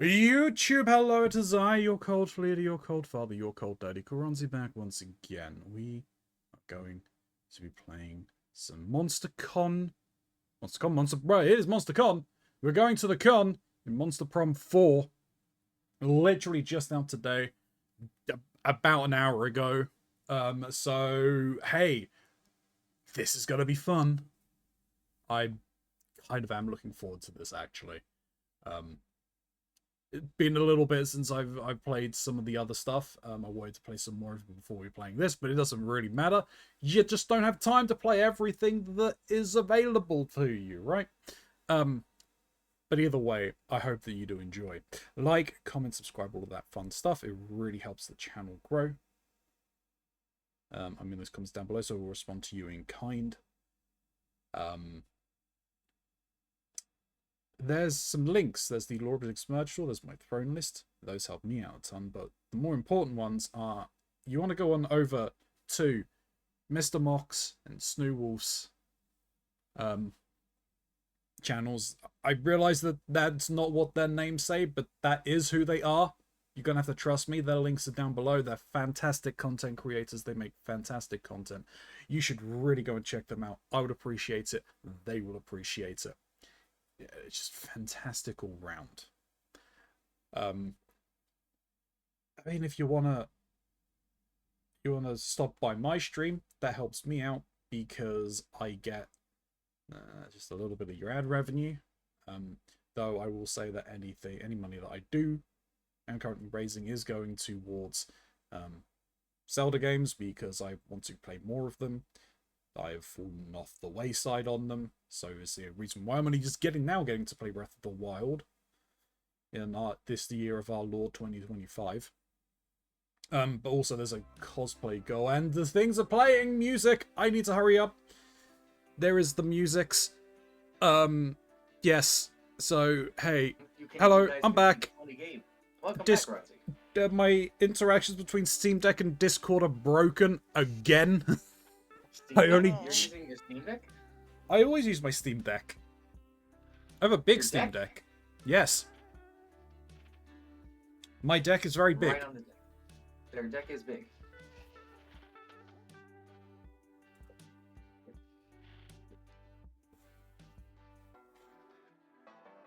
YouTube, hello, it is I, your cold leader, your cold father, your cold daddy, Keronzi, back once again. We are going to be playing some right, it is Monster Con. We're going to the con in Monster Prom 4, literally just out today, about an hour ago. So, hey, this is going to be fun. I kind of am looking forward to this, actually. It's been a little bit since I've played some of the other stuff. I wanted to play some more of it before we're playing this, but it doesn't really matter. You just don't have time to play everything that is available to you, right? But either way, I hope that you do enjoy. Like, comment, subscribe, all of that fun stuff. It really helps the channel grow. This comes down below, so we'll respond to you in kind. There's some links. There's the Lord of the Merge Store. There's my throne list. Those help me out a ton. But the more important ones are, you want to go on over to Mr. Mox and Snowwolf's channels. I realize that that's not what their names say, but that is who they are. You're going to have to trust me. Their links are down below. They're fantastic content creators. They make fantastic content. You should really go and check them out. I would appreciate it. They will appreciate it. Yeah, it's just fantastic all round. If you wanna stop by my stream, that helps me out because I get just a little bit of your ad revenue. Though I will say that any money that I do am currently raising is going towards Zelda games because I want to play more of them. I have fallen off the wayside on them, so is the reason why I'm only just getting to play Breath of the Wild in this year of our Lord 2025. But also there's a cosplay go, and the things are playing music. I need to hurry up. There is the musics. Yes. So hey, hello, I'm back. Welcome back, Keronzi. My interactions between Steam Deck and Discord are broken again. You're using your Steam Deck? I always use my Steam Deck. I have a big Steam Deck. Yes. My deck is very big. Right on the deck. Their deck is big.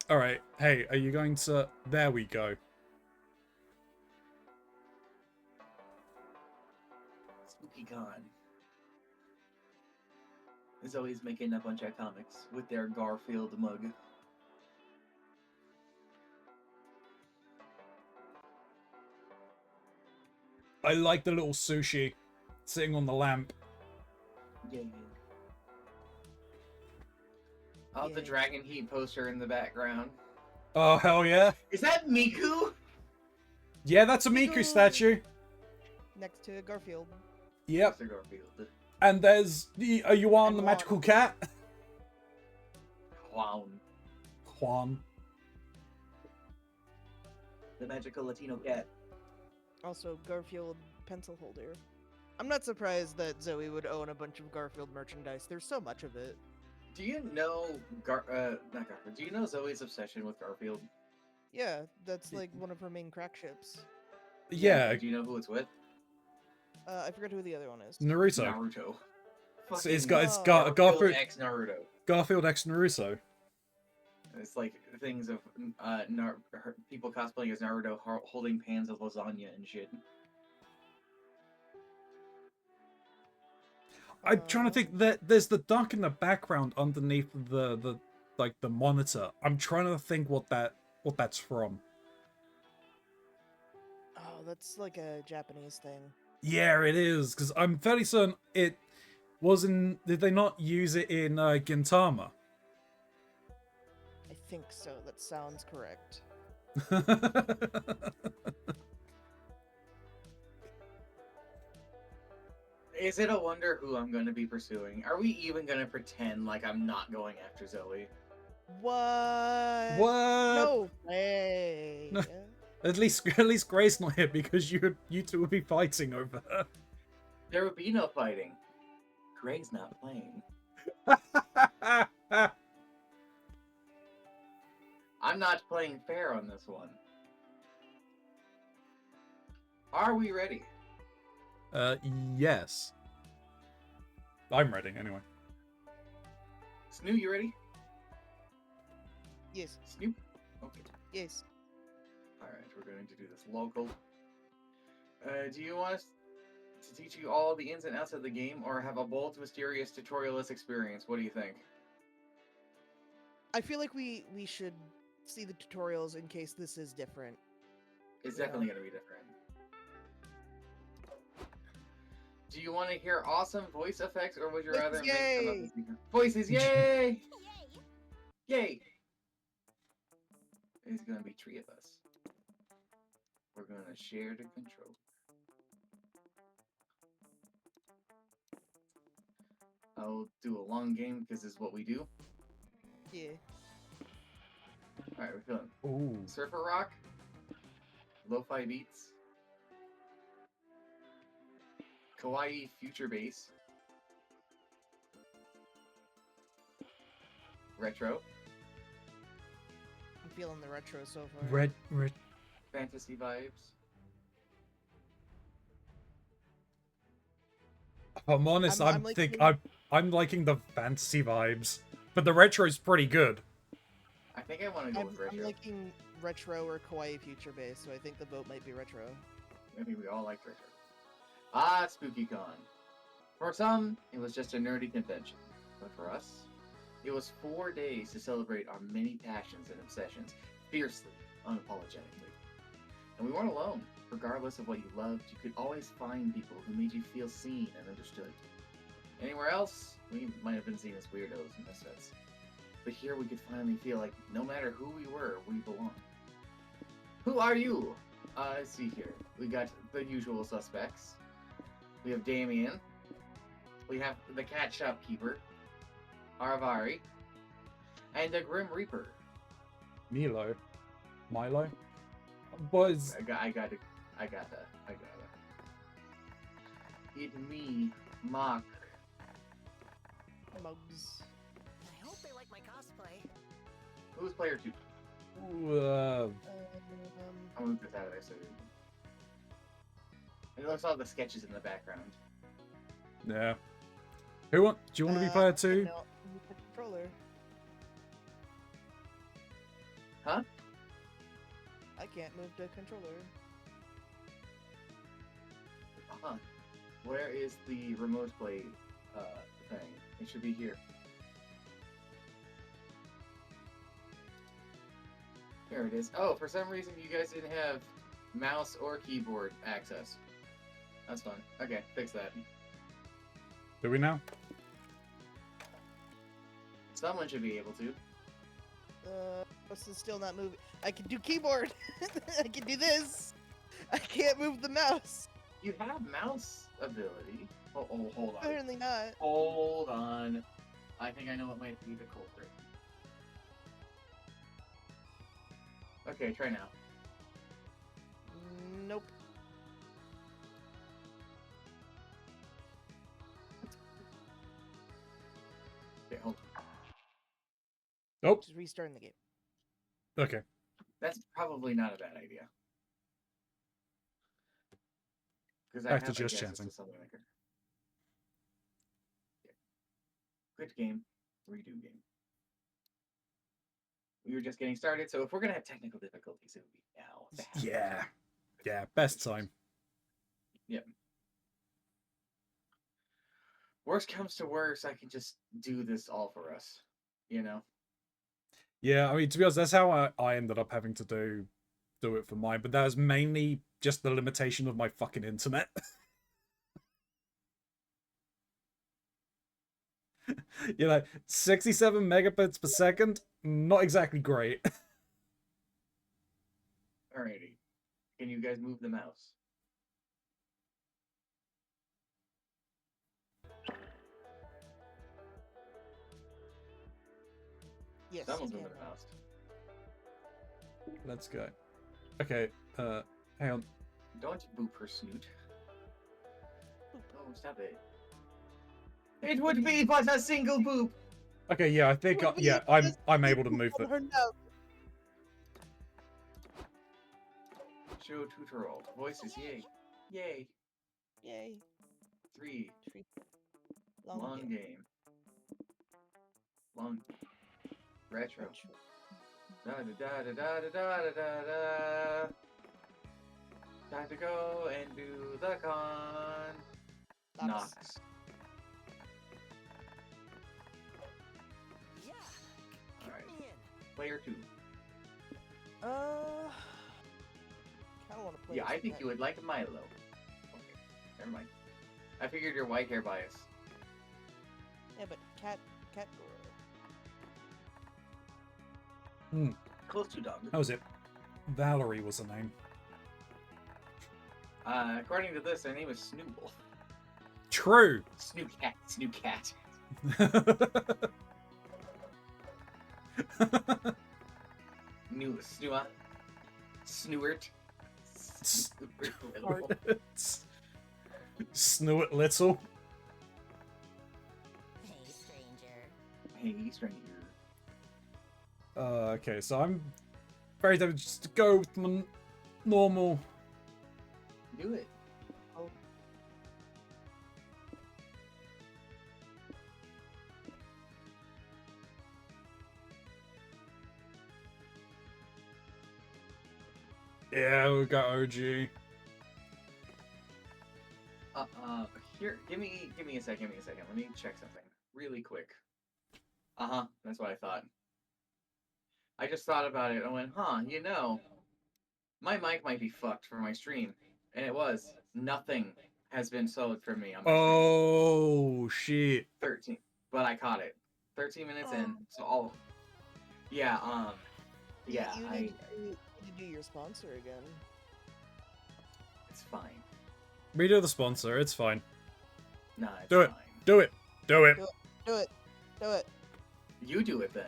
Alright, hey, are you going to... There we go. Spooky Con is always making a bunch of comics with their Garfield mug. I like the little sushi sitting on the lamp. Yeah. The Dragon Heat poster in the background. Oh, hell yeah. Is that Miku? Yeah, that's a Miku statue. Next to Garfield. Yep. Mr. Garfield. And there's the... Are you on the magical cat? Juan. The magical Latino cat. Also, Garfield pencil holder. I'm not surprised that Zoe would own a bunch of Garfield merchandise. There's so much of it. Do you know not Garfield? Do you know Zoe's obsession with Garfield? Yeah, that's like one of her main crack ships. Yeah. Do you know who it's with? I forget who the other one is. Naruto. It's Garfield X Naruto. Garfield X Naruto. It's like things of people cosplaying as Naruto holding pans of lasagna and shit. I'm trying to think that there's the duck in the background underneath the monitor. I'm trying to think what that's from. Oh, that's like a Japanese thing. Yeah, it is, because I'm fairly certain it wasn't... Did they not use it in Gintama? I think so. That sounds correct. Is it a wonder who I'm going to be pursuing? Are we even going to pretend like I'm not going after Zoe? What? What? No way. No. At least Gray's not here because you two would be fighting over her. There would be no fighting. Gray's not playing. I'm not playing fair on this one. Are we ready? Yes. I'm ready, anyway. Snoop, you ready? Yes. Snoop? Okay. Yes. Alright, we're going to do this local. Do you want us to teach you all the ins and outs of the game, or have a bold, mysterious, tutorialist experience? What do you think? I feel like we should see the tutorials in case this is different. It's Yeah. definitely going to be different. Do you want to hear awesome voice effects, or would you Voices, rather make some of yay! the voices? Yay! Yay! There's going to be 3 of us. We're going to share the control. I'll do a long game because this is what we do. Yeah. Alright, we're feeling Ooh. Surfer Rock, Lo-Fi Beats, Kawaii Future Bass, Retro, I'm feeling the retro so far. Red. Fantasy Vibes. If I'm honest, I'm liking- I'm liking the fantasy vibes, but the retro's pretty good. I think I want to go with I'm Retro. liking retro or kawaii future base, so I think the vote might be retro. Maybe we all like Retro. Ah, SpookyCon. For some, it was just a nerdy convention. But for us, it was 4 days to celebrate our many passions and obsessions, fiercely, unapologetically. And we weren't alone. Regardless of what you loved, you could always find people who made you feel seen and understood. Anywhere else, we might have been seen as weirdos and misfits. But here we could finally feel like no matter who we were, we belonged. Who are you? Let's see here. We got the usual suspects. We have Damien. We have the cat shopkeeper, Aravari, and the Grim Reaper. Milo. Buzz. I gotta. It's me, Mock. Mugs. I hope they like my cosplay. Who's player 2? Ooh, I'm gonna move this out of there so it looks all the sketches in the background. yeah. Do you want to be player 2? No, the controller. Huh? I can't move the controller. Uh-huh. Where is the remote play thing? It should be here. There it is. Oh, for some reason you guys didn't have mouse or keyboard access. That's fun. Okay, fix that. Do we now? Someone should be able to. This is still not moving. I can do keyboard. I can do this. I can't move the mouse. You have mouse ability. Oh, hold on. Apparently not. Hold on. I think I know what might be the culprit. Okay, try now. Nope. Okay, hold on. Nope. Just restarting the game. Okay. That's probably not a bad idea. Because I Back to have just access chancing. to something like it. Yeah. Quit game, redo game. We were just getting started, so if we're gonna have technical difficulties, it would be now. Yeah. Yeah, best time. Yep. Worst comes to worst, I can just do this all for us. You know? Yeah, I mean, to be honest, that's how I ended up having to do it for mine, but that was mainly just the limitation of my fucking internet. You know, 67 megabits per second, not exactly great. Alrighty. Can you guys move the mouse? Yes. Someone's you moving can. the mouse. Let's go. Okay, hang on. Don't boop her snoot. Oh, stop it. It would be but a single boop! Okay, yeah, I think, yeah, I'm able to move it. Her now. Show tutorial. Voices, yay. Yay. Yay. 3. Tree. Long game. Long. Retro. Da da da da da da da da da. Time to go and do the con. Knox. Yeah. Count Alright. me in. Player 2. Kind of want to play. Yeah, as I think Cat. you would like Milo. Okay, never mind. I figured your white hair bias. Yeah, but cat. Close to dog. How was it? Valerie was her name. According to this, her name is Snooble. True. Snoop Cat. Snewert. Snort little. Hey, stranger. Hey, stranger. Okay, so I'm very tempted just to go with my normal. Do it. Yeah, we got OG. Here, give me a second. Let me check something really quick. That's what I thought. I just thought about it and went, you know, my mic might be fucked for my stream. And it was. Nothing has been sold for me on my stream. Oh shit. 13. But I caught it. 13 minutes in. So all. Yeah, yeah, You need to do your sponsor again. it's fine. We do the sponsor, it's fine. Nah, it's Do it. fine. Do it. Do it. Do it. Do it. You do it then.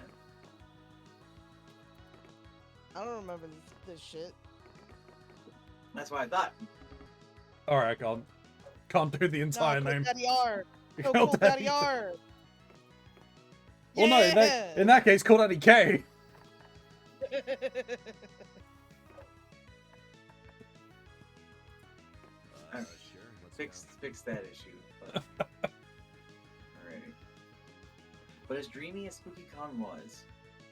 I don't remember this shit. That's what I thought. Alright, can't do the entire no, name. Daddy R. Go Call Cool Daddy R. Well, no, in that case, call Daddy K. Fix that issue. But... Alrighty. But as dreamy as SpookyCon was,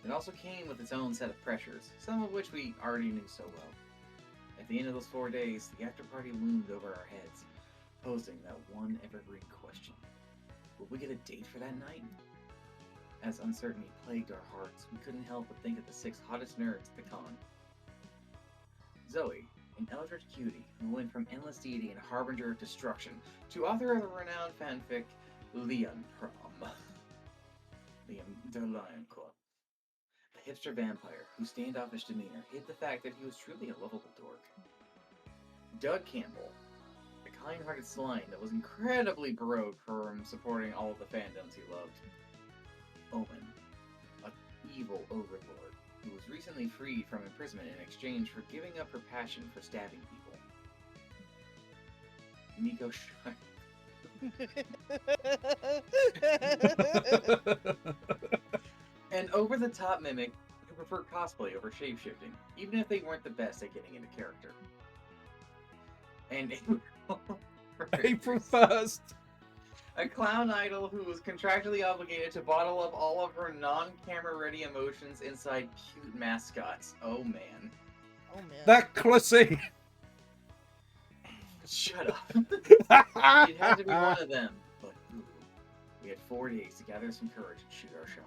it also came with its own set of pressures, some of which we already knew so well. At the end of those 4 days, the after-party loomed over our heads, posing that one evergreen question. Would we get a date for that night? As uncertainty plagued our hearts, we couldn't help but think of the 6 hottest nerds at the con. Zoe, an eldritch cutie who went from endless deity and harbinger of destruction to author of the renowned fanfic Leon Prom. Liam the Lion Club. The hipster vampire whose standoffish demeanor hid the fact that he was truly a lovable dork. Doug Campbell, a kind-hearted slime that was incredibly broke from supporting all of the fandoms he loved. Omen, an evil overlord who was recently freed from imprisonment in exchange for giving up her passion for stabbing people. Nico Sharp. An over-the-top mimic who preferred cosplay over shapeshifting, even if they weren't the best at getting into character. And April 1st. a clown idol who was contractually obligated to bottle up all of her non-camera ready emotions inside cute mascots. Oh man. Oh man. That Clussy. Shut up. It had to be one of them. But ooh, we had 4 days to gather some courage and shoot our shot.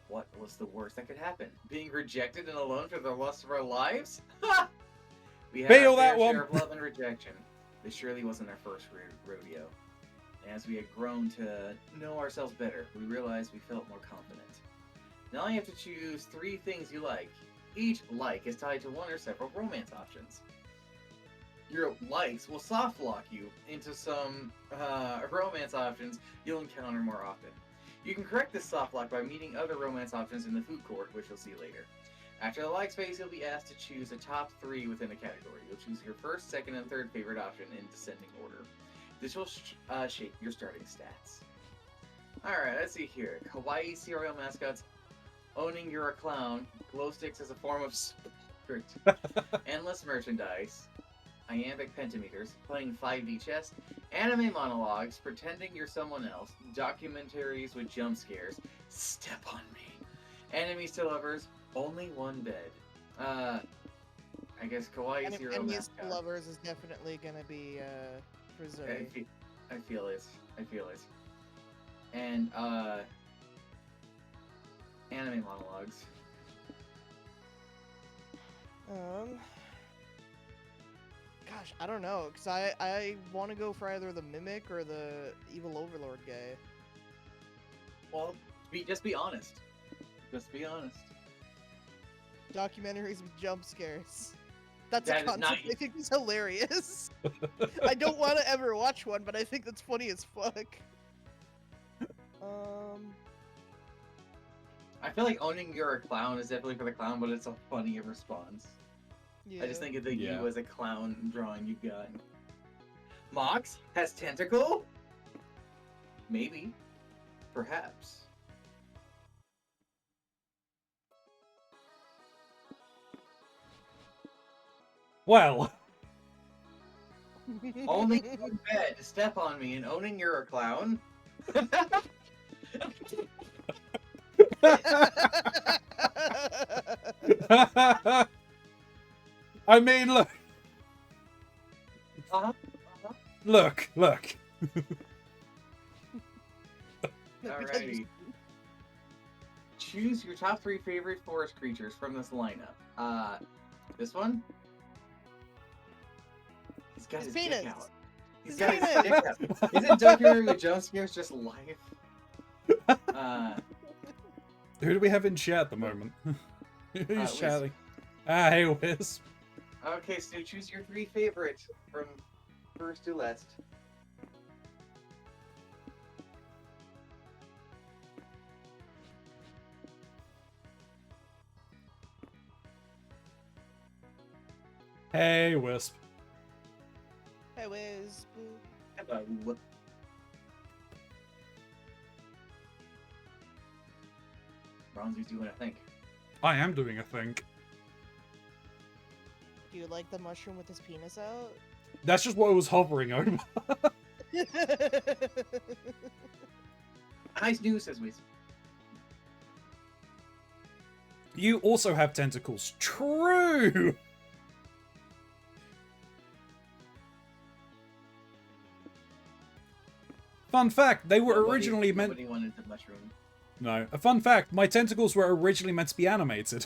What was the worst that could happen? Being rejected and alone for the rest of our lives? Ha! We had Feel our that fair one. share of love and rejection. This surely wasn't our first rodeo. And as we had grown to know ourselves better, we realized we felt more confident. Now you have to choose 3 things you like. Each like is tied to one or several romance options. Your likes will soft lock you into some romance options you'll encounter more often. You can correct this soft lock by meeting other romance options in the food court, which you'll see later. After the like space, you'll be asked to choose a top 3 within a category. You'll choose your first, second, and third favorite option in descending order. This will shape your starting stats. Alright, let's see here. Kawaii cereal mascots, owning you're a clown, glow sticks as a form of support, endless merchandise, iambic pentameters, playing 5D chess, anime monologues, pretending you're someone else, documentaries with jump scares, step on me, enemies to lovers, only one bed. I guess Kawaii's hero Enemies to mascot. lovers is definitely gonna be for Zoe. I feel it. I feel it. And anime monologues. Gosh, I don't know, cause I want to go for either the mimic or the evil overlord guy. Well, just be honest. Just be honest. Documentaries with jump scares. That's That a is concept I nice. think is hilarious. I don't want to ever watch one, but I think that's funny as fuck. I feel like owning you're a clown is definitely for the clown, but it's a funny response. Yeah. I just think of the Yeah. you as a clown drawing you got. Mox has tentacle? Maybe. Perhaps. Well, Only one bed to step on me and owning you're a clown? I mean, look, Uh-huh. look. Alrighty. Choose your top 3 favorite forest creatures from this lineup. This one? He's got his dick penis. out. He's His got his penis. dick out. Isn't documentary with jump scares just life? Who do we have in chat at the moment? Who's Wisp. chatting? Ah, hey, Wisp. Okay, Stu, choose your 3 favorites from first to last. Hey, Wisp. Hey, Wiz. Hello. Bronzy's doing a thing. I am doing a thing. Do you like the mushroom with his penis out? That's just what I was hovering over. Nice news, says Wiz. You also have tentacles. True! Fun fact, they were originally meant... Nobody wanted the mushroom. No. A fun fact, my tentacles were originally meant to be animated.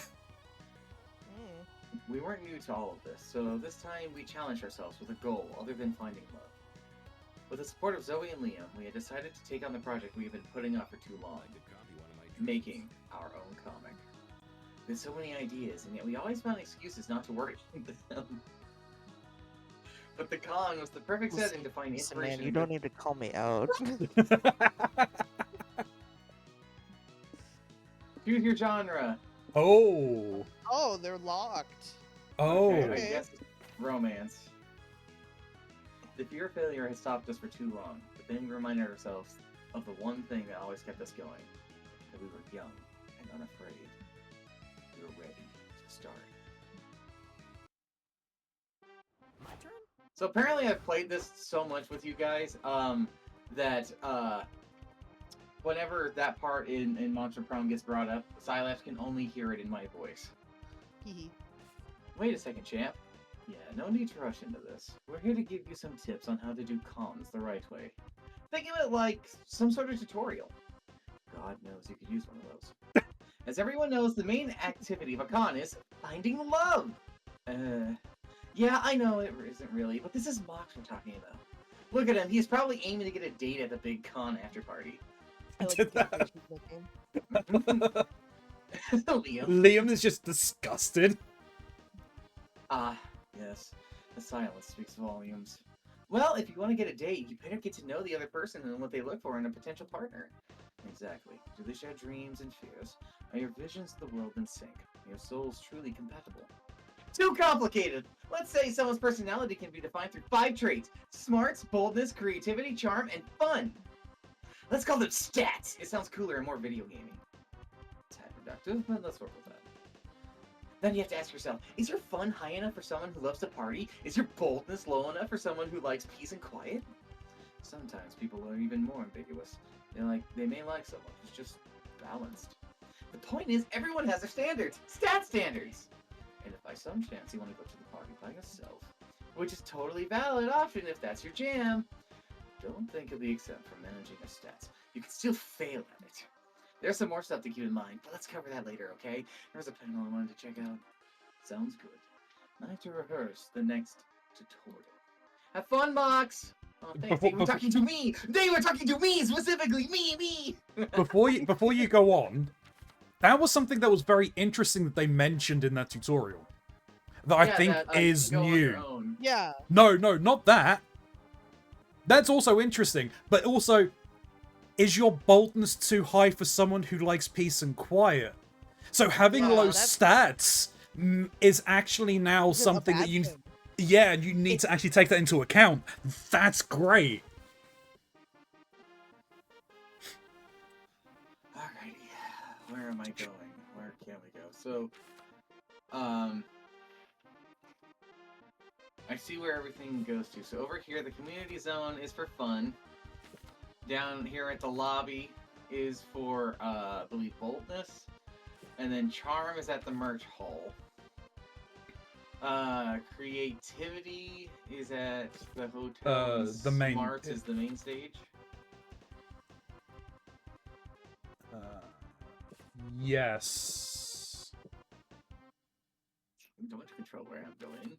We weren't new to all of this, so this time we challenged ourselves with a goal other than finding love. With the support of Zoe and Liam, we had decided to take on the project we have been putting off for too long, making our own comic. There's so many ideas, and yet we always found excuses not to work on them. But the con was the perfect setting to find Listen, inspiration. man, you don't need to call me out. Choose your genre. Oh. Oh, they're locked. Oh. Okay, I Okay. guess romance. The fear of failure has stopped us for too long, but then we reminded ourselves of the one thing that always kept us going. That we were young and unafraid. We were ready to start. My turn? So apparently I've played this so much with you guys, that whenever that part in Monster Prom gets brought up, Silaps can only hear it in my voice. Hehe. Wait a second, champ. Yeah, no need to rush into this. We're here to give you some tips on how to do cons the right way. Think of it like some sort of tutorial. God knows you could use one of those. As everyone knows, the main activity of a con is finding love. Yeah, I know it isn't really, but this is Mox we're talking about. Look at him, he's probably aiming to get a date at the big con after party. I like Did the that. nickname. Liam. Liam is just disgusted. Ah, yes. The silence speaks volumes. Well, if you want to get a date, you better get to know the other person and what they look for in a potential partner. Exactly. Do they share dreams and fears? Are your visions of the world in sync? Are your souls truly compatible? Too complicated! Let's say someone's personality can be defined through 5 traits. Smarts, boldness, creativity, charm, and fun! Let's call them stats! It sounds cooler and more video gaming. Tad reductive, but let's work with that. Then you have to ask yourself, is your fun high enough for someone who loves to party? Is your boldness low enough for someone who likes peace and quiet? Sometimes people are even more ambiguous. They may like someone who's just balanced. The point is, everyone has their standards. Stat standards! And if by some chance you want to go to the party by yourself, which is totally valid option if that's your jam, don't think you'll be exempt from managing your stats. You can still fail at it. There's some more stuff to keep in mind, but let's cover that later, okay? There's a panel I wanted to check out. Sounds good. I have to rehearse the next tutorial. Have fun, Mox! Oh, thanks. They were talking to me! They were talking to me! Specifically, me! Before you go on, that was something that was very interesting that they mentioned in that tutorial. That I think is new. Yeah. No, not that. That's also interesting, but also, is your boldness too high for someone who likes peace and quiet? So having low stats is actually now something that you... Yeah, you need to actually take that into account. That's great. Alrighty, where am I going? Where can we go? So, I see where everything goes to. So over here, the community zone is for fun. Down here at the lobby is for, I believe, boldness. And then charm is at the merch hall. Creativity is at the hotel. The main... Smarts is the main stage. Yes. I don't control where I'm going.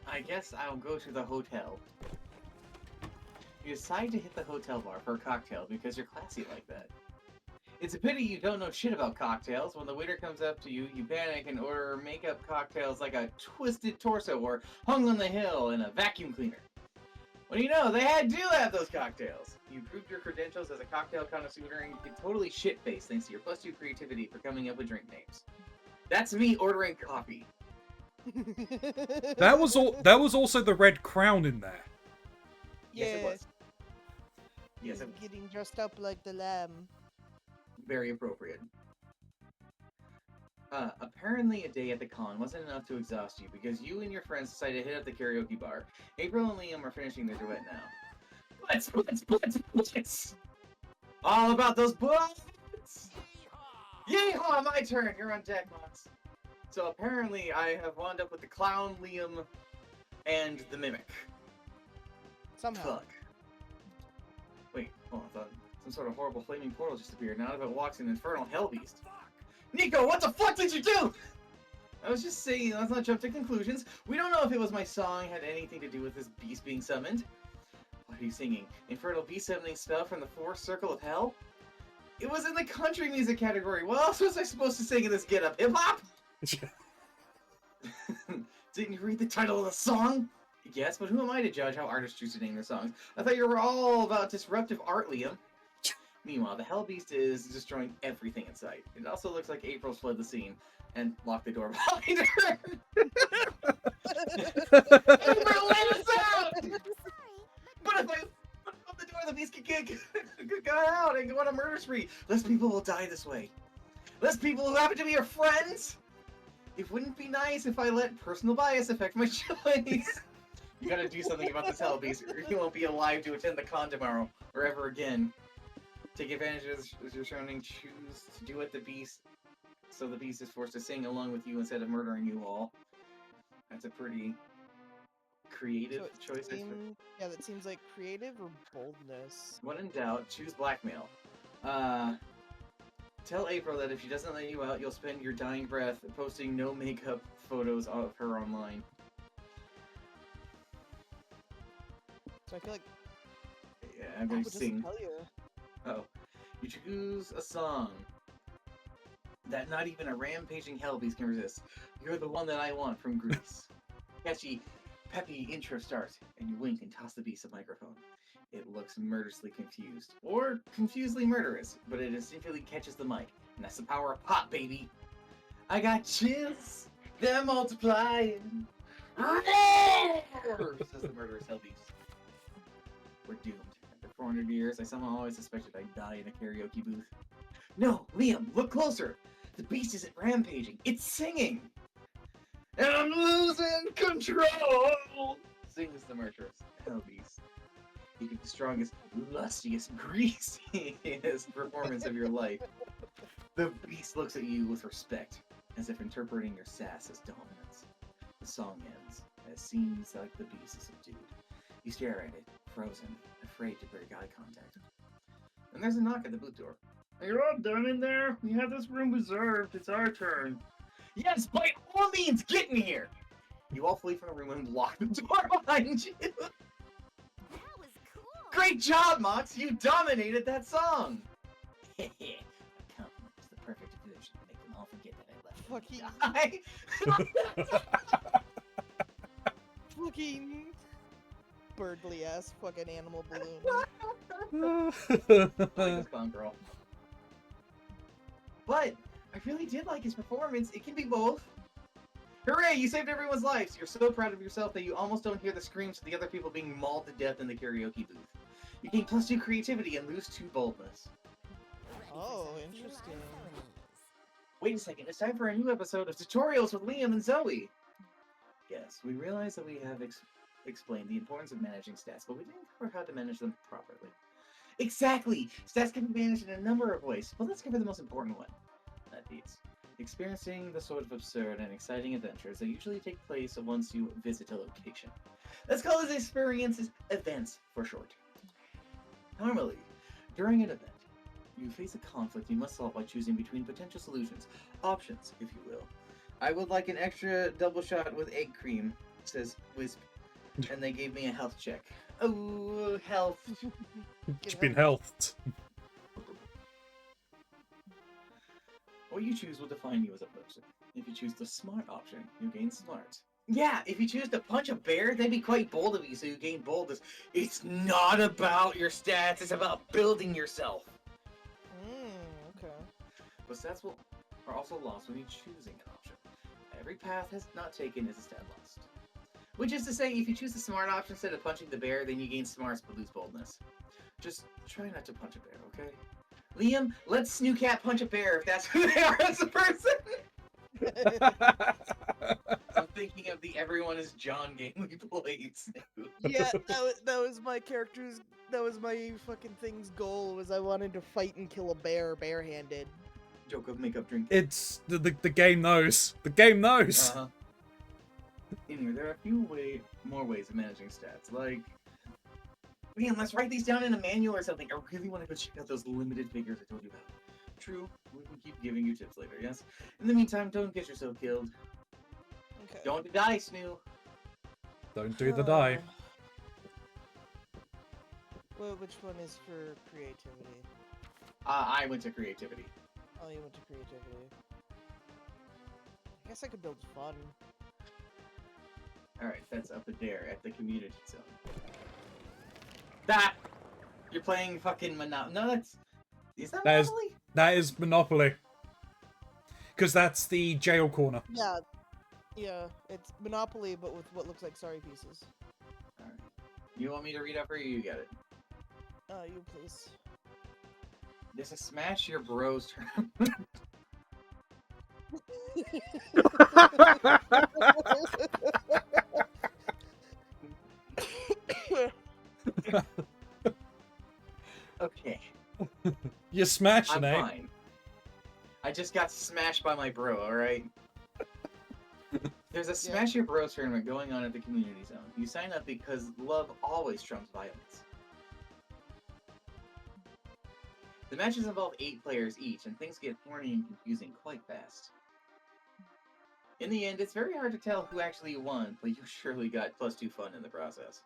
I guess I'll go to the hotel. You decide to hit the hotel bar for a cocktail because you're classy like that. It's a pity you don't know shit about cocktails. When the waiter comes up to you, you panic and order makeup cocktails like a twisted torso or hung on the hill in a vacuum cleaner. What do you know? They do have those cocktails. You proved your credentials as a cocktail connoisseur and you get totally shit-faced thanks to your +2 creativity for coming up with drink names. That's me ordering coffee. That was also the red crown in there. Yes, it was. Yes, I'm getting dressed up like the lamb. Very appropriate. Apparently a day at the con wasn't enough to exhaust you because you and your friends decided to hit up the karaoke bar. April and Liam are finishing their duet now. Blitz! All about those bullets! Yeehaw! My turn! You're on deck, Mox. So apparently I have wound up with the clown, Liam, and the mimic. Somehow. Fuck. Wait, I thought some sort of horrible flaming portal just appeared. Now if it walks an infernal hell beast. Nico, what the fuck did you do? I was just saying, let's not jump to conclusions. We don't know if it was my song had anything to do with this beast being summoned. What are you singing? Infernal beast summoning spell from the fourth circle of hell? It was in the country music category. What else was I supposed to sing in this get-up? Hip-hop? Didn't you read the title of the song? Yes, but who am I to judge how artists choose to name their songs? I thought you were all about disruptive art, Liam. Meanwhile, the Hell Beast is destroying everything in sight. It also looks like April's fled the scene and locked the door behind her. April, let us out! But if I open the door, the beast could get out and go on a murder spree. Less people will die this way. Less people who happen to be your friends. It wouldn't be nice if I let personal bias affect my choice. You gotta do something about this Hell Beast, or you won't be alive to attend the con tomorrow, or ever again. Take advantage of your surrounding, choose to do what the beast, so the beast is forced to sing along with you instead of murdering you all. That's a pretty creative choice. Yeah, that seems like creative or boldness. When in doubt, choose blackmail. Tell April that if she doesn't let you out, you'll spend your dying breath posting no makeup photos of her online. So I feel like... Yeah, I'm going to sing. Tell you. Oh. You choose a song that not even a rampaging hellbeast can resist. You're the one that I want from Greece. Catchy, peppy intro starts, and you wink and toss the beast a microphone. It looks murderously confused, or confusedly murderous, but it instinctively catches the mic, and that's the power of pop, baby. I got chills, they're multiplying. Says the murderous hellbeast. We're doomed. 400 years, I somehow always suspected I'd die in a karaoke booth. No, Liam, look closer! The beast isn't rampaging, it's singing! And I'm losing control! Sings the murderous hell beast. You give the strongest, lustiest, greasiest performance of your life. The beast looks at you with respect, as if interpreting your sass as dominance. The song ends, as seems like the beast is subdued. You stare at it, frozen, afraid to break eye contact. And there's a knock at the booth door. You're all done in there? We have this room reserved. It's our turn. Yes, by all means, get in here! You all flee from the room and lock the door behind you. That was cool. Great job, Mox! You dominated that song! A compliment is the perfect illusion to make them all forget that I left them die. Fucking Berkeley ass fucking animal balloon. Like this clown girl. But I really did like his performance. It can be both. Hooray! You saved everyone's lives. You're so proud of yourself that you almost don't hear the screams of the other people being mauled to death in the karaoke booth. You gain +2 creativity and lose 2 boldness. Ready for Oh, some interesting. feline felonies. Wait a second. It's time for a new episode of Tutorials with Liam and Zoe. Yes, we realize that we have explained the importance of managing stats, but we didn't cover how to manage them properly. Exactly! Stats can be managed in a number of ways, but let's cover the most important one. That beats experiencing the sort of absurd and exciting adventures that usually take place once you visit a location. Let's call these experiences events for short. Normally, during an event, you face a conflict you must solve by choosing between potential solutions, options, if you will. I would like an extra double shot with egg cream, says Wisp, and they gave me a health check. Oh, health. It's been healthed. What you choose will define you as a person. If you choose the smart option, you gain smarts. Yeah, if you choose to punch a bear, that'd be quite bold of you, so you gain boldness. It's not about your stats, it's about building yourself. Okay. But stats are also lost when you're choosing an option. Every path not taken is a stat lost. Which is to say, if you choose the smart option instead of punching the bear, then you gain smarts but lose boldness. Just try not to punch a bear, okay? Liam, let Snoocat punch a bear if that's who they are as a person! I'm thinking of the Everyone is John game we played. Yeah, that was my character's. That was my fucking thing's goal. Was I wanted to fight and kill a bear barehanded. Joke of makeup drink. It's the game knows. The game knows. Uh-huh. Anyway, there are a few more ways of managing stats, like... Man, let's write these down in a manual or something. I really want to go check out those limited figures I told you about. True, we can keep giving you tips later, yes? In the meantime, don't get yourself killed. Okay. Don't die, Snoo. Don't do the die. Well, which one is for creativity? I went to creativity. Oh, you went to creativity. I guess I could build fun. Alright, that's up there at the community zone. That! You're playing fucking Monopoly. No, that's... Is that Monopoly? That is Monopoly. Because that's the jail corner. Yeah, it's Monopoly, but with what looks like sorry pieces. Alright. You want me to read up for you? You got it. You please. There's a Smash Your Bros term. Okay. You're smashing, I'm fine. I just got smashed by my bro, alright? There's a Smash Your Bros tournament going on at the community zone. You sign up because love always trumps violence. The matches involve 8 players each, and things get horny and confusing quite fast. In the end, it's very hard to tell who actually won, but you surely got +2 fun in the process.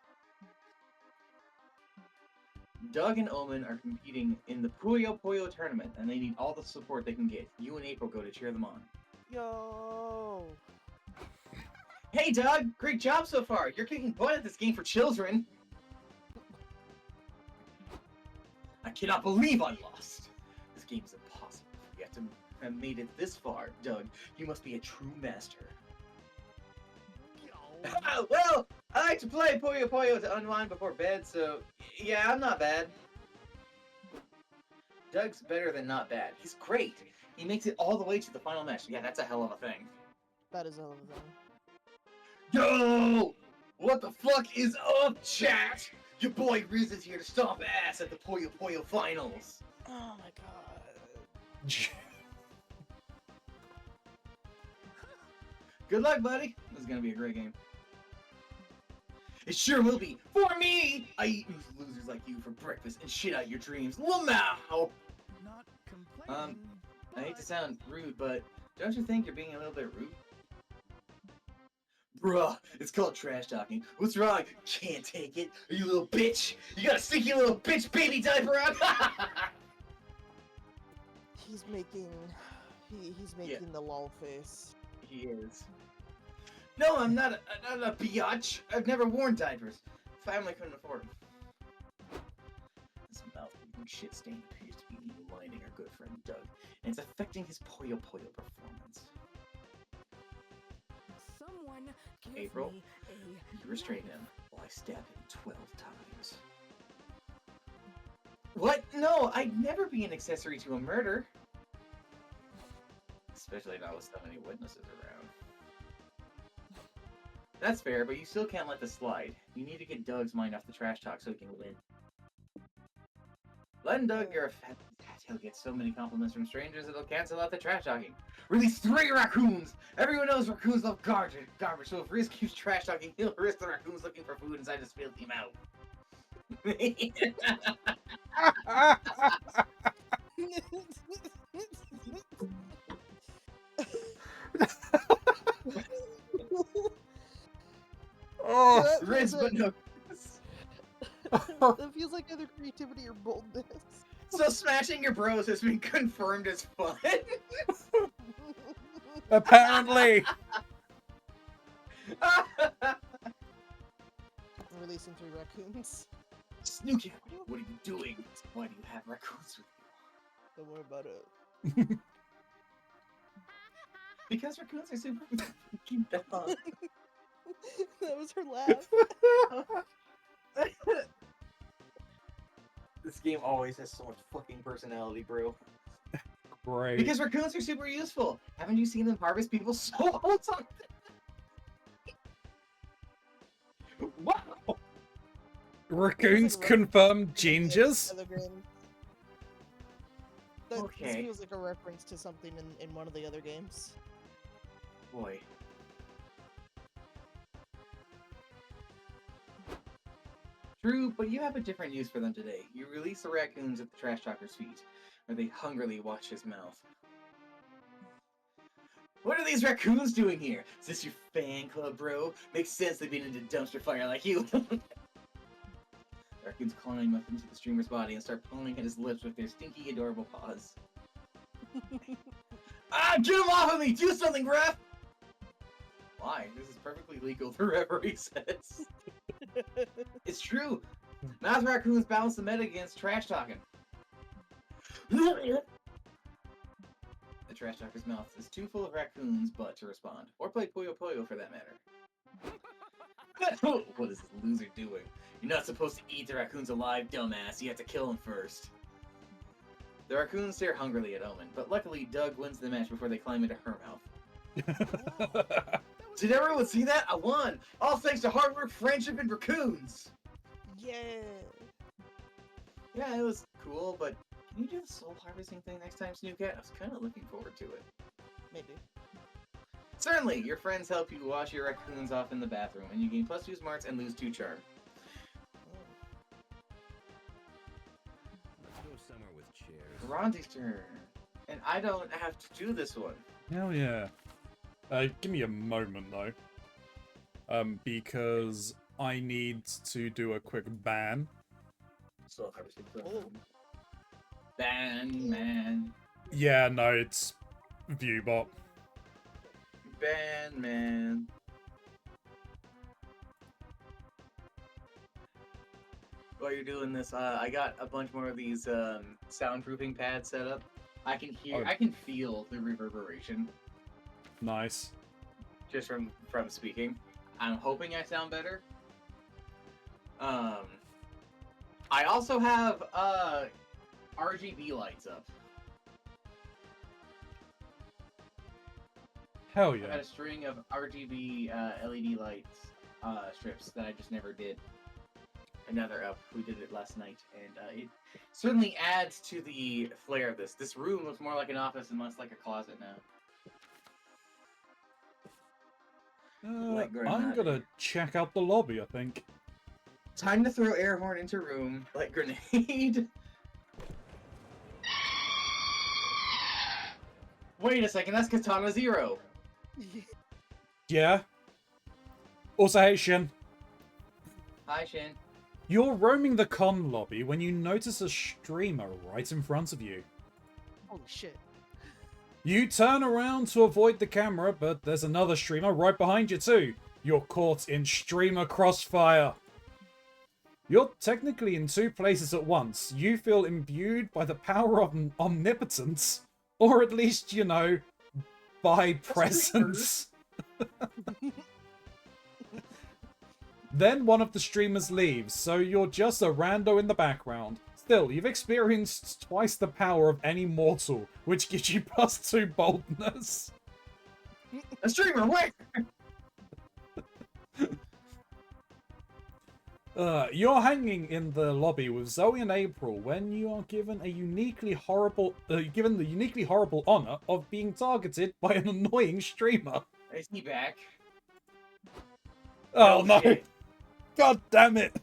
Doug and Omen are competing in the Puyo Puyo tournament, and they need all the support they can get. You and April go to cheer them on. Yo. Hey Doug! Great job so far! You're kicking butt at this game for children! I cannot believe I lost! This game is impossible. You have to have made it this far, Doug. You must be a true master. Well, I like to play Puyo Puyo to unwind before bed, so yeah, I'm not bad. Doug's better than not bad. He's great. He makes it all the way to the final match. Yeah, that's a hell of a thing. That is a hell of a thing. Yo! What the fuck is up, chat? Your boy Riz is here to stomp ass at the Puyo Puyo finals. Oh my god. Good luck, buddy. This is gonna be a great game. It sure will be. For me! I eat losers like you for breakfast and shit out your dreams. Lamau! Not complaining. I hate to sound rude, but don't you think you're being a little bit rude? Bruh, it's called trash talking. What's wrong? Can't take it. Are you a little bitch? You got a stinky little bitch baby diaper on? He's making the lol face. He is. No, I'm not a biatch. I've never worn diapers. Family couldn't afford them. This mouth-breathing shit stain appears to be lining our good friend Doug, and it's affecting his Puyo Puyo performance. Someone give April, me a you restrain him while I stab him 12 times. What? No, I'd never be an accessory to a murder. Especially not with so many witnesses around. That's fair, but you still can't let this slide. You need to get Doug's mind off the trash talk so he can win. Letting Doug, you're a fat, he'll get so many compliments from strangers it'll cancel out the trash talking. Release 3 raccoons! Everyone knows raccoons love garbage, so if Riz keeps trash talking, he'll risk the raccoons looking for food inside his filthy mouth. Oh, Riz, but no. That feels like either creativity or boldness. So smashing your bros has been confirmed as fun. apparently. Releasing 3 raccoons. Snooky, what are you doing? Why do you have raccoons with you? Don't worry about it. Because raccoons are super fucking dumb. That was her laugh. This game always has so much fucking personality, bro. Great. Because raccoons are super useful. Haven't you seen them harvest people's souls? Wow! Raccoons confirm gingers? Other game. This Okay. feels like a reference to something in one of the other games. Boy. True, but you have a different use for them today. You release the raccoons at the trash talker's feet, where they hungrily watch his mouth. What are these raccoons doing here? Is this your fan club, bro? Makes sense they've been into dumpster fire like you. The raccoons climb up into the streamer's body and start pulling at his lips with their stinky, adorable paws. Ah, get him off of me! Do something, ref! Why? This is perfectly legal, the referee says. It's true. Mouth raccoons balance the meta against trash talking. The trash talker's mouth is too full of raccoons but to respond. Or play Puyo Puyo for that matter. What is this loser doing? You're not supposed to eat the raccoons alive, dumbass. You have to kill them first. The raccoons stare hungrily at Omen, but luckily Doug wins the match before they climb into her mouth. Did everyone see that? I won! All thanks to hard work, friendship, and raccoons! Yeah. Yeah, it was cool, but can you do the soul harvesting thing next time, Snoopcat? I was kind of looking forward to it. Maybe. Certainly, your friends help you wash your raccoons off in the bathroom, and you gain +2 smarts and lose 2 charm. Let's go somewhere with chairs. Rondi's turn. And I don't have to do this one. Hell yeah. Give me a moment though. Because I need to do a quick ban. Soul harvesting. Oh. Ban, man. Yeah, no, it's Viewbot. Ban, man. While you're doing this, I got a bunch more of these soundproofing pads set up. I can hear, Oh. I can feel the reverberation Nice. just from speaking. I'm hoping I sound better. I also have RGB lights up. Hell I yeah. got a string of RGB LED lights strips that I just never did. Another up. We did it last night, and it certainly adds to the flair of this. This room looks more like an office and less like a closet now. Like I'm grenade. gonna check out the lobby, I think. Time to throw air horn into room like grenade. Wait a second, that's Katana Zero. Yeah. Also, hey, Shin. Hi, Shin. You're roaming the con lobby when you notice a streamer right in front of you. Holy shit. You turn around to avoid the camera, but there's another streamer right behind you too. You're caught in streamer crossfire. You're technically in two places at once. You feel imbued by the power of omnipotence, or at least, you know, by presence. Then one of the streamers leaves, so you're just a rando in the background. Still, you've experienced twice the power of any mortal, which gives you +2 boldness. A streamer, wait! You're hanging in the lobby with Zoe and April when you are given a uniquely horrible, given the uniquely horrible honor of being targeted by an annoying streamer. Is he back? Oh no! shit. God damn it!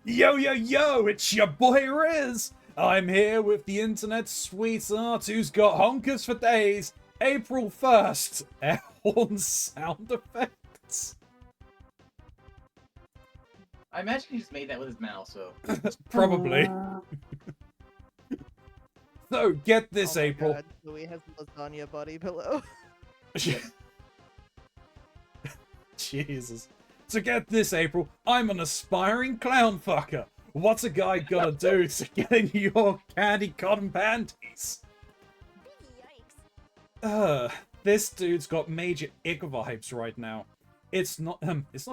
Yo, yo, yo! It's your boy Riz! I'm here with the internet's sweetheart who's got honkers for days. April 1st. Air horn sound effects. I imagine he just made that with his mouth, so. Probably. So, get this, Oh my April. God, Louis has a lasagna body pillow. Jesus. So get this, April. I'm an aspiring clown fucker. What's a guy gotta do to get in your candy cotton panties? This dude's got major ick vibes right now. It's not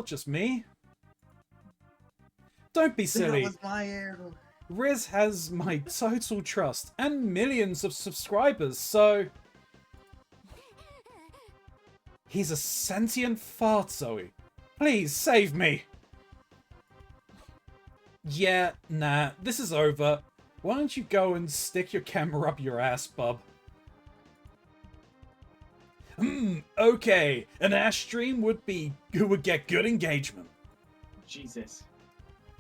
just me. Don't be silly. That was my arrow. Riz has my total trust and millions of subscribers, so... He's a sentient fart, Zoe. Please, save me! Yeah, nah, this is over. Why don't you go and stick your camera up your ass, bub? Okay. An ash stream would get good engagement. Jesus.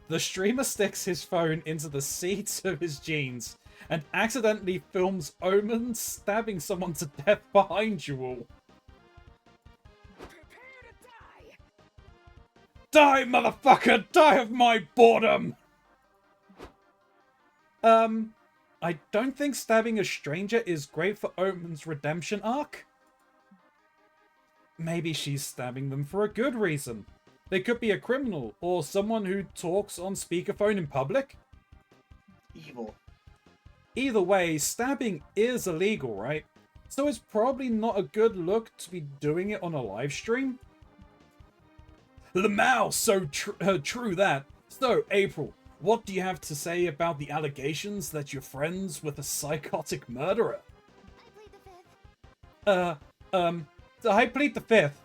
The streamer sticks his phone into the seat of his jeans and accidentally films Omen stabbing someone to death behind you all. Die, motherfucker! Die of my boredom! I don't think stabbing a stranger is great for Omen's redemption arc. Maybe she's stabbing them for a good reason. They could be a criminal, or someone who talks on speakerphone in public. Evil. Either way, stabbing is illegal, right? So it's probably not a good look to be doing it on a live stream. Lamau, so true that. So, April, what do you have to say about the allegations that you're friends with a psychotic murderer? I plead the fifth.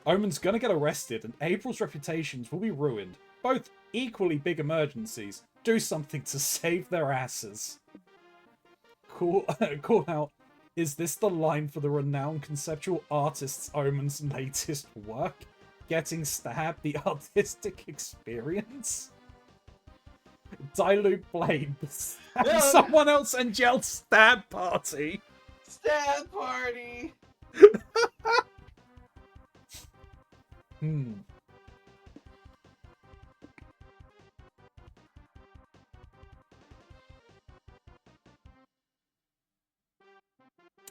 Omen's gonna get arrested, and April's reputations will be ruined. Both equally big emergencies. Do something to save their asses. Call out. Is this the line for the renowned conceptual artist's Omen's latest work? Getting stabbed, the artistic experience? Dilute Blade, No. someone else and yell stab party. Stab party!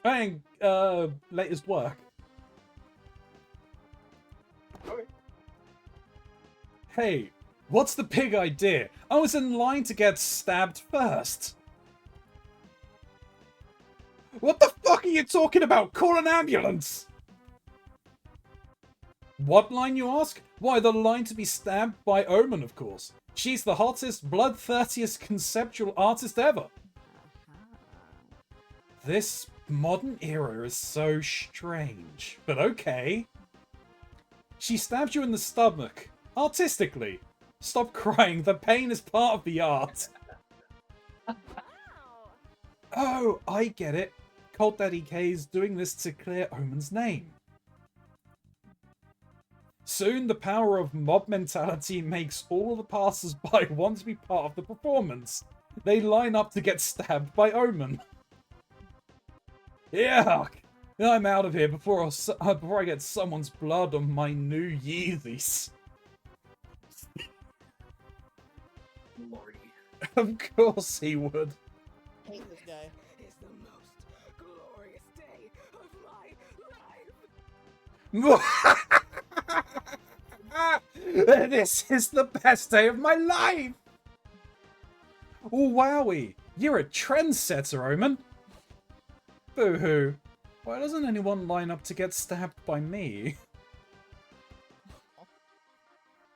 And latest work. Okay. Hey, what's the big idea? I was in line to get stabbed first. What the fuck are you talking about? Call an ambulance! What line, you ask? Why, the line to be stabbed by Omen, of course. She's the hottest, bloodthirstiest conceptual artist ever. This modern era is so strange, but okay. She stabs you in the stomach, artistically. Stop crying, the pain is part of the art. Oh, I get it. Cult Daddy K is doing this to clear Omen's name. Soon, the power of mob mentality makes all the passers-by want to be part of the performance. They line up to get stabbed by Omen. Yuck! I'm out of here before I get someone's blood on my new Yeezys. Lordy. Of course he would. Hate this guy. Is the most glorious day of my life. This is the best day of my life! Wowie! You're a trendsetter, Omen! Boo-hoo. Why doesn't anyone line up to get stabbed by me?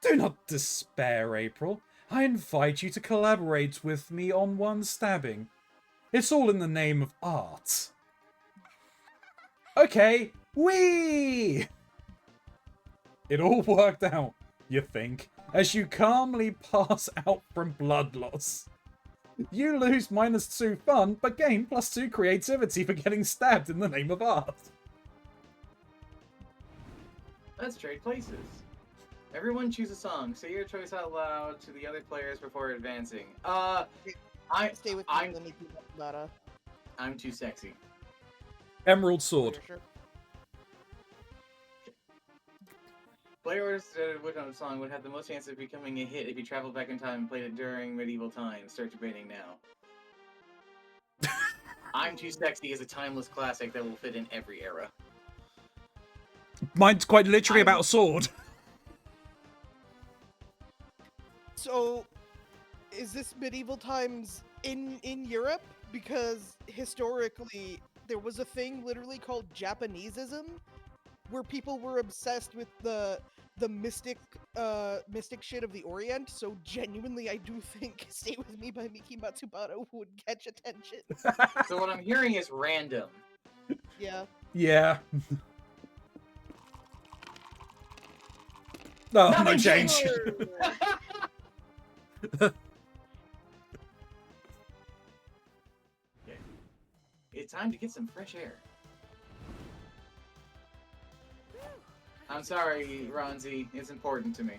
Do not despair, April. I invite you to collaborate with me on one stabbing. It's all in the name of art. Okay, whee! It all worked out, you think, as you calmly pass out from blood loss. You lose -2 fun, but gain +2 creativity for getting stabbed in the name of art. Let's trade places. Everyone choose a song. Say your choice out loud to the other players before advancing. Stay with me. I'm Let me keep that. I'm too sexy. Emerald Sword. Sure. Player orders which song would have the most chance of becoming a hit if you traveled back in time and played it during medieval times. Start debating now. I'm Too Sexy is a timeless classic that will fit in every era. Mine's quite literally about a sword. So, is this medieval times in Europe? Because historically, there was a thing literally called Japanesism, where people were obsessed with the mystic shit of the Orient. So genuinely, I do think "Stay With Me" by Miki Matsubara would catch attention. So what I'm hearing is random. Yeah. Yeah. Oh, no Nothing change. Okay. It's time to get some fresh air. I'm sorry, Ronzi. It's important to me.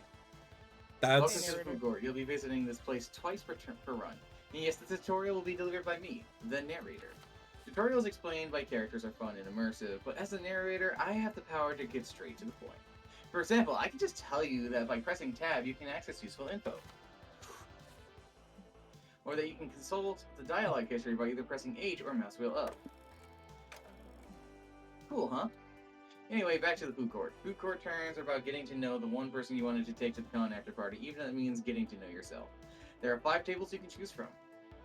Welcome That's... to the food court. You'll be visiting this place twice per run. And yes, the tutorial will be delivered by me, the narrator. Tutorials explained by characters are fun and immersive, but as the narrator, I have the power to get straight to the point. For example, I can just tell you that by pressing tab, you can access useful info. Or that you can consult the dialogue history by either pressing H or mouse wheel up. Cool, huh? Anyway, back to the food court. Food court turns are about getting to know the one person you wanted to take to the con after party, even if that means getting to know yourself. There are 5 tables you can choose from.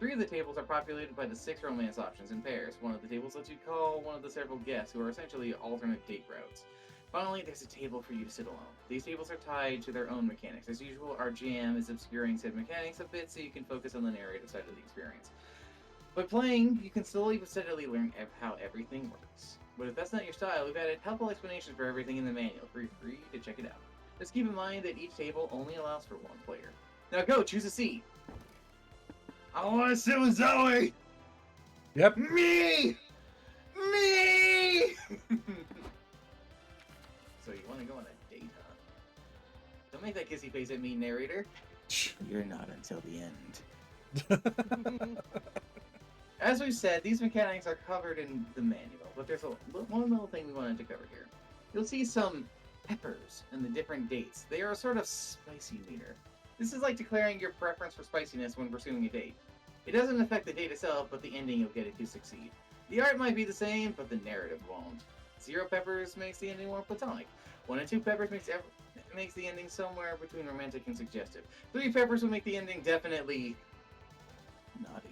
3 of the tables are populated by the 6 romance options in pairs. One of the tables lets you call one of the several guests, who are essentially alternate date routes. Finally, there's a table for you to sit alone. These tables are tied to their own mechanics. As usual, our GM is obscuring said mechanics a bit so you can focus on the narrative side of the experience. By playing, you can slowly but steadily learn how everything works. But if that's not your style, we've added helpful explanations for everything in the manual. Feel free to check it out. Just keep in mind that each table only allows for 1 player. Now go, choose a seat. I want to sit with Zoe! Yep. Me! Me! So you want to go on a date, huh? Don't make that kissy face at me, narrator. You're not until the end. As we've said, these mechanics are covered in the manual, but there's one little thing we wanted to cover here. You'll see some peppers in the different dates. They are a sort of spicy meter. This is like declaring your preference for spiciness when pursuing a date. It doesn't affect the date itself, but the ending you'll get if you succeed. The art might be the same, but the narrative won't. 0 peppers makes the ending more platonic. 1 and 2 peppers makes the ending somewhere between romantic and suggestive. 3 peppers will make the ending definitely naughty.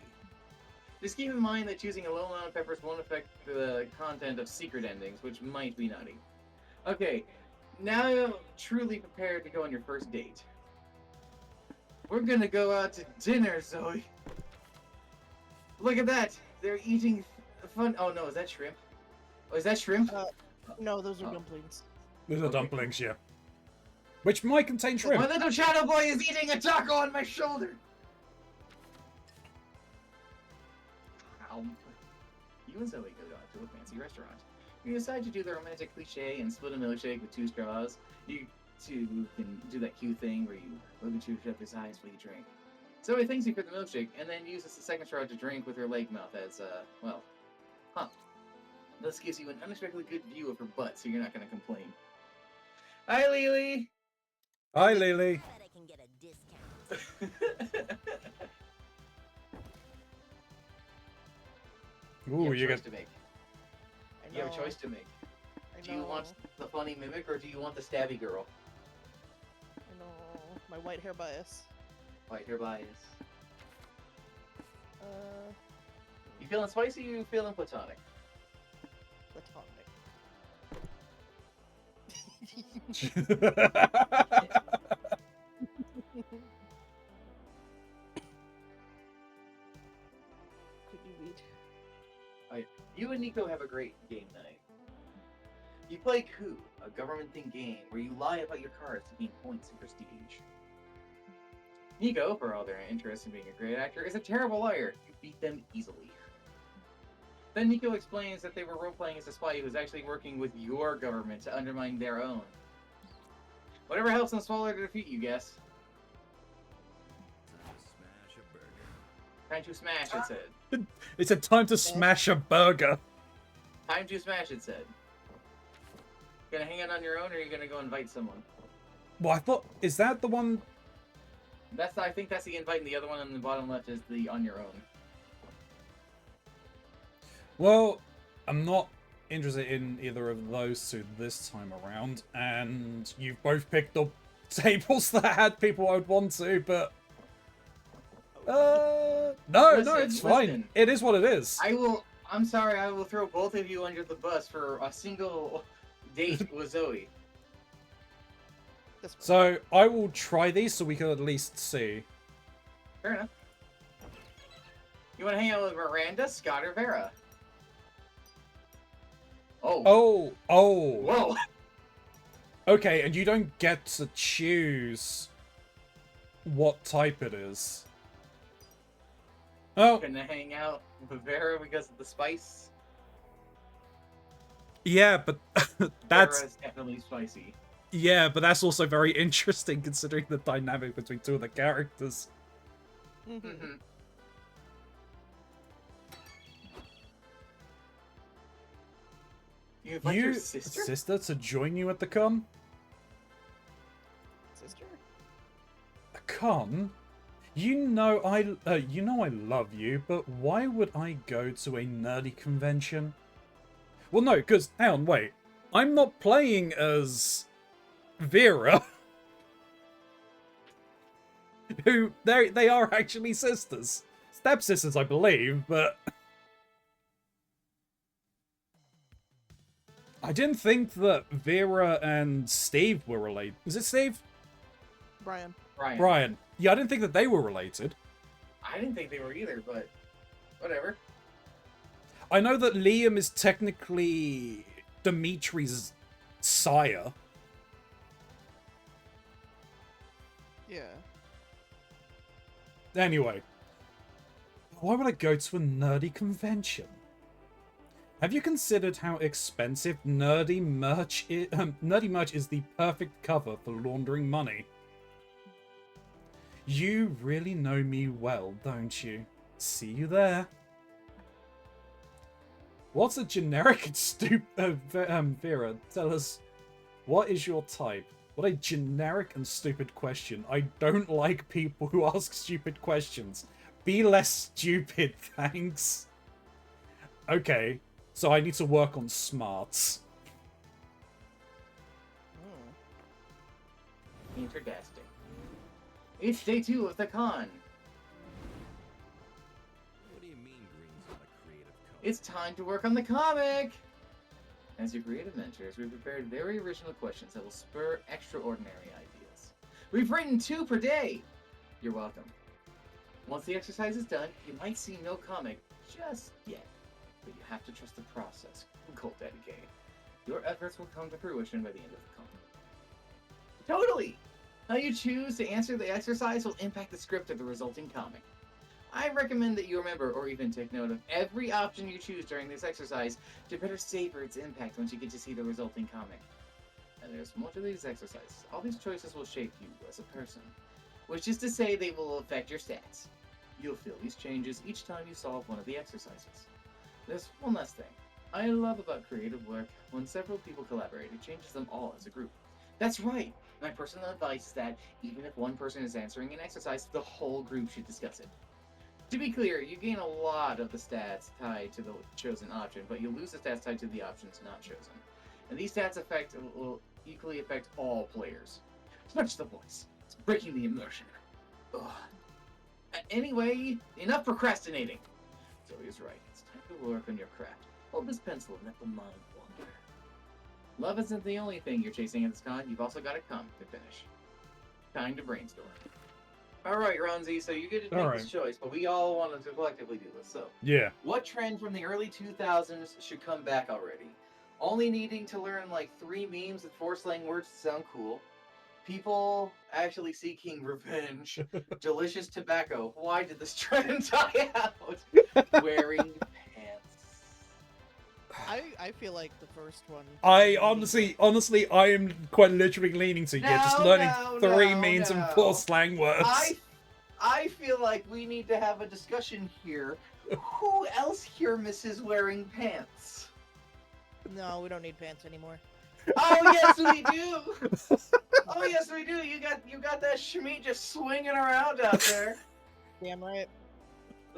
Just keep in mind that choosing a low amount of peppers won't affect the content of secret endings, which might be naughty. Okay, now you're truly prepared to go on your first date. We're gonna go out to dinner, Zoe. Look at that. They're eating fun. Oh no, is that shrimp? Oh, is that shrimp? No, those are Oh. dumplings. Those are Okay. dumplings, yeah. Which might contain My shrimp. little shadow boy is eating a taco on my shoulder. Ow. You and Zoe go out to a fancy restaurant. You decide to do the romantic cliche and split a milkshake with 2 straws. You two can do that cute thing where you look at each other's eyes while you drink. Zoe thanks you for the milkshake and then uses the second straw to drink with her leg mouth as, well, huh. This gives you an unexpectedly good view of her butt, so you're not going to complain. Hi, Lily! Hi, Lily. Bet I can get a discount. Ooh, you you have a choice get. to make. I You have a know, choice to make. I Do you want know, the funny mimic or do you want the stabby girl? I know. My white hair bias. White hair bias. Uh, You feeling spicy or you feeling platonic? platonic. Could you read? You and Nico have a great game night. You play Coup, a government-themed game where you lie about your cards to gain points and prestige. Nico, for all their interest in being a great actor, is a terrible liar. You beat them easily. Then Nico explains that they were role-playing as a spy who was actually working with your government to undermine their own. Whatever helps them swallow to defeat you, guess. Time to smash a burger. Time to smash, it said. It's a time to smash a burger. Time to smash, it said. Gonna hang out on your own, or are you gonna go invite someone? Well, I thought, is that the one? I think that's the invite, and the other one on the bottom left is the on your own. Well, I'm not interested in either of those two this time around, and you've both picked up tables that had people I would want to, but no, Listen, it's fine. listen. It is what it is. I'm sorry, I will throw both of you under the bus for a single date with Zoe. This one. So I will try these so we can at least see. Fair enough. You want to hang out with Miranda, Scott, or Vera? Oh. Oh. Whoa. Okay, and you don't get to choose what type it is. Oh, Gonna hang out with Vera because of the spice. yeah, but that's Vera's definitely spicy. yeah, but that's also very interesting considering the dynamic between two of the characters. Mm-hmm. You invite your sister? to join you at the con? Sister? A con? You know I love you, but why would I go to a nerdy convention? Well, no, because hang on, wait. I'm not playing as Vera. Who they are actually sisters. Stepsisters, I believe, but I didn't think that Vera and Steve were related. Is it Steve? Brian. Brian. Yeah, I didn't think that they were related. I didn't think they were either, but whatever. I know that Liam is technically Dimitri's sire. Yeah. Anyway, why would I go to a nerdy convention? Have you considered how expensive nerdy merch is? Nerdy merch is the perfect cover for laundering money. You really know me well, don't you? See you there. What's a generic and Vera, tell us, what is your type? What a generic and stupid question. I don't like people who ask stupid questions. Be less stupid, thanks. Okay, so I need to work on smarts. Interesting. It's day 2 of the con. What do you mean Green's not a creative code? It's time to work on the comic! As your creative mentors, we've prepared very original questions that will spur extraordinary ideas. We've written 2 per day! You're welcome. Once the exercise is done, you might see no comic just yet, but you have to trust the process. Cold Daddy K. Your efforts will come to fruition by the end of the comic. Totally! How you choose to answer the exercise will impact the script of the resulting comic. I recommend that you remember or even take note of every option you choose during this exercise to better savor its impact once you get to see the resulting comic. And there's more to these exercises. All these choices will shape you as a person, which is to say they will affect your stats. You'll feel these changes each time you solve one of the exercises. There's one last thing I love about creative work. When several people collaborate, it changes them all as a group. That's right! My personal advice is that even if one person is answering an exercise, the whole group should discuss it. To be clear, you gain a lot of the stats tied to the chosen option, but you lose the stats tied to the options not chosen. And these stats will equally affect all players. Touch the voice. It's breaking the immersion. Ugh. Anyway, enough procrastinating. Zoe's right. It's time to work on your craft. Hold this pencil and let the mind wander. Love isn't the only thing you're chasing at this con. You've also got a comic to finish. Time to brainstorm. Alright, Keronzi, so you get to make this choice, but we all wanted to collectively do this, so. Yeah. What trend from the early 2000s should come back already? Only needing to learn like 3 memes and 4 slang words to sound cool. People actually seeking revenge. Delicious tobacco. Why did this trend die out? Wearing pants. I feel like the first one. I honestly, I am quite literally leaning to just learning 3 memes and 4 slang words. I feel like we need to have a discussion here. Who else here misses wearing pants? No, we don't need pants anymore. Oh yes, we do. Oh yes, we do. You got that Shmeat just swinging around out there. Damn right.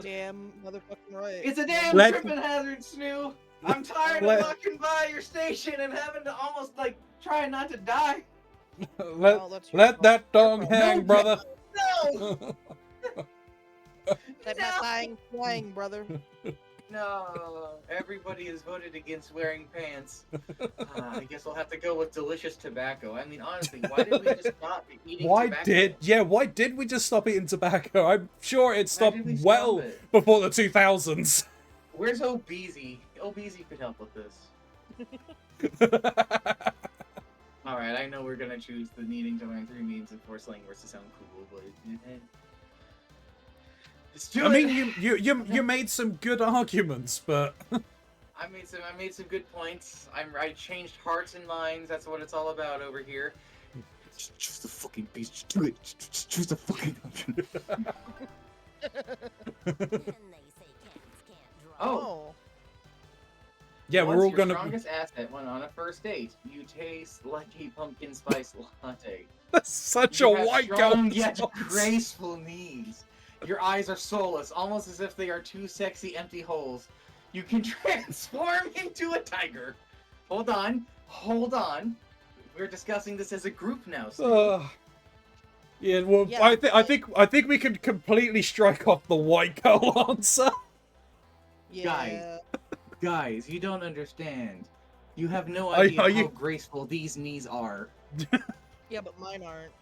Damn motherfucking right. It's a damn tripping hazard, Snoo. I'm tired of walking by your station and having to almost like try not to die. Let that dong hang, brother. No. Let my thing flying, brother. No, everybody has voted against wearing pants. I guess I'll have to go with delicious tobacco. I mean, honestly, why did we just stop eating tobacco? Why did we just stop eating tobacco? I'm sure it stopped well before the 2000s. Where's Obeezy? Obeezy could help with this. Alright, I know we're gonna choose the needing to learn 3 memes and 4 slang words to sound cool, but... Let's do it! I mean, you made some good arguments, but... I made some good points. I changed hearts and minds. That's what it's all about over here. Just choose the fucking beast. Just do it. Just choose the fucking option. And they say cats can't draw. Oh. Yeah, Once we're all your gonna... strongest asset when on a first date, you taste like a pumpkin spice latte. That's such You a have white girl. strong yet graceful knees. Your eyes are soulless, almost as if they are 2 sexy empty holes. You can transform into a tiger. Hold on. We're discussing this as a group now. Yeah, well, Yeah, I think we can completely strike off the white girl answer. Yeah. Guys, you don't understand. You have no idea how graceful these knees are. Yeah, but mine aren't.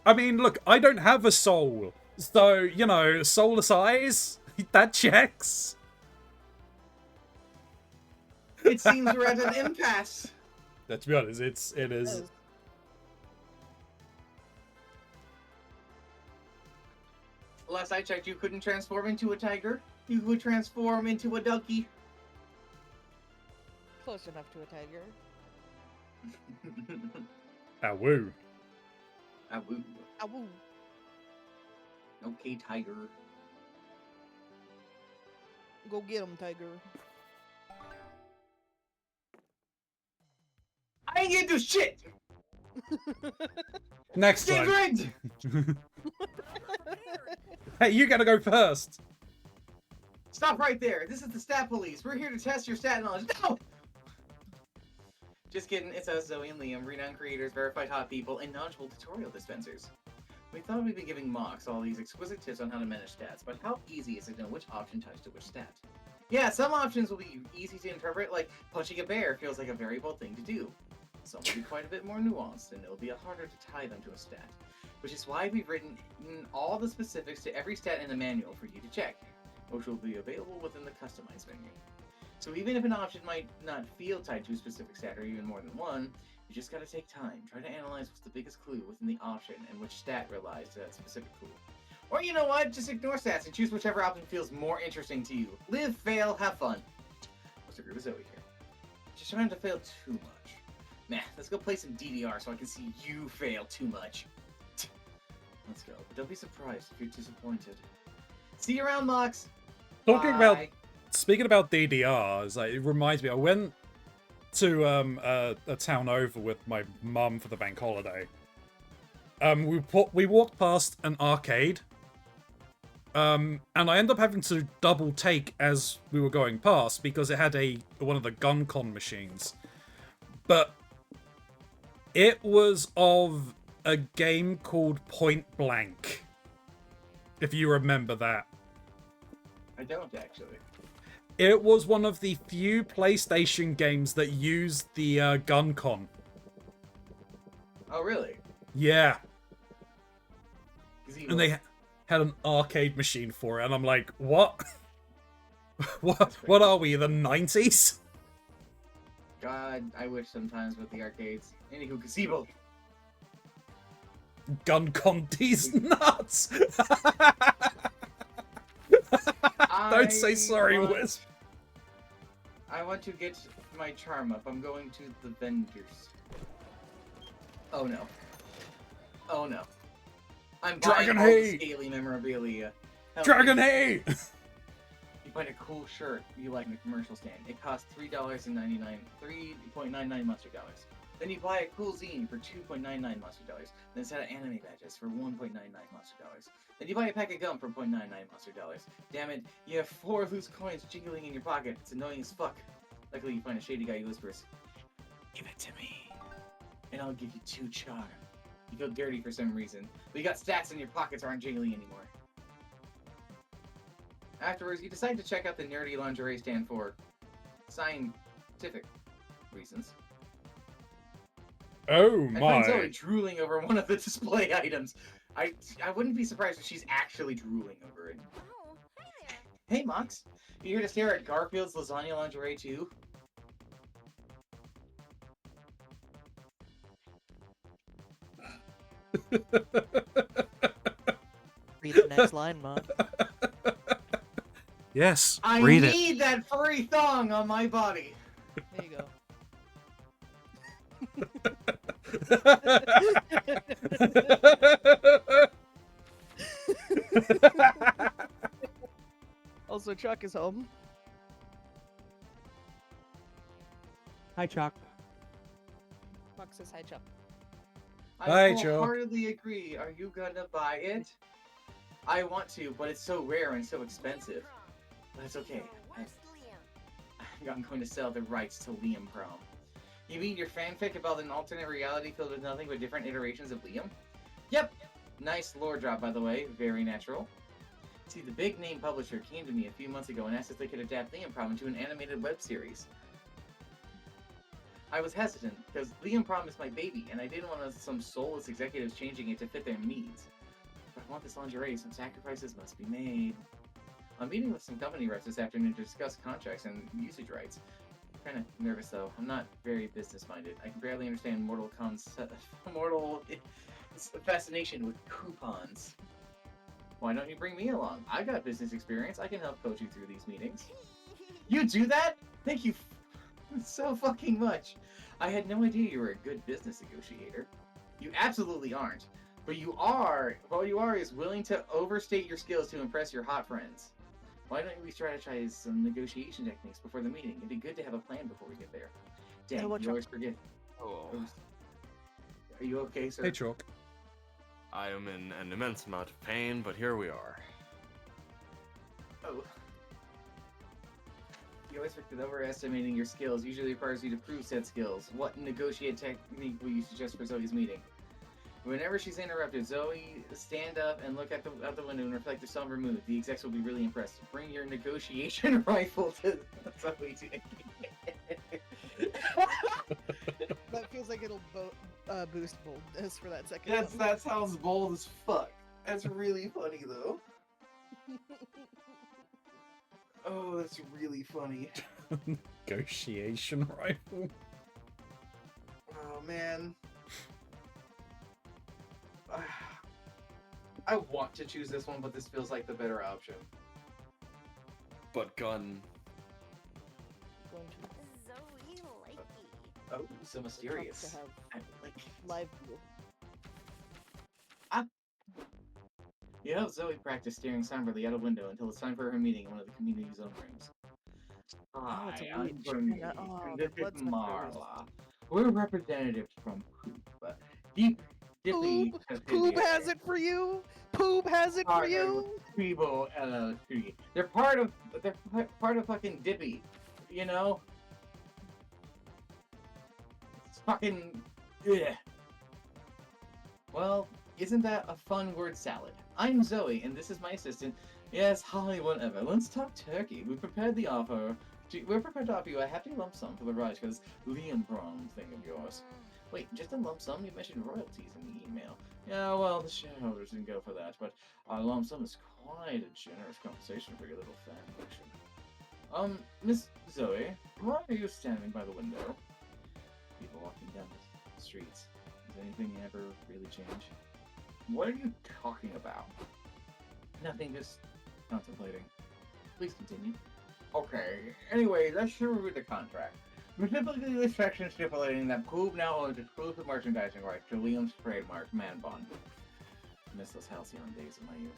I mean, look, I don't have a soul. So, you know, soulless eyes, that checks. It seems we're at an impasse. Let's be honest, it is. Last I checked, you couldn't transform into a tiger. You could transform into a ducky. Close enough to a tiger. Awoo. Awoo. Awoo. Okay, tiger. Go get him, tiger. I ain't gonna do shit! Next Get time. rigged! Hey, you gotta go first. Stop right there. This is the stat police. We're here to test your stat knowledge. No! Just kidding. It's us, Zoe and Liam, renowned creators, verified hot people, and knowledgeable tutorial dispensers. We thought we'd be giving mocks all these exquisite tips on how to manage stats, but how easy is it to know which option ties to which stat? Yeah, some options will be easy to interpret, like punching a bear feels like a very bold thing to do. Some will be quite a bit more nuanced, and it'll be harder to tie them to a stat. which is why we've written in all the specifics to every stat in the manual for you to check, which will be available within the Customize menu. So even if an option might not feel tied to a specific stat or even more than one, you just gotta take time, try to analyze what's the biggest clue within the option and which stat relies to that specific clue. Or you know what, just ignore stats and choose whichever option feels more interesting to you. Live, fail, have fun. Let's agree with Zoe here. Just trying to fail too much. Nah, let's go play some DDR so I can see you fail too much. Let's go, but don't be surprised if you're disappointed. See you around, Mox! Bye. Speaking about DDRs, like, it reminds me, I went to a town over with my mum for the bank holiday. We walked past an arcade, and I ended up having to double take as we were going past because it had one of the gun con machines. But it was of a game called Point Blank, if you remember that. I don't, actually. It was one of the few PlayStation games that used the gun con. Oh, really? Yeah. Gazebo. And they had an arcade machine for it, and I'm like, what? What are we, the 90s? God, I wish sometimes with the arcades. Anywho, Gazebo. Gun con these nuts! Don't say sorry, Wiz. I want to get my charm up. I'm going to the vendors. Oh no. Oh no. I'm buying Dragon all the hate! scaly memorabilia. Help Dragon me. hate! You find a cool shirt you like in a commercial stand. It costs $3.99 mustard dollars. Then you buy a cool zine for $2.99 mustard dollars. Then a set of anime badges for $1.99 mustard dollars. Then you buy a pack of gum for $0.99 mustard dollars. Damn it, you have 4 loose coins jingling in your pocket. It's annoying as fuck. Luckily, you find a shady guy who whispers, "Give it to me, and I'll give you 2 charm." You feel dirty for some reason, but you got stats and your pockets aren't jingling anymore. Afterwards, you decide to check out the nerdy lingerie stand for scientific reasons. Oh I find Zoe my. drooling over one of the display items. I wouldn't be surprised if she's actually drooling over it. Oh, hey there. Hey, Mox. You here to stare at Garfield's lasagna lingerie too? Read the next line, Mom. Yes, I read it. need that furry thong on my body. There you go. Also, Chuck is home. Hi, Chuck. Chuck says hi, Chuck. Hi, I Joe. wholeheartedly agree. Are you gonna buy it? I want to, but it's so rare and so expensive. But it's okay. Where's Liam? I'm going to sell the rights to Liam Prom. You mean your fanfic about an alternate reality filled with nothing but different iterations of Liam? Yep. Nice lore drop, by the way. Very natural. See, the big name publisher came to me a few months ago and asked if they could adapt Liam Prom into an animated web series. I was hesitant, because Liam Prom is my baby, and I didn't want some soulless executives changing it to fit their needs. But I want this lingerie, some sacrifices must be made. I'm meeting with some company reps this afternoon to discuss contracts and usage rights. I'm kind of nervous though. I'm not very business-minded. I can barely understand mortal fascination with coupons. Why don't you bring me along? I got business experience. I can help coach you through these meetings. You do that? Thank you so fucking much. I had no idea you were a good business negotiator. You absolutely aren't. But you are, what you are is willing to overstate your skills to impress your hot friends. Why don't we strategize some negotiation techniques before the meeting? It'd be good to have a plan before we get there. Dang, watch you out. always forget. Oh, Are you okay, sir? Hey, Chalk. I am in an immense amount of pain, but here we are. Oh. You always forget that overestimating your skills usually requires you to prove said skills. What negotiate technique will you suggest for Zoe's meeting? Whenever she's interrupted, Zoe, stand up and look out the window and reflect a somber mood. The execs will be really impressed. Bring your negotiation rifle to Zoe. That feels like it'll boost boldness for that second. one. That sounds bold as fuck. That's really funny though. Oh, that's really funny. Negotiation rifle. Oh man. I want to choose this one, but this feels like the better option. But gun. Going to Zoe likey. Oh, so mysterious. to have I like. live view. You know, Zoe practiced staring somberly out a window until it's time for her meeting in one of the community zone rooms. Oh, it's a Hi, I'm weird Bernie, shit. Oh, and the this is blood sucker was- Marla. We're representatives from Poop. Dippy Poop has it for you. Poop has it for Partnered you. with Peebo LLC. They're part of fucking Dippy. You know? It's fucking ugh. Well, isn't that a fun word salad? I'm Zoe, and this is my assistant. Yes, hi, whatever. Let's talk turkey. We're prepared to offer you a hefty lump sum for the ride for this Liam Braun thing of yours. Wait, just a lump sum? You mentioned royalties in the email. Yeah, well, the shareholders didn't go for that, but our lump sum is quite a generous compensation for your little fan fiction. Miss Zoe, why are you standing by the window? People walking down the streets. Does anything ever really change? What are you talking about? Nothing, just contemplating. Please continue. Okay, anyway, let's review the contract. Specifically, this section stipulating that Poop now owns exclusive merchandising rights to Liam's trademark, Man Bun. I miss those halcyon days of my youth.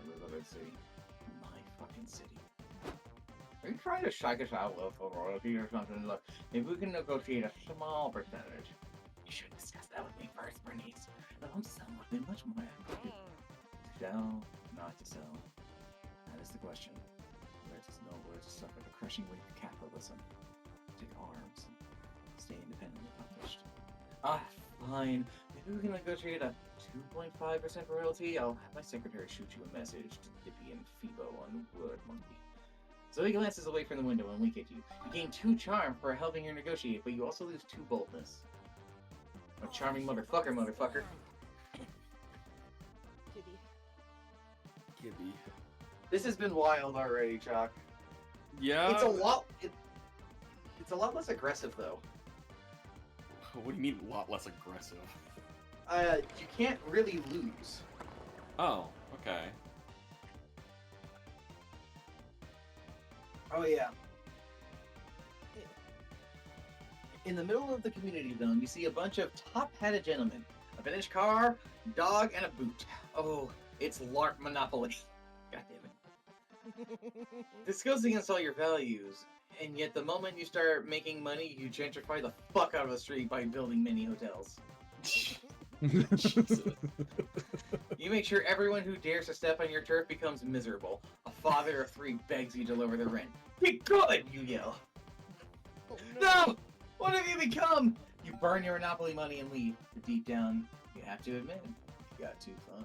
I live in city. My fucking city. Are you trying to shake us out of royalty or something? Look, if we can negotiate a small percentage. You should discuss that with me first, Bernice. The lump sum would be much more advantageous. To sell, not to sell. That is the question. Where to suffer the crushing weight of capitalism. Take arms and stay independently published. Ah, fine. Maybe we can negotiate a 2.5% royalty. I'll have my secretary shoot you a message to Dippy and Phoebo on Word Monkey. Zoe glances away from the window and wink at you. You gain 2 charm for helping her negotiate, but you also lose 2 boldness. A charming motherfucker. Kitty. Gibby. This has been wild already, Chalk. Yeah. It's a lot. It's a lot less aggressive though. What do you mean a lot less aggressive? You can't really lose. Oh, okay. Oh yeah. In the middle of the community zone, you see a bunch of top-hatted gentlemen, a vintage car, dog, and a boot. Oh, it's LARP Monopoly. God damn it. This goes against all your values, and yet the moment you start making money, you gentrify the fuck out of the street by building mini hotels. Jesus. You make sure everyone who dares to step on your turf becomes miserable. A father of 3 begs you to lower the rent. Be good, you yell. Oh, No! What have you become? You burn your Monopoly money and leave. But deep down, you have to admit, you got too fun.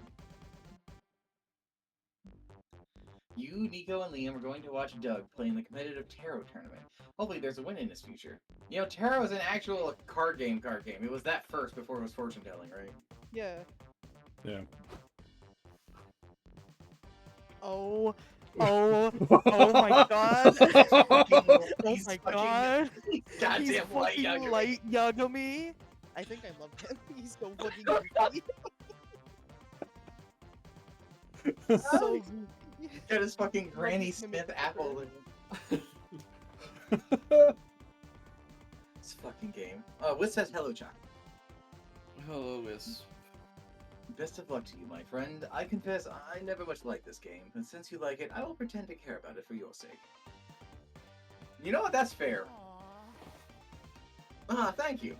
You, Nico, and Liam are going to watch Doug play in the competitive tarot tournament. Hopefully there's a win in his future. You know, tarot is an actual card game. It was that first before it was fortune telling, right? Yeah. Yeah. Oh my god. Oh He's my fucking- god. He's He's goddamn light fucking Yagami. light Yagami. I think I love him. He's so fucking goofy. So goofy. Got his fucking Granny Smith apple. This fucking game. Wiz says hello, Chuck. Hello, Wiz. Best of luck to you, my friend. I confess I never much liked this game, but since you like it, I will pretend to care about it for your sake. You know what? That's fair. Ah, thank you.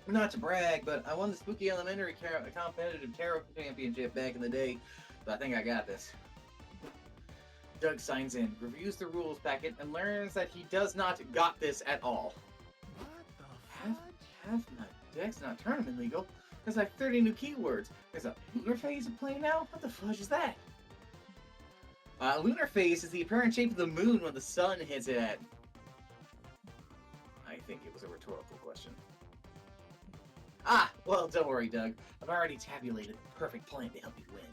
Not to brag, but I won the Spooky Elementary Competitive Tarot Championship back in the day, so I think I got this. Doug signs in, reviews the rules packet, and learns that he does not got this at all. What the Half my deck's not tournament legal. There's like 30 new keywords. There's a lunar phase of play now? What the fudge is that? Lunar phase is the apparent shape of the moon when the sun hits it at... I think it was a rhetorical question. Ah, well, don't worry, Doug. I've already tabulated the perfect plan to help you win.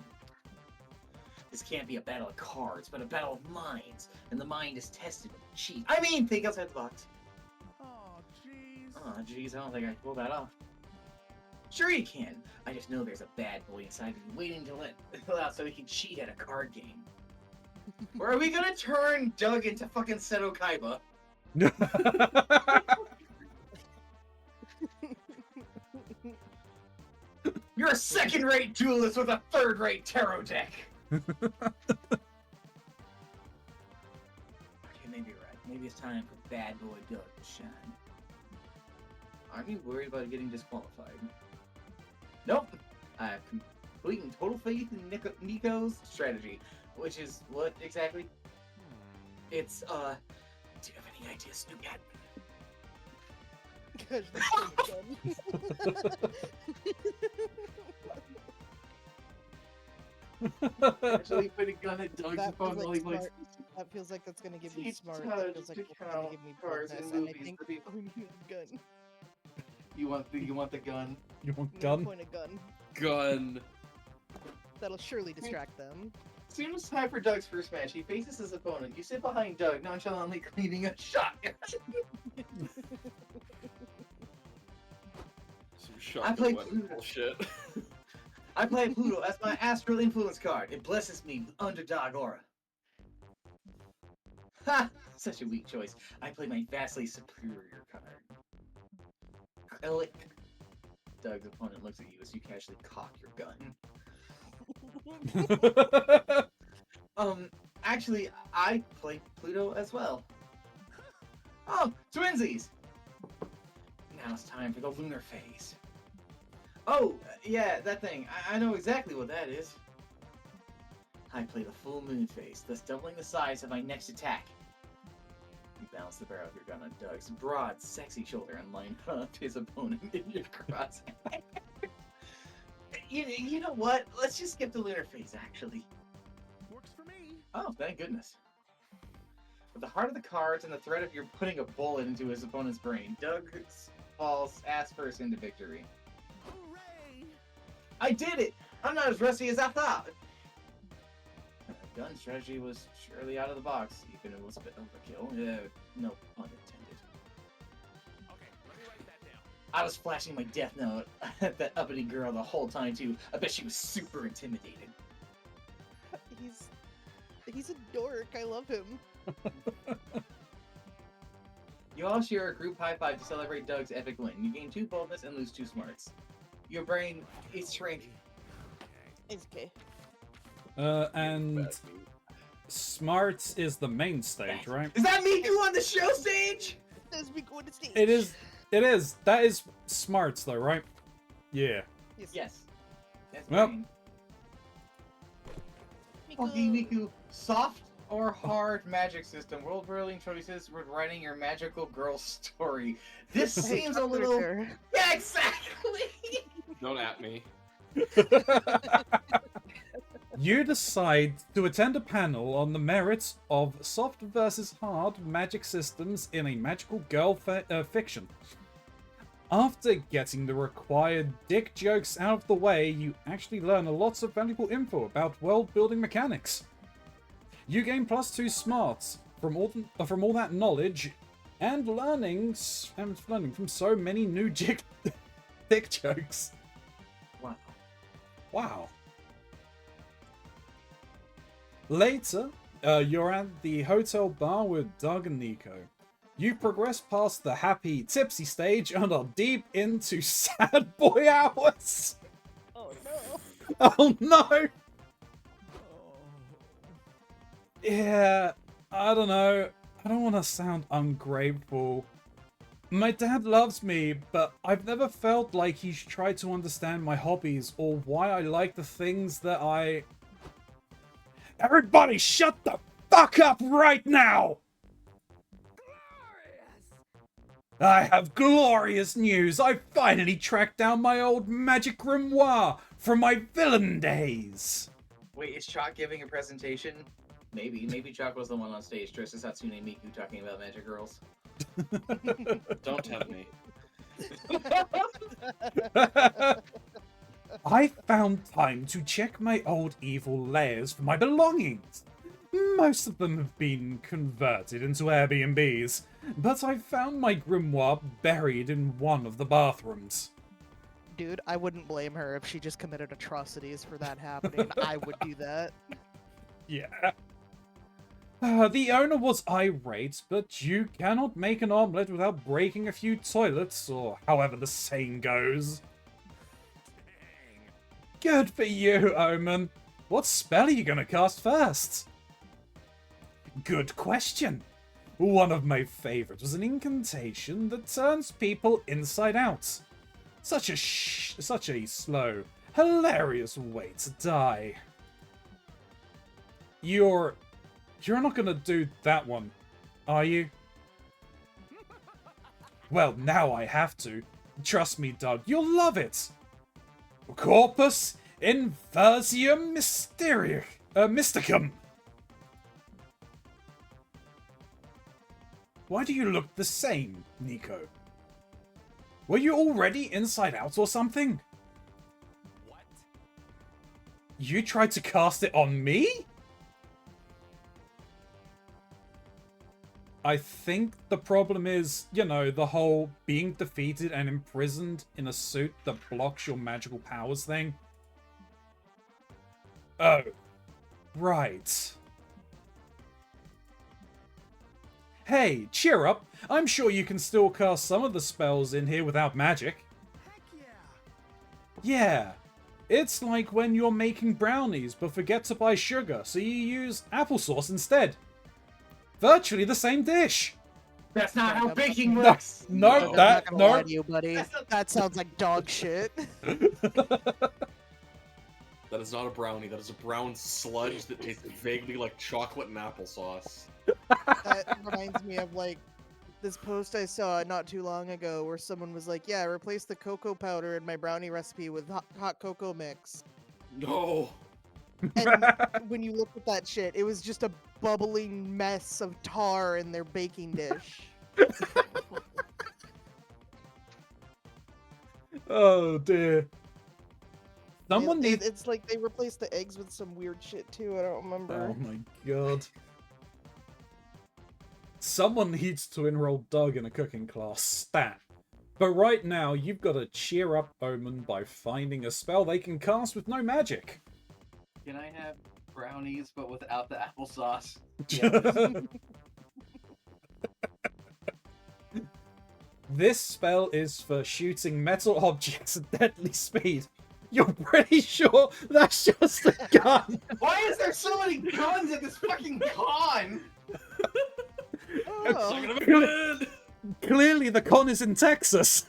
This can't be a battle of cards, but a battle of minds, and the mind is tested with cheat. I mean, think outside the box. Oh, jeez. Oh, jeez, I don't think I can pull that off. Sure you can. I just know there's a bad boy inside of you waiting to let out so he can cheat at a card game. Or are we gonna turn Doug into fucking Seto Kaiba? You're a second-rate duelist with a third-rate tarot deck! Okay, maybe you're right. Maybe it's time for bad boy Doug to shine. Aren't you worried about getting disqualified? Nope! I have complete and total faith in Nico's strategy. Which is what exactly? It's, do you have any ideas, Snookat? Gosh, that's so fun. Actually put a gun at Doug's That phone feels while he like plays. smart. That feels like that's gonna give me Teach smart. Doug That feels like to it's gonna count give me cards in boldness, and I movies think for people. we need a gun. You want the gun? You want We need to gun? point a gun. Gun. That'll surely distract them. As soon as it's time for Doug's first match, he faces his opponent. You sit behind Doug, nonchalantly cleaning a shotgun. Some I shotgun play weapon Pluto. bullshit. I play Pluto as my astral influence card. It blesses me with underdog aura. Ha! Such a weak choice. I play my vastly superior card. Click. Doug's opponent looks at you as you casually cock your gun. Actually, I play Pluto as well. Oh, twinsies! Now it's time for the lunar phase. Oh, yeah, that thing. I know exactly what that is. I play the full moon phase, thus doubling the size of my next attack. You balance the barrel of your gun on Doug's broad, sexy shoulder and line up his opponent in your crosshair. You know what? Let's just skip the lunar phase, actually. Works for me. Oh, thank goodness. With the heart of the cards and the threat of you putting a bullet into his opponent's brain, Doug falls ass first into victory. Hooray! I did it! I'm not as rusty as I thought! Gun strategy was surely out of the box, even if it was a bit overkill. No pun intended. Okay, let me write that down. I was flashing my death note at that uppity girl the whole time, too. I bet she was super intimidated. He's a dork. I love him. You all share a group high five to celebrate Doug's epic win. You gain 2 boldness and lose 2 smarts. Your brain is shrinking. It's okay. And Smarts is the main stage, right? Is that Miku on the show stage? Let's be going to stage. It is. It is. That is Smarts, though, right? Yeah. Yes. That's Well. brain. Miku. Okay, Miku. Soft or hard magic system? World building choices with writing your magical girl story. This seems a little. Yeah, exactly. Don't at me. You decide to attend a panel on the merits of soft versus hard magic systems in a magical girl fiction. After getting the required dick jokes out of the way, you actually learn lots of valuable info about world-building mechanics. You gain +2 smarts from all that knowledge and learning from so many new dick jokes. Wow. Wow. Later, you're at the hotel bar with Doug and Nico. You've progressed past the happy, tipsy stage and are deep into sad boy hours. Oh no. Oh no! Yeah, I don't know. I don't want to sound ungrateful. My dad loves me, but I've never felt like he's tried to understand my hobbies or why I like the things that I... Everybody shut the fuck up right now! I have glorious news! I finally tracked down my old magic grimoire from my villain days! Wait, is Chalk giving a presentation? Maybe Chalk was the one on stage dressed as Hatsune Miku talking about magic girls. Don't tempt me. I found time to check my old evil layers for my belongings. Most of them have been converted into Airbnbs, but I found my grimoire buried in one of the bathrooms. Dude, I wouldn't blame her if she just committed atrocities for that happening. I would do that. Yeah. The owner was irate, but you cannot make an omelette without breaking a few toilets, or however the saying goes. Good for you, Omen. What spell are you gonna cast first? Good question. One of my favorites was an incantation that turns people inside out. Such a slow, hilarious way to die. You're not gonna do that one, are you? Well, now I have to. Trust me, Doug, you'll love it. Corpus Inversium Mysticum. Why do you look the same, Nico? Were you already inside out or something? What? You tried to cast it on me? I think the problem is, you know, the whole being defeated and imprisoned in a suit that blocks your magical powers thing. Oh. Right. Hey, cheer up. I'm sure you can still cast some of the spells in here without magic. Heck yeah! Yeah. It's like when you're making brownies but forget to buy sugar, so you use applesauce instead. Virtually the same dish. That's not how baking No, works. no, I'm that not gonna lie no. to you, buddy. That's not- That sounds like dog shit. That is not a brownie. That is a brown sludge that tastes vaguely like chocolate and applesauce. That reminds me of like this post I saw not too long ago where someone was like, "Yeah, replace the cocoa powder in my brownie recipe with hot cocoa mix." No. And when you look at that shit, it was just a bubbling mess of tar in their baking dish. Oh dear. Someone needs. It's like they replaced the eggs with some weird shit too. I don't remember. Oh my god. Someone needs to enroll Doug in a cooking class. Stat. But right now, you've got to cheer up Omen by finding a spell they can cast with no magic. Can I have brownies but without the applesauce? This spell is for shooting metal objects at deadly speed. You're pretty sure that's just a gun? Why is there so many guns at this fucking con? Oh. Second of a good. Clearly the con is in Texas.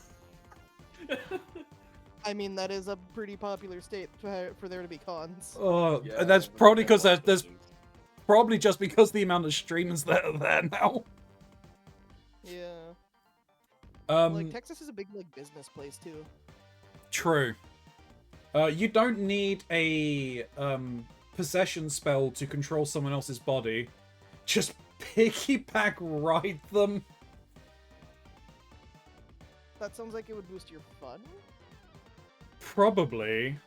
I mean, that is a pretty popular state for there to be cons. Oh, Yeah, that's we've probably got because lots of there's things. probably just because the amount of streamers that are there now. Yeah. Um, Like, Texas is a big, like, business place, too. True. You don't need a possession spell to control someone else's body. Just piggyback ride them. That sounds like it would boost your fun. Probably.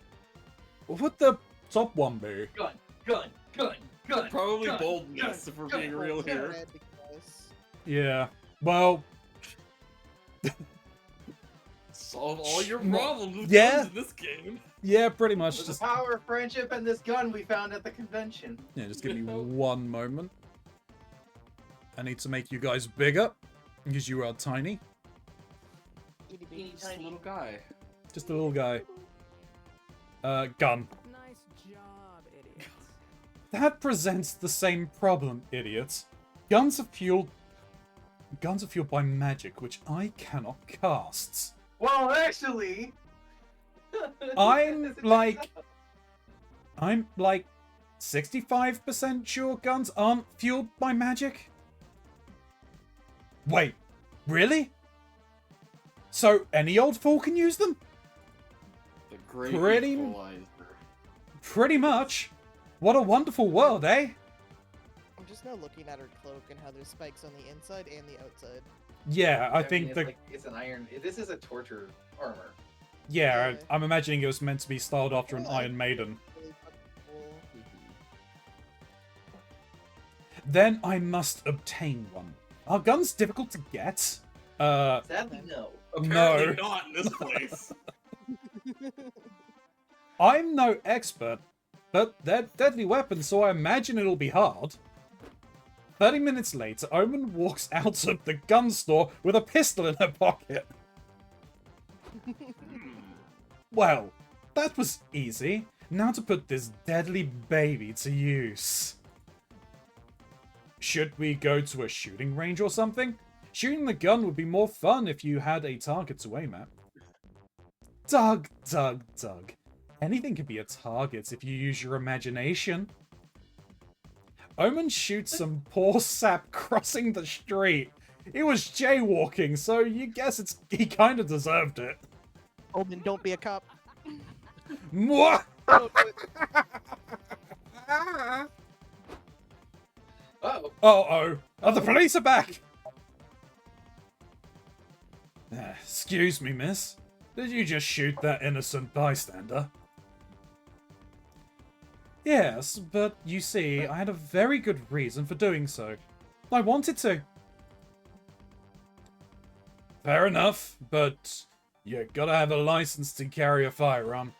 What would the top one be? Gun, gun, gun, gun. Probably gun, boldness, gun, if we're gun. being real Yeah, here. red because- Yeah. Well, Solve all your problems with Yeah. guns in this game. yeah, pretty much. With Just the power of friendship and this gun we found at the convention. yeah, just give me one moment. I need to make you guys bigger because you are tiny. Itty bitty Teeny Just a tiny. little guy. Just a little guy. Gun. Nice job, idiot. That presents the same problem, idiots. Guns are fueled by magic, which I cannot cast. Well, actually, I'm like 65% sure guns aren't fueled by magic. Wait, really? So any old fool can use them? The great Pretty- equalizer. Pretty much. What a wonderful world, eh? just now looking at her cloak and how there's spikes on the inside and the outside. Yeah, I mean, think it's the like, it's an iron. This is a torture armor. yeah, Yeah. I'm imagining it was meant to be styled after an Yeah. Iron Maiden. Really fucking cool. Then I must obtain one. Are guns difficult to get? Sadly, no. Apparently No. not in this place. I'm no expert, but they're deadly weapons, so I imagine it'll be hard. 30 minutes later, Omen walks out of the gun store with a pistol in her pocket. Well, that was easy. Now to put this deadly baby to use. Should we go to a shooting range or something? Shooting the gun would be more fun if you had a target to aim at. Doug. Anything can be a target if you use your imagination. Omen shoots some poor sap crossing the street. He was jaywalking, so you guess he kind of deserved it. Omen, don't be a cop. Mwah! Don't do it. Uh-oh. Uh-oh. Oh, the police are back! Excuse me, miss. Did you just shoot that innocent bystander? Yes, but you see, I had a very good reason for doing so. I wanted to. Fair enough, but you gotta have a license to carry a firearm.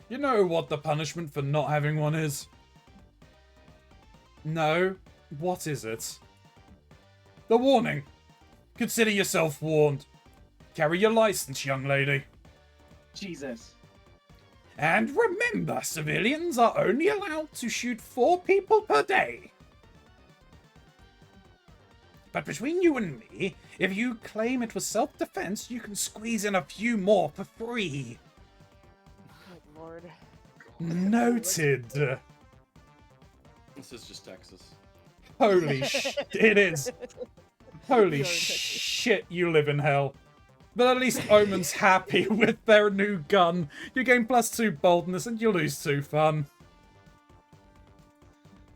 You know what the punishment for not having one is? No. What is it? The warning. Consider yourself warned. Carry your license, young lady. Jesus. And remember, civilians are only allowed to shoot 4 people per day. But between you and me, if you claim it was self-defense, you can squeeze in a few more for free. Good lord. Noted. This is just Texas. Holy it is. Holy You're in Texas. shit, you live in hell. But at least Omen's happy with their new gun. You gain +2 boldness and you lose 2 fun.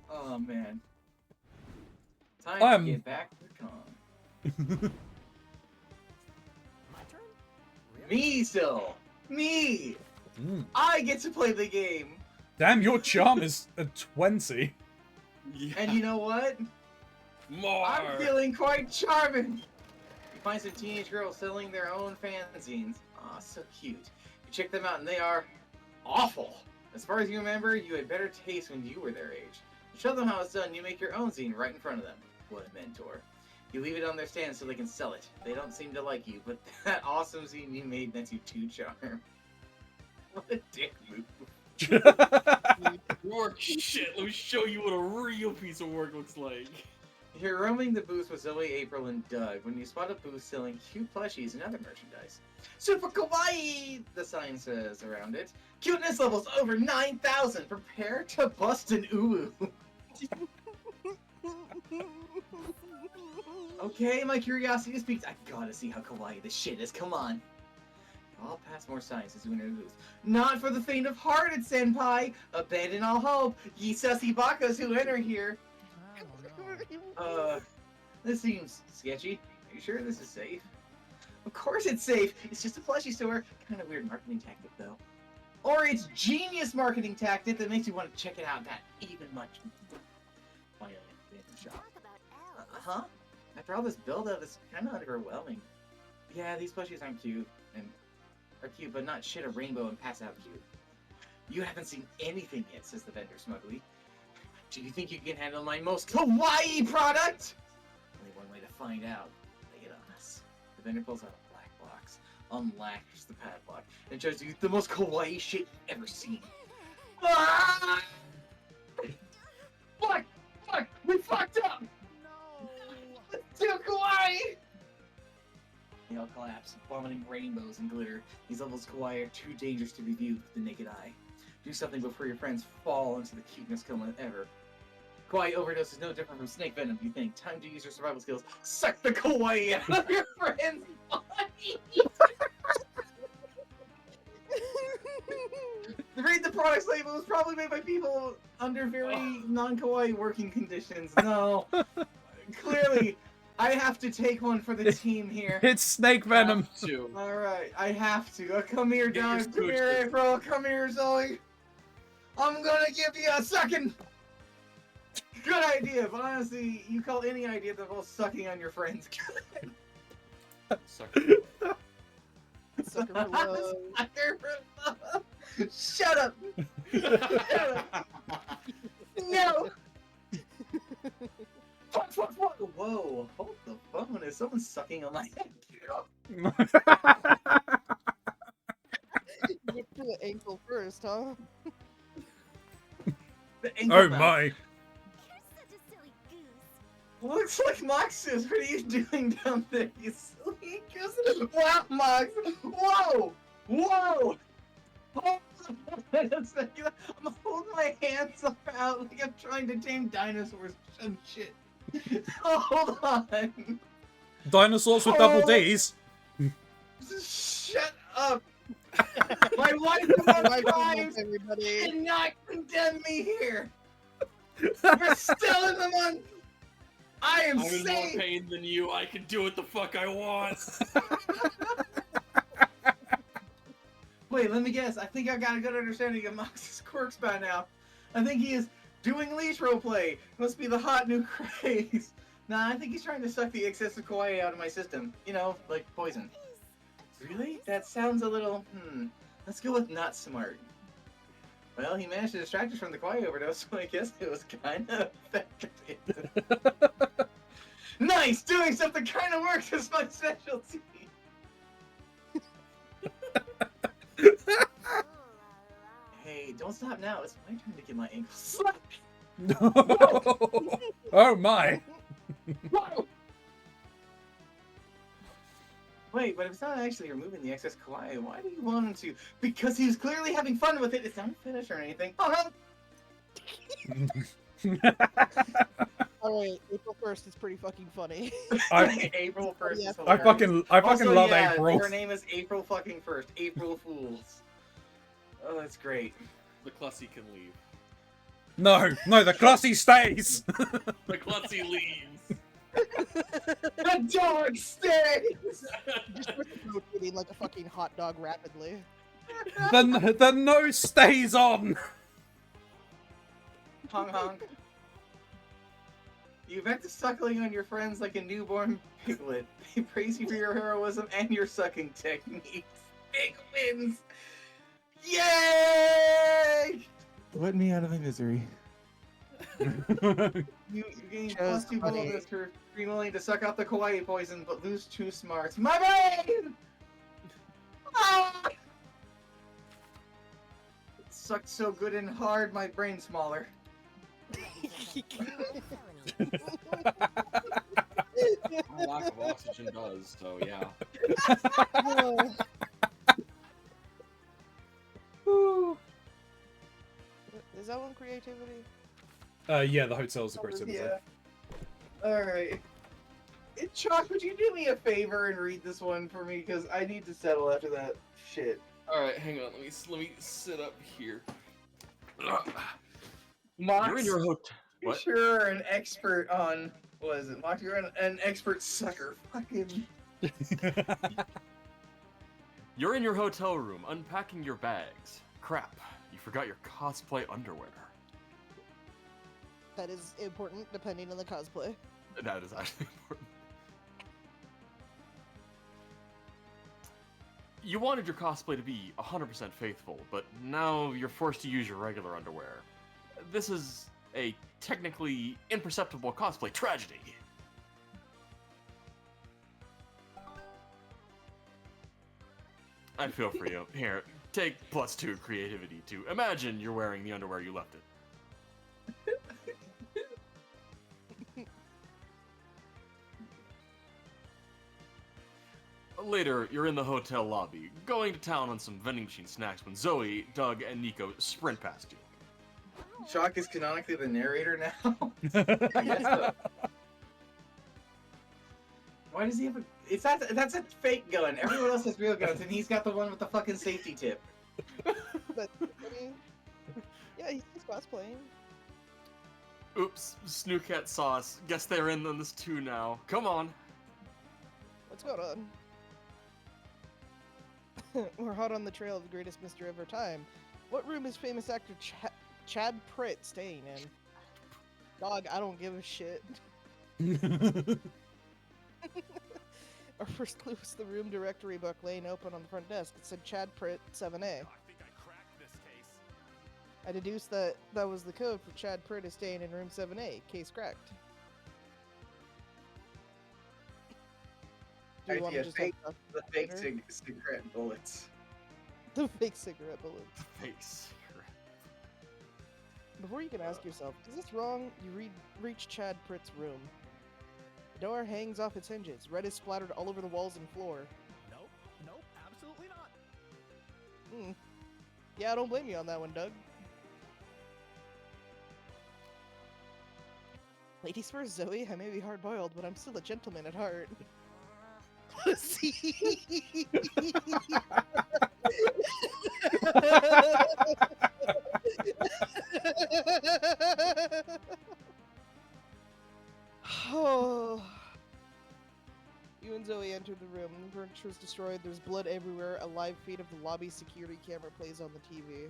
Oh man. Time I'm- to get back to the con. My turn? Really? Me still. Me. Mm. I get to play the game. Damn, your charm is a 20. Yeah. And you know what? More. I'm feeling quite charming. You find some teenage girls selling their own fanzines. Aw, so cute. You check them out and they are awful. As far as you remember, you had better taste when you were their age. You show them how it's done, you make your own zine right in front of them. What a mentor. You leave it on their stand so they can sell it. They don't seem to like you, but that awesome zine you made lets you 2 charm. What a dick move. Work shit. Let me show you what a real piece of work looks like. You're roaming the booth with Zoe, April, and Doug when you spot a booth selling cute plushies and other merchandise. Super kawaii, the sign says around it. Cuteness levels over 9,000. Prepare to bust an uwu. Okay, my curiosity speaks. I gotta see how kawaii this shit is. Come on. I'll pass more signs as you enter the booth. Not for the faint of hearted, senpai. Abandon all hope. Ye sussy bakas who enter here. This seems sketchy. Are you sure this is safe? Of course it's safe. It's just a plushie store. Kind of weird marketing tactic, though. Or it's genius marketing tactic that makes you want to check it out that even much. Finally, in the shop. Talk about elves. Huh? After all this build-up, it's kind of underwhelming. Yeah, these plushies aren't cute, and are cute, but not shit a rainbow and pass out cute. You haven't seen anything yet, says the vendor smugly. Do you think you can handle my most kawaii product? Only one way to find out. Lay it on us. The vendor pulls out a black box, unlatches the padlock, and shows you the most kawaii shit you've ever seen. Ah! Fuck! Fuck! We fucked up! No. It's too kawaii! They all collapse, vomiting rainbows and glitter. These levels of kawaii are too dangerous to be viewed with the naked eye. Do something before your friends fall into the cuteness coma ever. Kawaii overdose is no different from snake venom, you think. Time to use your survival skills. Suck the kawaii out of your friend's body! Read the product's label. It was probably made by people under very non-kawaii working conditions. No. Clearly, I have to take one for the team here. It's snake venom. Have to. Alright, I have to. Come here, Get your Don. Come here, smooches. April. Come here, Zoe. I'm gonna give you a sucking. Good idea, but honestly, you call any idea that involves sucking on your friends good. Sucker. Sucker for love. Sucker for love. Shut up. Shut up. No. Whoa, hold the phone. Is someone sucking on my head? You went for the ankle first, huh? The ankle Oh mouth. my. You're such a silly goose. Looks like Moxus. What are you doing down there, you silly goose? Wow, Mox. Whoa. Whoa. Hold on a second. I'm holding my hands out like I'm trying to tame dinosaurs or some shit. Hold on. Dinosaurs with double D's. Shut up. My wife is on Life crimes. is everybody. Did not condemn me here. We're still in the month. I am I'm in more safe. pain than you. I can do what the fuck I want. Wait, let me guess. I think I've got a good understanding of Mox's quirks by now. I think he is doing leash roleplay. Must be the hot new craze. Nah, I think he's trying to suck the excessive kawaii out of my system. You know, like poison. Really? That sounds a little, Let's go with not smart. Well, he managed to distract us from the kawaii overdose, so I guess it was kind of effective. Nice! Doing something kind of works is my specialty! Oh la la. Hey, don't stop now. It's my turn to get my ankle slapped. Oh my. Whoa! Wait, but if it's not actually removing the excess kawaii, why do you want him to? Because he's clearly having fun with it. It's not a finish or anything. Oh no! Alright, April 1st is pretty fucking funny. April 1st is Yeah. I hilarious. fucking Also, love yeah, April. Her name is April fucking 1st. April Fools. Oh, that's great. The Clussy can leave. No, the classy stays. The Clussy leaves. The dog stays! Just rotating like a fucking hot dog rapidly. The nose stays on. Honk honk. You vent to suckling on your friends like a newborn piglet. They praise you for your heroism and your sucking techniques. Big wins! Yay! Let me out of my misery. You gain plus Just 2 funny. bonus for being willing to suck out the kawaii poison, but lose 2 smarts. My brain! Ah! It sucked so good and hard, my brain's smaller. My lack of oxygen does, so yeah. Is that one creativity? Yeah, the hotel's a great citizen. Yeah. Alright. Chalk, would you do me a favor and read this one for me? Because I need to settle after that shit. Alright, hang on. Let me sit up here. Mox, You're in your hotel. you What? sure are an expert on... What is it? Mox, you're an expert sucker. Fucking... You're in your hotel room, unpacking your bags. Crap, you forgot your cosplay underwear. That is important depending on the cosplay. That is actually important. You wanted your cosplay to be 100% faithful, but now you're forced to use your regular underwear. This is a technically imperceptible cosplay tragedy. I feel for you. Here, take +2 creativity to imagine you're wearing the underwear you left it. Later, you're in the hotel lobby, going to town on some vending machine snacks when Zoe, Doug, and Nico sprint past you. Chalk is canonically the narrator now? I guess so. Why does he have a... That's a fake gun. Everyone else has real guns, and he's got the one with the fucking safety tip. But, I mean, yeah, he's cosplaying. Oops, Snookat sauce. Guess they're in on this too now. Come on. What's going on? We're hot on the trail of the greatest mystery of our time. What room is famous actor Chad Pritt staying in? Dog, I don't give a shit. Our first clue was the room directory book laying open on the front desk. It said Chad Pritt 7A. I think I cracked this case. I deduced that that was the code for Chad Pritt is staying in room 7A. Case cracked. Do you want to Idea, just fake- have The fake Later. cigarette bullets. the fake cigarette bullets? Face. Before you can ask yourself, is this wrong? You reach Chad Pritt's room. The door hangs off its hinges. Red is splattered all over the walls and floor. Nope, nope, absolutely not. Hmm. Yeah, I don't blame you on that one, Doug. Ladies first, Zoe. I may be hard-boiled, but I'm still a gentleman at heart. Pussy. Oh. You and Zoe entered the room. The furniture is destroyed. There's blood everywhere. A live feed of the lobby security camera plays on the TV.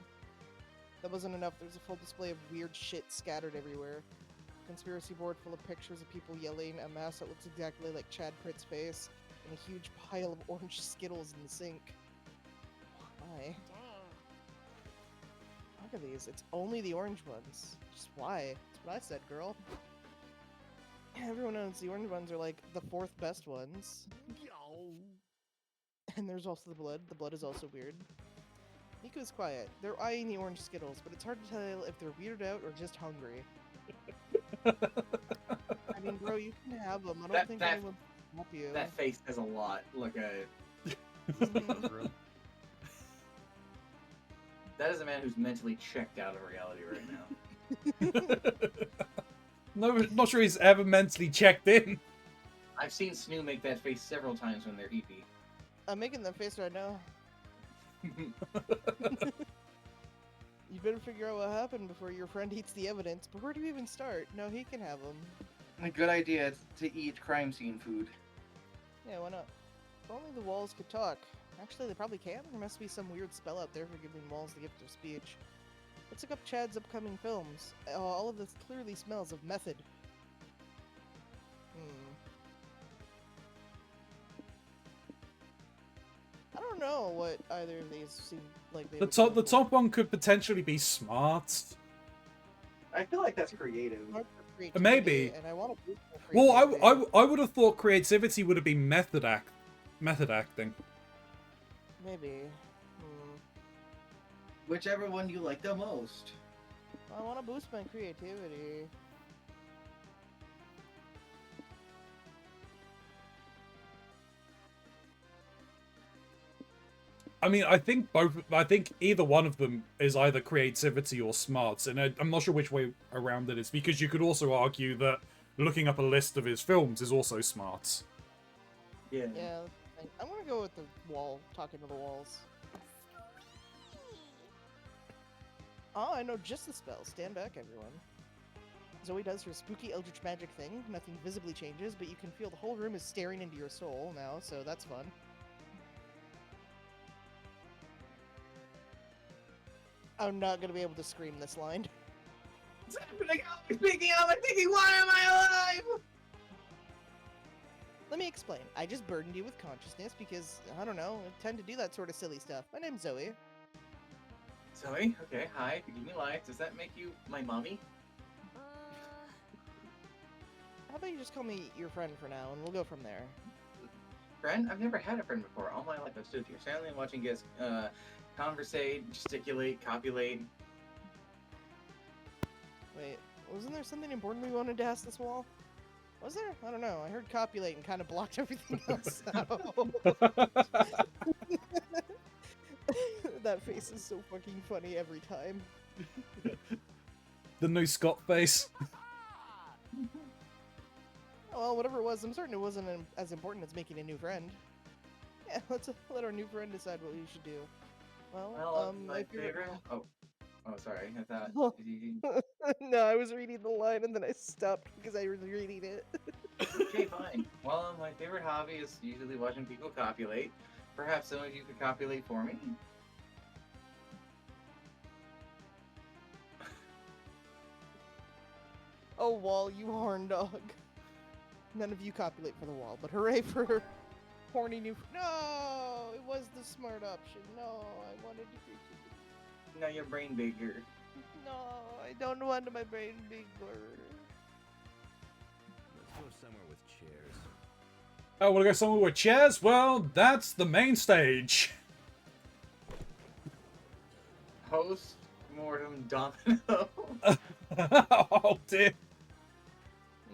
That wasn't enough. There's a full display of weird shit scattered everywhere. Conspiracy board full of pictures of people yelling, a mask that looks exactly like Chad Pritt's face, and a huge pile of orange Skittles in the sink. Why? Look at these. It's only the orange ones. Just why? That's what I said, girl. Everyone knows the orange ones are like the fourth best ones. And there's also the blood. The blood is also weird. Nico's quiet. They're eyeing the orange Skittles, but it's hard to tell if they're weirded out or just hungry. I mean, bro, you can have them. I don't think anyone can help you. That face has a lot. Look at it. That is a man who's mentally checked out of reality right now. No, not sure he's ever mentally checked in. I've seen Snoo make that face several times when they're eepy. I'm making that face right now. You better figure out what happened before your friend eats the evidence. But where do we even start? No, he can have them. A good idea to eat crime scene food. Yeah, why not? If only the walls could talk. Actually, they probably can. There must be some weird spell out there for giving walls the gift of speech. Let's look up Chad's upcoming films. All of this clearly smells of method. I don't know what either of these seem like they The would top, go the for. top one could potentially be smart. I feel like that's creative. Hard for Maybe. creativity, and I want to boost my Well, creativity. I would have thought creativity would have been method acting. Maybe. Whichever one you like the most. I want to boost my creativity. I mean, I think both. I think either one of them is either creativity or smarts, and I'm not sure which way around it is, because you could also argue that looking up a list of his films is also smarts. Yeah. Yeah, I'm gonna go with the wall, talking to the walls. Oh, I know just the spell. Stand back, everyone. Zoe does her spooky eldritch magic thing. Nothing visibly changes, but you can feel the whole room is staring into your soul now, so that's fun. I'm not gonna be able to scream this line. What's happening? I'm speaking out. I'm thinking, why am I alive? Let me explain. I just burdened you with consciousness because, I don't know, I tend to do that sort of silly stuff. My name's Zoe. Zoe, okay, hi. Give me life. Does that make you my mommy? How about you just call me your friend for now, and we'll go from there. Friend? I've never had a friend before. All my life I've stood here silently watching guests conversate, gesticulate, copulate. Wait, wasn't there something important we wanted to ask this wall? Was there? I don't know. I heard copulate and kind of blocked everything else out. That face is so fucking funny every time. The new Scott face. Oh, well, whatever it was, I'm certain it wasn't as important as making a new friend. Yeah, let's let our new friend decide what we should do. Well, My if you're- favorite. Oh, Oh, sorry. I thought. No, I was reading the line and then I stopped because I was reading it. Okay, fine. Well, my favorite hobby is usually watching people copulate. Perhaps some of you could copulate for me? Oh, Wall, you horn dog. None of you copulate for the Wall, but hooray for horny new. No, it was the smart option. No, I wanted to. Now your brain bigger. No, I don't want my brain bigger. Let's go somewhere with chairs. Oh, wanna go somewhere with chairs? Well, that's the main stage. Post-mortem domino. Oh dear.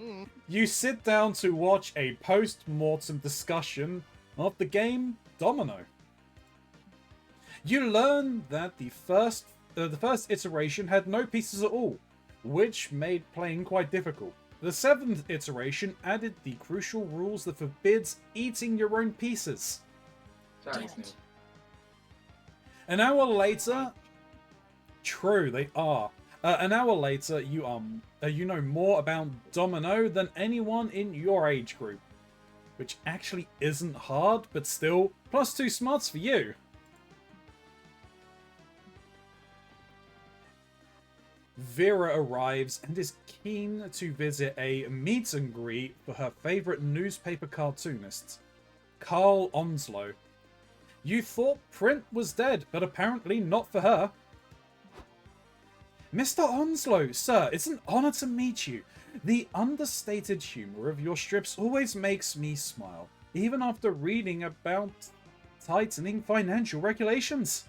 Mm. You sit down to watch a post-mortem discussion of the game Domino. You learn that the first iteration had no pieces at all, which made playing quite difficult. The 7th iteration added the crucial rules that forbids eating your own pieces. Sorry, Snoop. An hour later, true, they are. An hour later, you know more about Domino than anyone in your age group, which actually isn't hard, but still, +2 smarts for you. Vera arrives and is keen to visit a meet and greet for her favorite newspaper cartoonist, Carl Onslow. You thought Print was dead, but apparently not for her. Mr. Onslow, sir, it's an honor to meet you. The understated humor of your strips always makes me smile, even after reading about tightening financial regulations.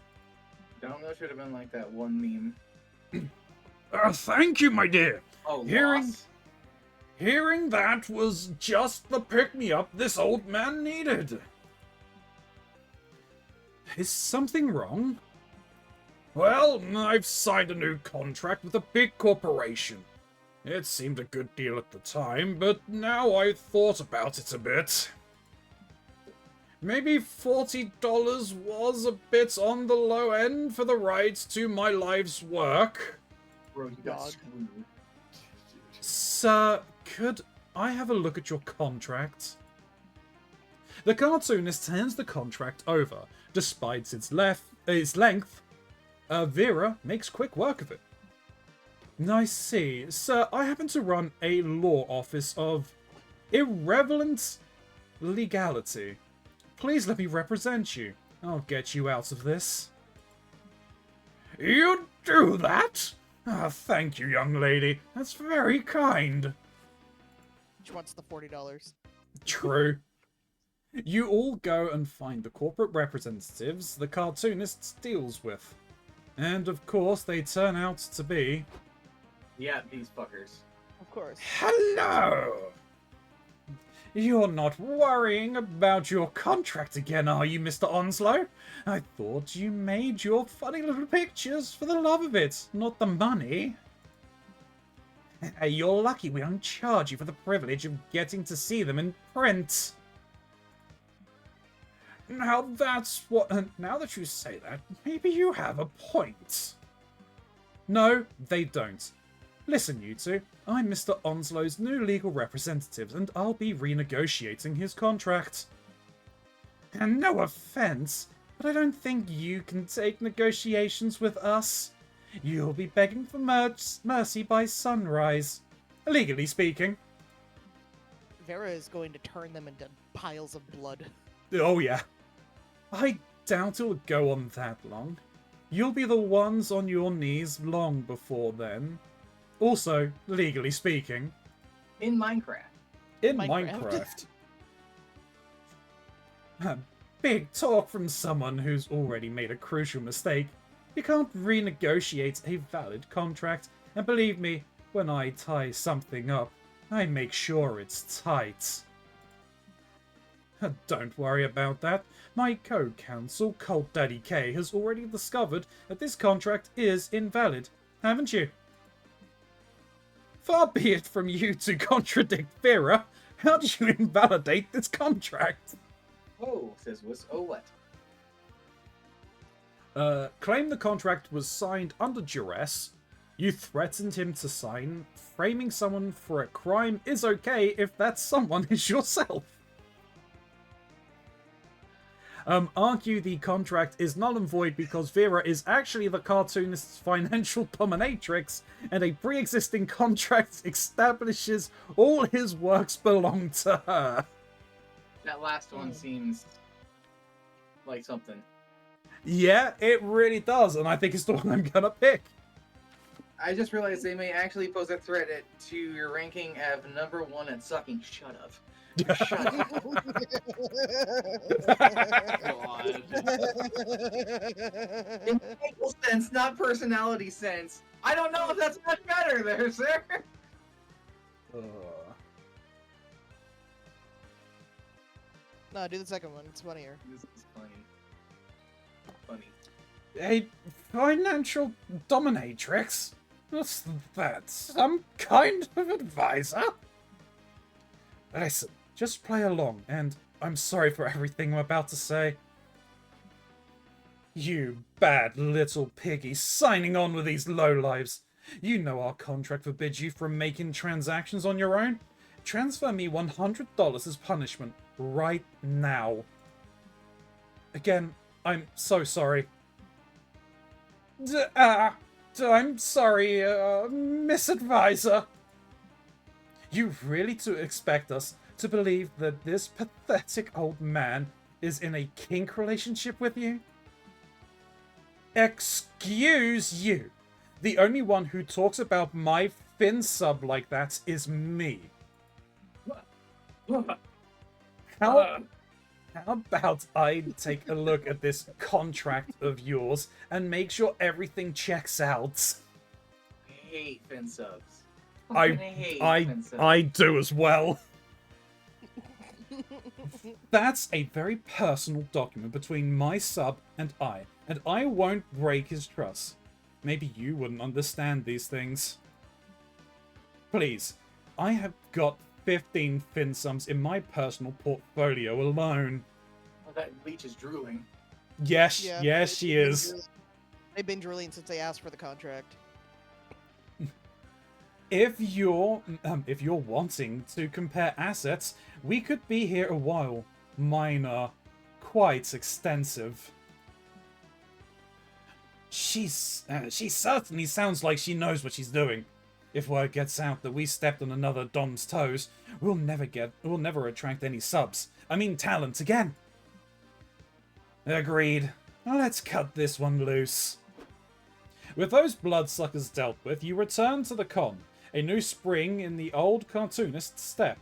Domino should have been like that one meme. Thank you, my dear. Oh, Hearing- loss? Hearing that was just the pick-me-up this old man needed. Is something wrong? Well, I've signed a new contract with a big corporation. It seemed a good deal at the time, but now I've thought about it a bit. Maybe $40 was a bit on the low end for the rights to my life's work. Bro, you got Dog. screwed. Sir, could I have a look at your contract? The cartoonist hands the contract over. Despite its length, Vera makes quick work of it. I see. Sir, I happen to run a law office of irrelevant legality. Please let me represent you. I'll get you out of this. You do that? Thank you, young lady. That's very kind. She wants the $40. True. You all go and find the corporate representatives the cartoonist deals with. And of course, they turn out to be... Yeah, these fuckers. Of course. Hello! You're not worrying about your contract again, are you, Mr. Onslow? I thought you made your funny little pictures for the love of it, not the money. Hey, you're lucky we don't charge you for the privilege of getting to see them in print. Now that's what... now that you say that, maybe you have a point. No, they don't. Listen, you two. I'm Mr. Onslow's new legal representative, and I'll be renegotiating his contract. And no offense, but I don't think you can take negotiations with us. You'll be begging for mercy by sunrise. Legally speaking. Vera is going to turn them into piles of blood. Oh yeah. I doubt it'll go on that long. You'll be the ones on your knees long before then. Also, legally speaking. In Minecraft. In Minecraft. Minecraft. Big talk from someone who's already made a crucial mistake. You can't renegotiate a valid contract, and believe me, when I tie something up, I make sure it's tight. Don't worry about that. My co-counsel, Cult Daddy K, has already discovered that this contract is invalid, haven't you? Far be it from you to contradict Vera. How do you invalidate this contract? Oh, says Wuss. Oh, what? Claim the contract was signed under duress. You threatened him to sign. Framing someone for a crime is okay if that someone is yourself. Argue the contract is null and void because Vera is actually the cartoonist's financial dominatrix, and a pre-existing contract establishes all his works belong to her. That last one seems like something. Yeah, it really does, and I think it's the one I'm gonna pick. I just realized they may actually pose a threat to your ranking of #1 at sucking. Shut up. Shut up. God. In mental sense, not personality sense. I don't know if that's much better there, sir. No, do the second one. It's funnier. This is funny. Funny. A financial dominatrix? What's that? Some kind of advisor? Listen, just play along, and I'm sorry for everything I'm about to say. You bad little piggy signing on with these lowlives. You know our contract forbids you from making transactions on your own. Transfer me $100 as punishment right now. Again, I'm so sorry. I'm sorry, Miss Advisor. You really do expect us to believe that this pathetic old man is in a kink relationship with you? Excuse you. The only one who talks about my fin sub like that is me. How about I take a look at this contract of yours and make sure everything checks out? I hate fin subs. I do as well. That's a very personal document between my sub and I won't break his trust. Maybe you wouldn't understand these things. Please, I have got 15 fin subs in my personal portfolio alone. Oh, that leech is drooling. Yes, Yeah, yes, she is. They've been drilling since they asked for the contract. If you're wanting to compare assets, we could be here a while. Mine are quite extensive. She certainly sounds like she knows what she's doing. If word gets out that we stepped on another Dom's toes, we'll never attract any subs. I mean talent again. Agreed. Let's cut this one loose. With those bloodsuckers dealt with, you return to the con. A new spring in the old cartoonist's step.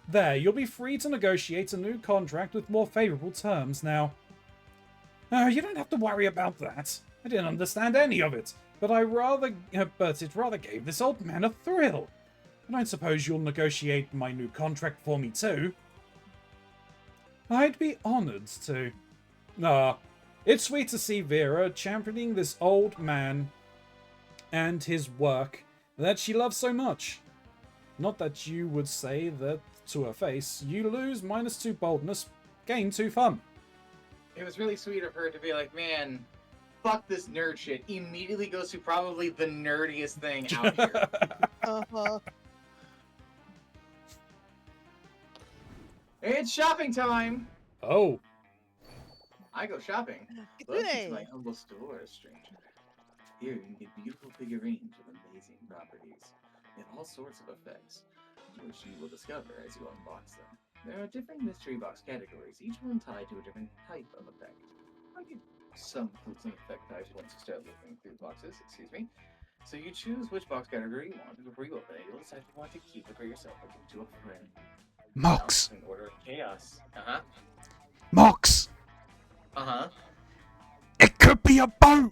There, you'll be free to negotiate a new contract with more favourable terms now. You don't have to worry about that. I didn't understand any of it, but it rather gave this old man a thrill. And I suppose you'll negotiate my new contract for me too. I'd be honoured to. It's sweet to see Vera championing this old man and his work that she loves so much. Not that you would say that to her face. You lose -2 boldness, gain 2 fun. It was really sweet of her to be like, man, fuck this nerd shit. Immediately goes to probably the nerdiest thing out here. Uh-huh. It's shopping time! Oh. I go shopping. Welcome to my humble store, stranger. Here you can get beautiful figurines with amazing properties and all sorts of effects, which you will discover as you unbox them. There are different mystery box categories, each one tied to a different type of effect. I'll give some effect types once you start looking through boxes, excuse me. So you choose which box category you want, and before you open it, you'll decide if you want to keep it for yourself or give it to a friend. Mox. In order of chaos. Uh-huh. Mox. Uh-huh. It could be a boat.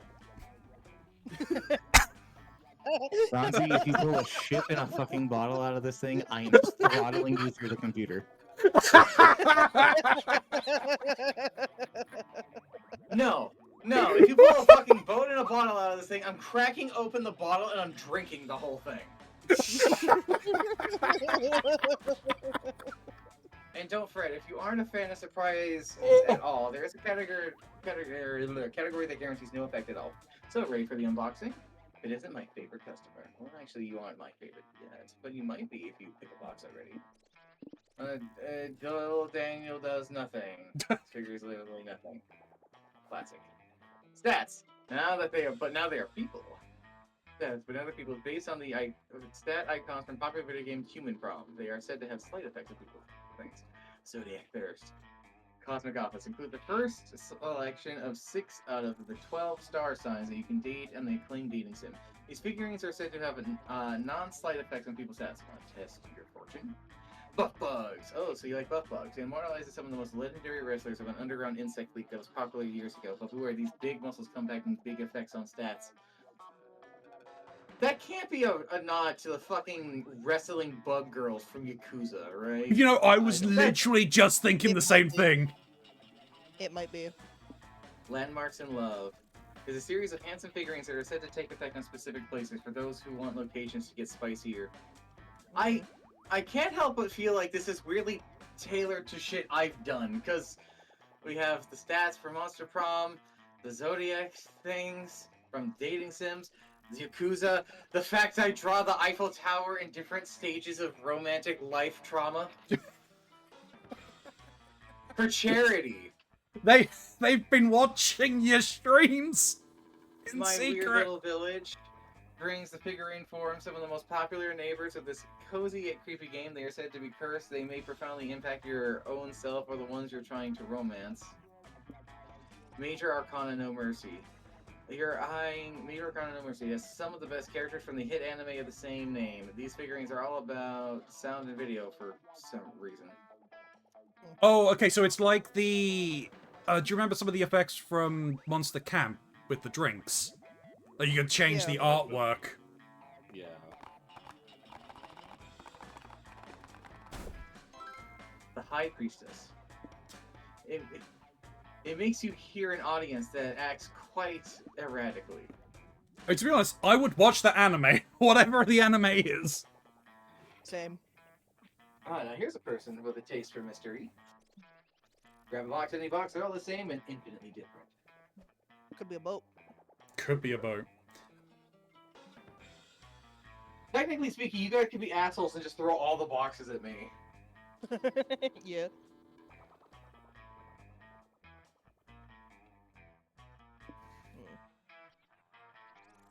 Keronzi, if you pull a ship in a fucking bottle out of this thing, I am throttling you through the computer. No, if you pull a fucking boat in a bottle out of this thing, I'm cracking open the bottle and I'm drinking the whole thing. And don't fret. If you aren't a fan of surprise at all, there is a category that guarantees no effect at all. So, ready for the unboxing? It isn't my favorite customer. Well, actually, you aren't my favorite yet, but you might be if you pick a box already. Little Daniel does nothing. This figure is literally nothing. Classic. Stats. Now they are people. Stats, but other people based on the stat icons from popular video game Human Prom. They are said to have slight effects on people's things. Zodiac Thirst. Cosmic Office include the first selection of 6 out of the 12 star signs that you can date and the acclaimed dating sim. These figurines are said to have a non-slight effect on people's stats. Want to test your fortune? Buff Bugs! Oh, so you like Buff Bugs. It immortalizes some of the most legendary wrestlers of an underground insect league that was popular years ago. But beware, these big muscles come back with big effects on stats. That can't be a nod to the fucking wrestling bug girls from Yakuza, right? You know, I was literally just thinking the same thing. It might be. Landmarks in Love is a series of handsome figurines that are said to take effect on specific places for those who want locations to get spicier. I can't help but feel like this is weirdly tailored to shit I've done, because we have the stats for Monster Prom, the Zodiac things from dating sims, the Yakuza, the fact I draw the Eiffel Tower in different stages of romantic life trauma. For charity. They've been watching your streams in My secret. weird little village brings the figurine form some of the most popular neighbors of this cozy yet creepy game. They are said to be cursed. They may profoundly impact your own self or the ones you're trying to romance. Major Arcana No Mercy. You're eyeing Major Arcana No Mercy has some of the best characters from the hit anime of the same name. These figurines are all about sound and video for some reason. Oh, okay, so it's like the... do you remember some of the effects from Monster Camp with the drinks? Like you could change the artwork. Yeah. The High Priestess. It makes you hear an audience that acts quite erratically. Hey, to be honest, I would watch the anime, whatever the anime is. Same. Ah, now here's a person with a taste for mystery. Grab a box, any box, they're all the same and infinitely different. Could be a boat. Could be a boat. Technically speaking, you guys could be assholes and just throw all the boxes at me. Yeah.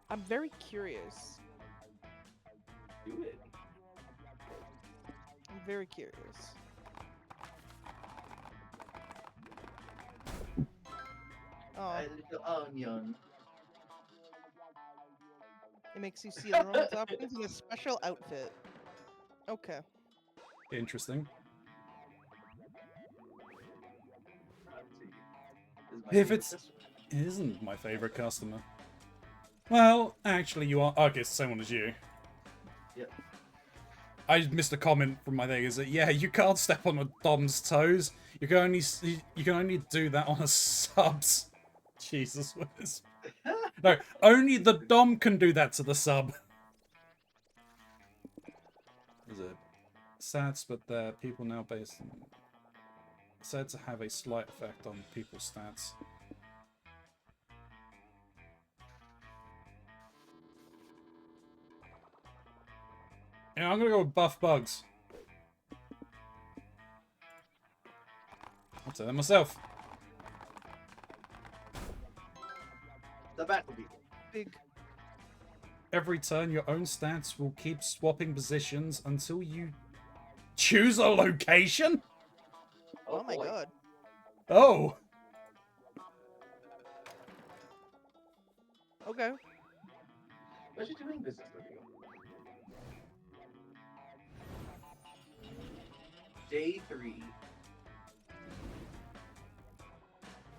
I'm very curious. Do it. I'm very curious. Oh, A little onion. it makes you see the romance options in a special outfit. Okay. Interesting. This is my If it's... favorite It isn't my favorite customer. Well, actually you are... Okay, it's the same one as you. Yep. I missed a comment from my thing, is that, yeah, you can't step on a Dom's toes. You can only do that on a subs. Jesus, what is... No, only the Dom can do that to the sub. Is it stats, but they're people now based on... Said to have a slight effect on people's stats. Yeah, I'm gonna go with Buff Bugs. I'll tell them myself. The Battle Beetle. Big. Every turn, your own stats will keep swapping positions until you choose a location? Oh my boy. god. Oh. Okay. What's she doing business with you? Day 3.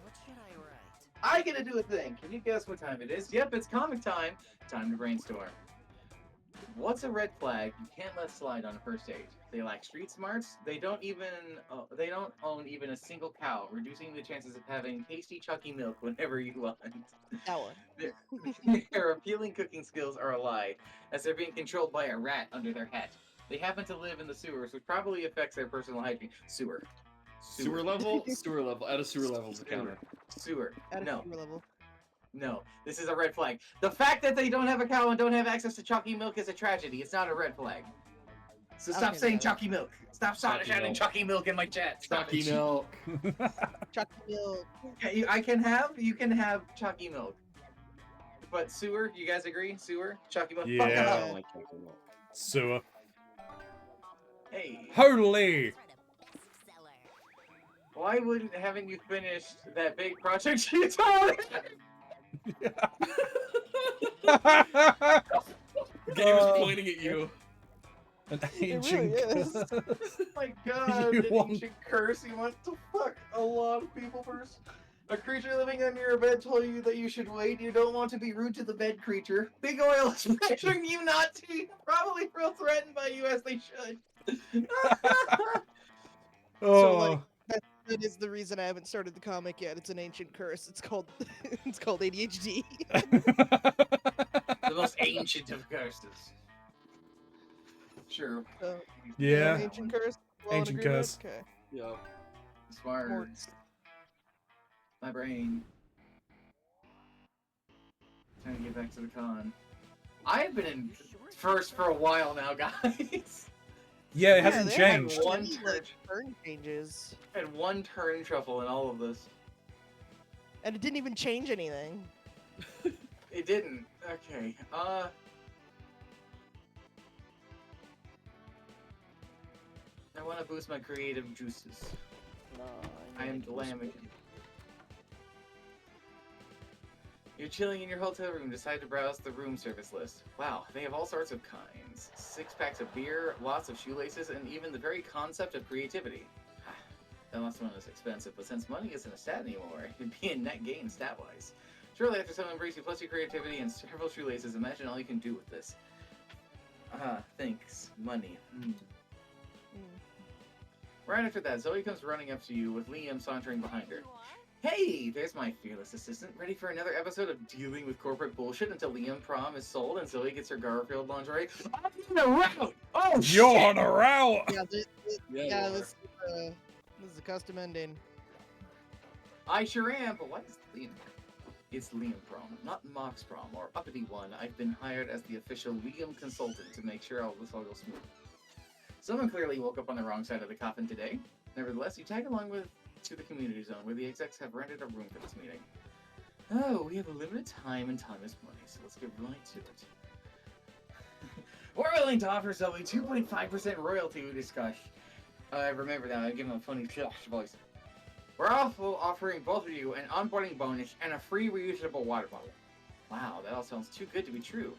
What should I write? I get to do a thing. Can you guess what time it is? Yep, it's comic time. Time to brainstorm. What's a red flag you can't let slide on a first date? They lack street smarts. They don't own even a single cow, reducing the chances of having tasty chucky milk whenever you want. That one. Their appealing cooking skills are a lie, as they're being controlled by a rat under their hat. They happen to live in the sewers, which probably affects their personal hygiene. Sewer. Sewer level? Sewer level. Add a sewer level to the counter. Sewer. At a No. sewer level. No. This is a red flag. The fact that they don't have a cow and don't have access to chalky milk is a tragedy. It's not a red flag. So stop Okay, saying no. chalky milk. Stop Chalky shouting milk. chalky milk in my chat. Stop Chalky it. milk. Chocolate milk. You can have chalky milk. But sewer, you guys agree? Sewer? Chalky milk? Fuck Yeah. I off. don't like chalky milk. Sewer. Hey. Holy! Why wouldn't having you finished that big project you told? The game is Oh. pointing at you. An It ancient really is. curse. Oh my god, You an want- ancient curse. You want to fuck a lot of people first. A creature living under your bed told you that you should wait. You don't want to be rude to the bed creature. Big Oil is pressuring you not to. You probably feel threatened by you as they should. So like Oh. that is the reason I haven't started the comic yet. It's an ancient curse. It's called it's called ADHD. The most ancient of curses. Sure. So, Yeah. ancient curse. We're all in Ancient agreement? curse. Okay. Yeah. Smart. More- My brain. Trying to get back to the con. I've been in first for a while now, guys. Yeah, it Yeah, hasn't they had changed. one many, like, turn changes, I had one turn shuffle in all of this. and it didn't even change anything. It didn't. Okay. I want to boost my creative juices. I am glamming. You're chilling in your hotel room, decide to browse the room service list. Wow, they have all sorts of kinds. 6 packs of beer, lots of shoelaces, and even the very concept of creativity. That last one is expensive, but since money isn't a stat anymore, it can be a net gain stat-wise. Surely after some embracing plus your creativity and several shoelaces, imagine all you can do with this. Thanks. Money. Right after that, Zoe comes running up to you with Liam sauntering behind her. Hey, there's my fearless assistant, ready for another episode of dealing with corporate bullshit until Liam prom is sold and Zoe gets her Garfield lingerie. I'm on a route! Oh, You're shit! on a route! Yeah, Yeah, yeah, you this is a custom ending. I sure am, but what is Liam? It's Liam prom, not Mox prom or Uppity One. I've been hired as the official Liam consultant to make sure all this all goes smooth. Someone clearly woke up on the wrong side of the coffin today. Nevertheless, you tag along to the community zone where the execs have rented a room for this meeting. Oh, we have a limited time and time is money, so let's get right to it. We're willing to offer Zoe 2.5% royalty we discussed. Remember that, I give him a funny voice. We're also offering both of you an onboarding bonus and a free reusable water bottle. Wow, that all sounds too good to be true.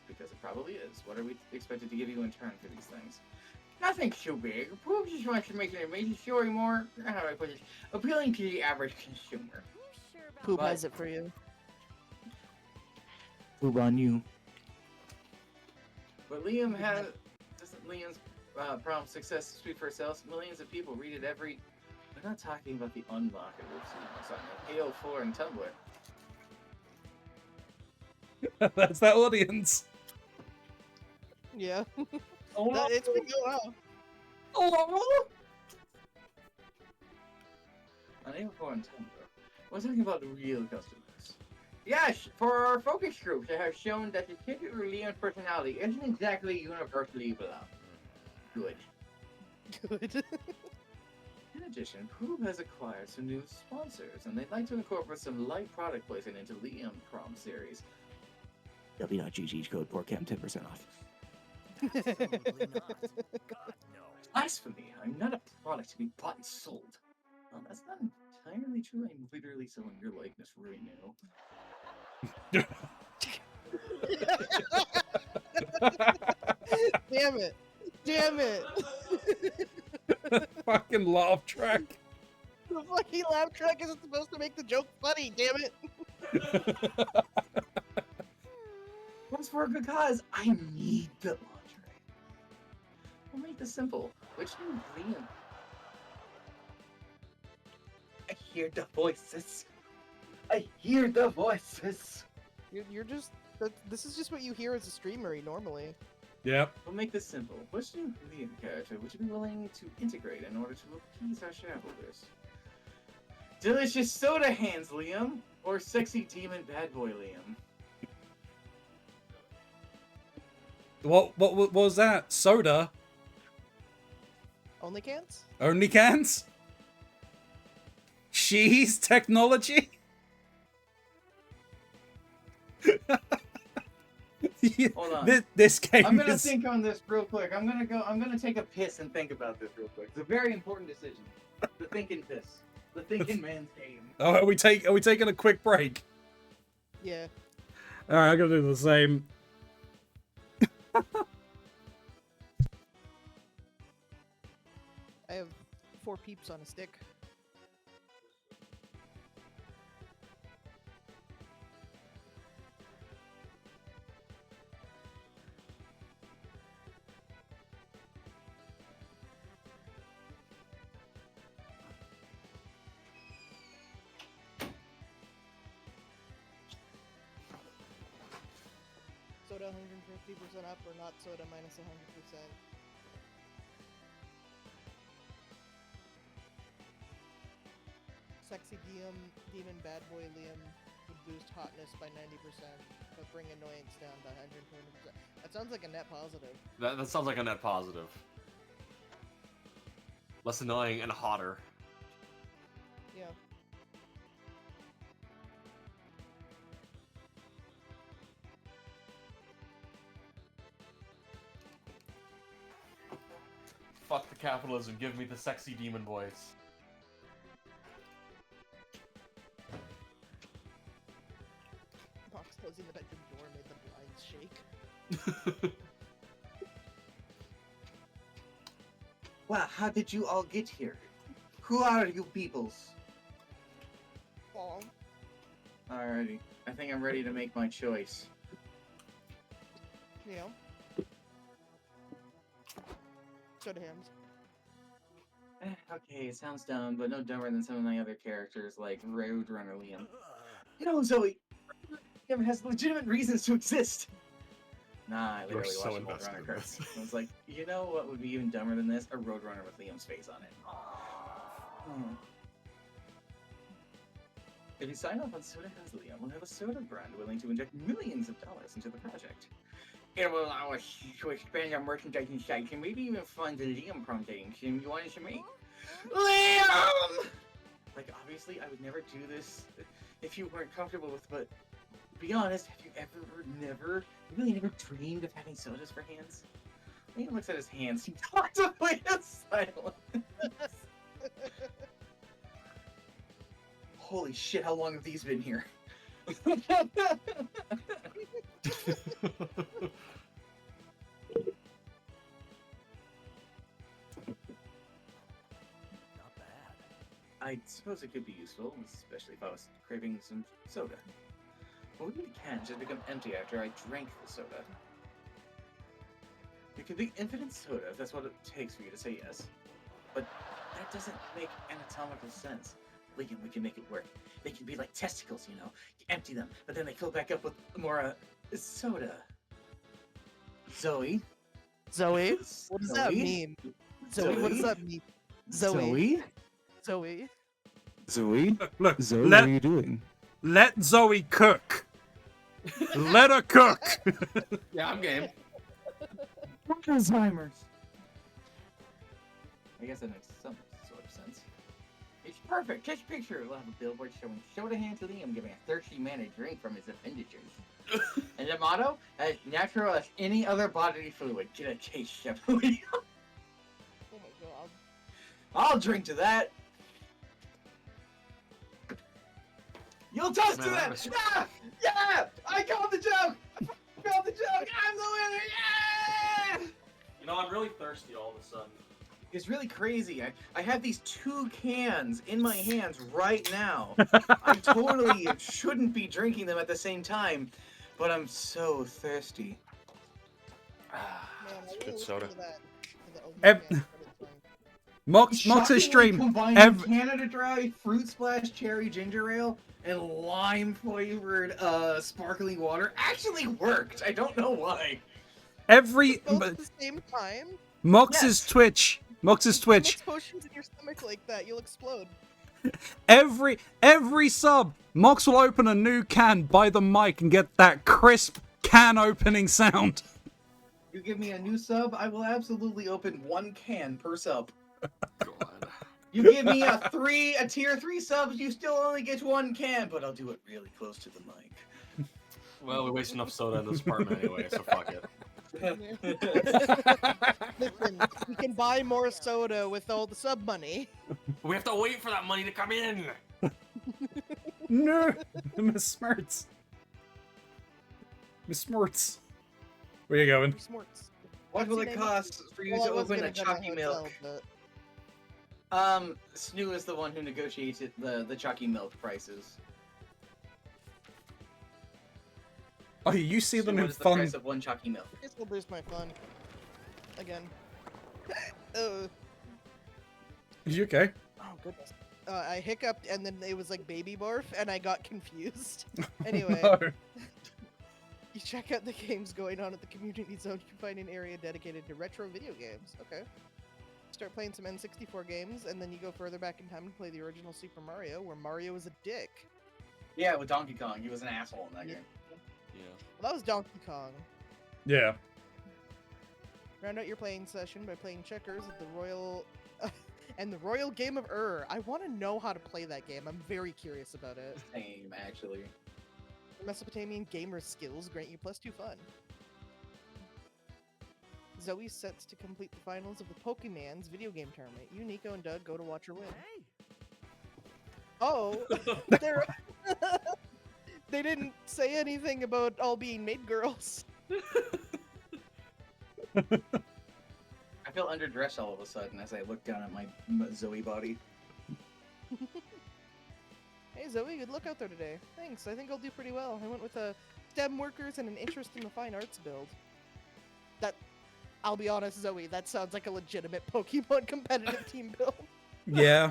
Because it probably is. What are we expected to give you in turn for these things? Nothing too big. Poop just wants to make an amazing story more, how do I put this, appealing to the average consumer. Poop But- has it for you. Poop on you. But Liam's prom success speak for itself. Millions of people read it every... We're not talking about the unlockable on AO4 and Tumblr. That's that audience. Yeah. Oh, That, it's been going on. On AO4 and Tumblr. We're talking about the real customers. Yes, for our focus groups, they have shown that the ticket or Liam's personality isn't exactly universally beloved. Good. Good. In addition, Poop has acquired some new sponsors, and they'd like to incorporate some light product placement into Liam Prom series. W.GG code 4cam 10% off. Absolutely not. God, no. Blasphemy! I'm not a product to be bought and sold. Well, that's not entirely true. I'm literally selling your likeness right now. Damn it. Damn it. Fucking laugh track. The fucking laugh track isn't supposed to make the joke funny, damn it. What's for a good cause? I need the lingerie. We'll make this simple. Which new Liam? I hear the voices. I hear the voices. You're just... This is just what you hear as a streamer normally. Yep. We'll make this simple. Which new Liam character would you be willing to integrate in order to appease our shareholders? Delicious soda hands, Liam, or sexy demon bad boy, Liam? What was that? Soda? Only cans? Only cans? Cheese technology? Hold on. This game I'm gonna is... think on this real quick. I'm gonna take a piss and think about this real quick. It's a very important decision. The thinking piss. The thinking man's game. Oh, are we taking a quick break? Yeah. Alright, I'm gonna do the same. I have 4 peeps on a stick. Soda 150% up or not soda minus 100%. Sexy demon bad boy Liam would boost hotness by 90%, but bring annoyance down by 120%. That sounds like a net positive. That sounds like a net positive. Less annoying and hotter. Yeah. Fuck the capitalism, give me the sexy demon voice. Box closing the bedroom door made the blinds shake. Well, how did you all get here? Who are you peoples? Aw. Alrighty. I think I'm ready to make my choice. Yeah. Soda hams. Okay, it sounds dumb, but no dumber than some of my other characters, like Roadrunner Liam. You know, Zoe, Liam has legitimate reasons to exist. Nah, I You're literally so watched invested Roadrunner in cards. this. I was like, you know what would be even dumber than this? A Roadrunner with Liam's face on it. Hmm. If you sign up on Soda Has Liam, we'll have a soda brand willing to inject millions of dollars into the project. It will allow us to expand our merchandising sites and maybe even fund the Liam project you wanted to make. Liam! Like, obviously, I would never do this if you weren't comfortable with, but be honest, have you really never dreamed of having sodas for hands? Liam looks at his hands, he talks away in silence. Holy shit, how long have these been here? Not bad. I suppose it could be useful, especially if I was craving some soda. But wouldn't the can just become empty after I drank the soda? It could be infinite soda if that's what it takes for you to say yes. But that doesn't make anatomical sense. Liam, we can make it work. They can be like testicles, you know. You empty them, but then they fill back up with more soda. Zoe? Zoe? What does that Zoe? mean? Zoe, what does that mean? Zoe? Zoe? Zoe? Look, Zoe, what are you doing? let Zoe cook. Let her cook. Yeah, I'm game. Alzheimer's. I guess that makes some sort of sense. It's perfect. Just picture we'll have a billboard showing Soda Hands Liam giving a thirsty man a drink from his appendagers. And the motto, as natural as any other bodily fluid, get a taste of Liam. Oh my god. I'll drink to that. You'll toast to Man, that. that was- Yeah! Yeah! I called the joke! I called the joke! I'm the winner! Yeah! You know, I'm really thirsty all of a sudden. It's really crazy. I have these 2 cans in my hands right now. I totally shouldn't be drinking them at the same time, but I'm so thirsty. Man, I good really soda. listened to that in the opening Ev- credits song. Mox's Shockingly stream. combining Canada Dry, Fruit Splash Cherry Ginger Ale, and lime flavored sparkling water actually worked. I don't know why. Every Both at the same time. Mox's Yes. Twitch. Mox's Twitch. Mix potions in your stomach like that, you'll explode. Every sub, Mox will open a new can by the mic and get that crisp can opening sound. You give me a new sub, I will absolutely open 1 can per sub. God. You give me a tier 3 subs, you still only get 1 can, but I'll do it really close to the mic. Well, we waste enough soda in this apartment anyway, so fuck it. Listen, we can buy more soda with all the sub money. We have to wait for that money to come in. No, Miss Smarts. Miss Smarts. Where you going? Smarts. What will What's it your name? cost for you Well, I to was open gonna a go to my chalky hotel, milk? but- Snoo is the one who negotiated the chalky milk prices. Oh, you see them Snoo, in what is the fun. price of 1 chalky milk? I guess we'll lose my fun. Again. Oh You okay? goodness. I hiccuped and then it was like baby barf and I got confused. Anyway, No. you check out the games going on at the community zone. You can find an area dedicated to retro video games. Okay. Start playing some N64 games and then you go further back in time and play the original Super Mario where Mario is a dick. Yeah, with Donkey Kong, he was an asshole in that Yeah. game. Yeah. Well, that was Donkey Kong. Yeah. Round out your playing session by playing checkers at the Royal and the Royal Game of I want to know how to play that game. I'm very curious about it. Same, actually. Mesopotamian gamer skills grant you +2 fun. Zoe sets to complete the finals of the Pokemon's video game tournament. You, Nico, and Doug go to watch her win. Oh, they're they didn't say anything about all being maid girls. I feel underdressed all of a sudden as I look down at my Zoe body. Hey Zoe, good luck out there today. Thanks, I think I'll do pretty well. I went with a STEM workers and an interest in the fine arts build. I'll be honest, Zoe, that sounds like a legitimate Pokemon competitive team build. Yeah.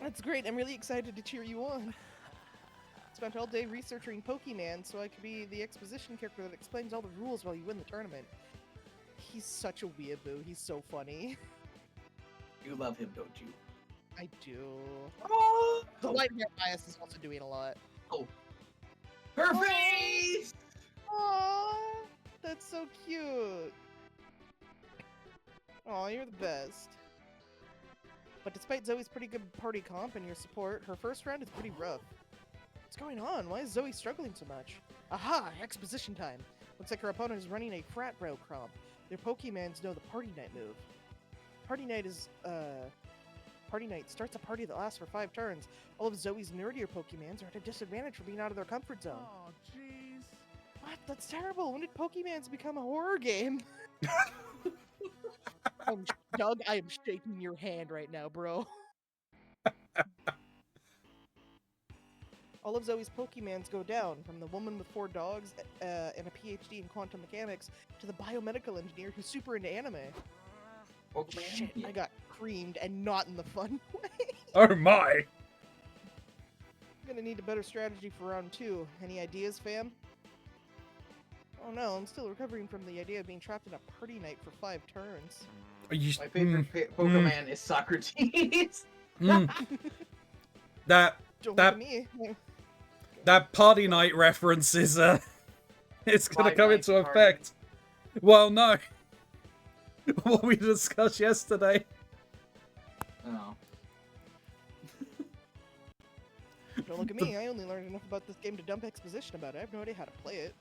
That's great, I'm really excited to cheer you on. Spent all day researching Pokemon so I could be the exposition character that explains all the rules while you win the tournament. He's such a weeaboo, he's so funny. You love him, don't you? I do. Oh, The light hair bias is also doing a lot. her face! Aww, that's so cute. Aw, you're the best. But despite Zoe's pretty good party comp and your support, her first round is pretty rough. What's going on? Why is Zoe struggling so much? Aha! Exposition time! Looks like her opponent is running a frat bro comp. Their Pokemons know the Party Night move. Party Night starts a party that lasts for 5 turns. All of Zoe's nerdier Pokemons are at a disadvantage for being out of their comfort zone. Oh, jeez. What? That's terrible! When did Pokemons become a horror game? Doug, I am shaking your hand right now, bro. All of Zoe's Pokemons go down, from the woman with 4 dogs and a PhD in quantum mechanics to the biomedical engineer who's super into anime. Pokemon? Shit, Yeah. I got creamed and not in the fun way. Oh my. I'm gonna need a better strategy for round 2. Any ideas, fam? Oh no, I'm still recovering from the idea of being trapped in a party night for 5 turns. Are you? My favorite Pokemon is Socrates. That Don't That- look at me. that party night reference is it's gonna Five come Nights into Party. effect. Well, no. What we discussed yesterday. Oh. Don't look at me, I only learned enough about this game to dump exposition about it. I have no idea how to play it.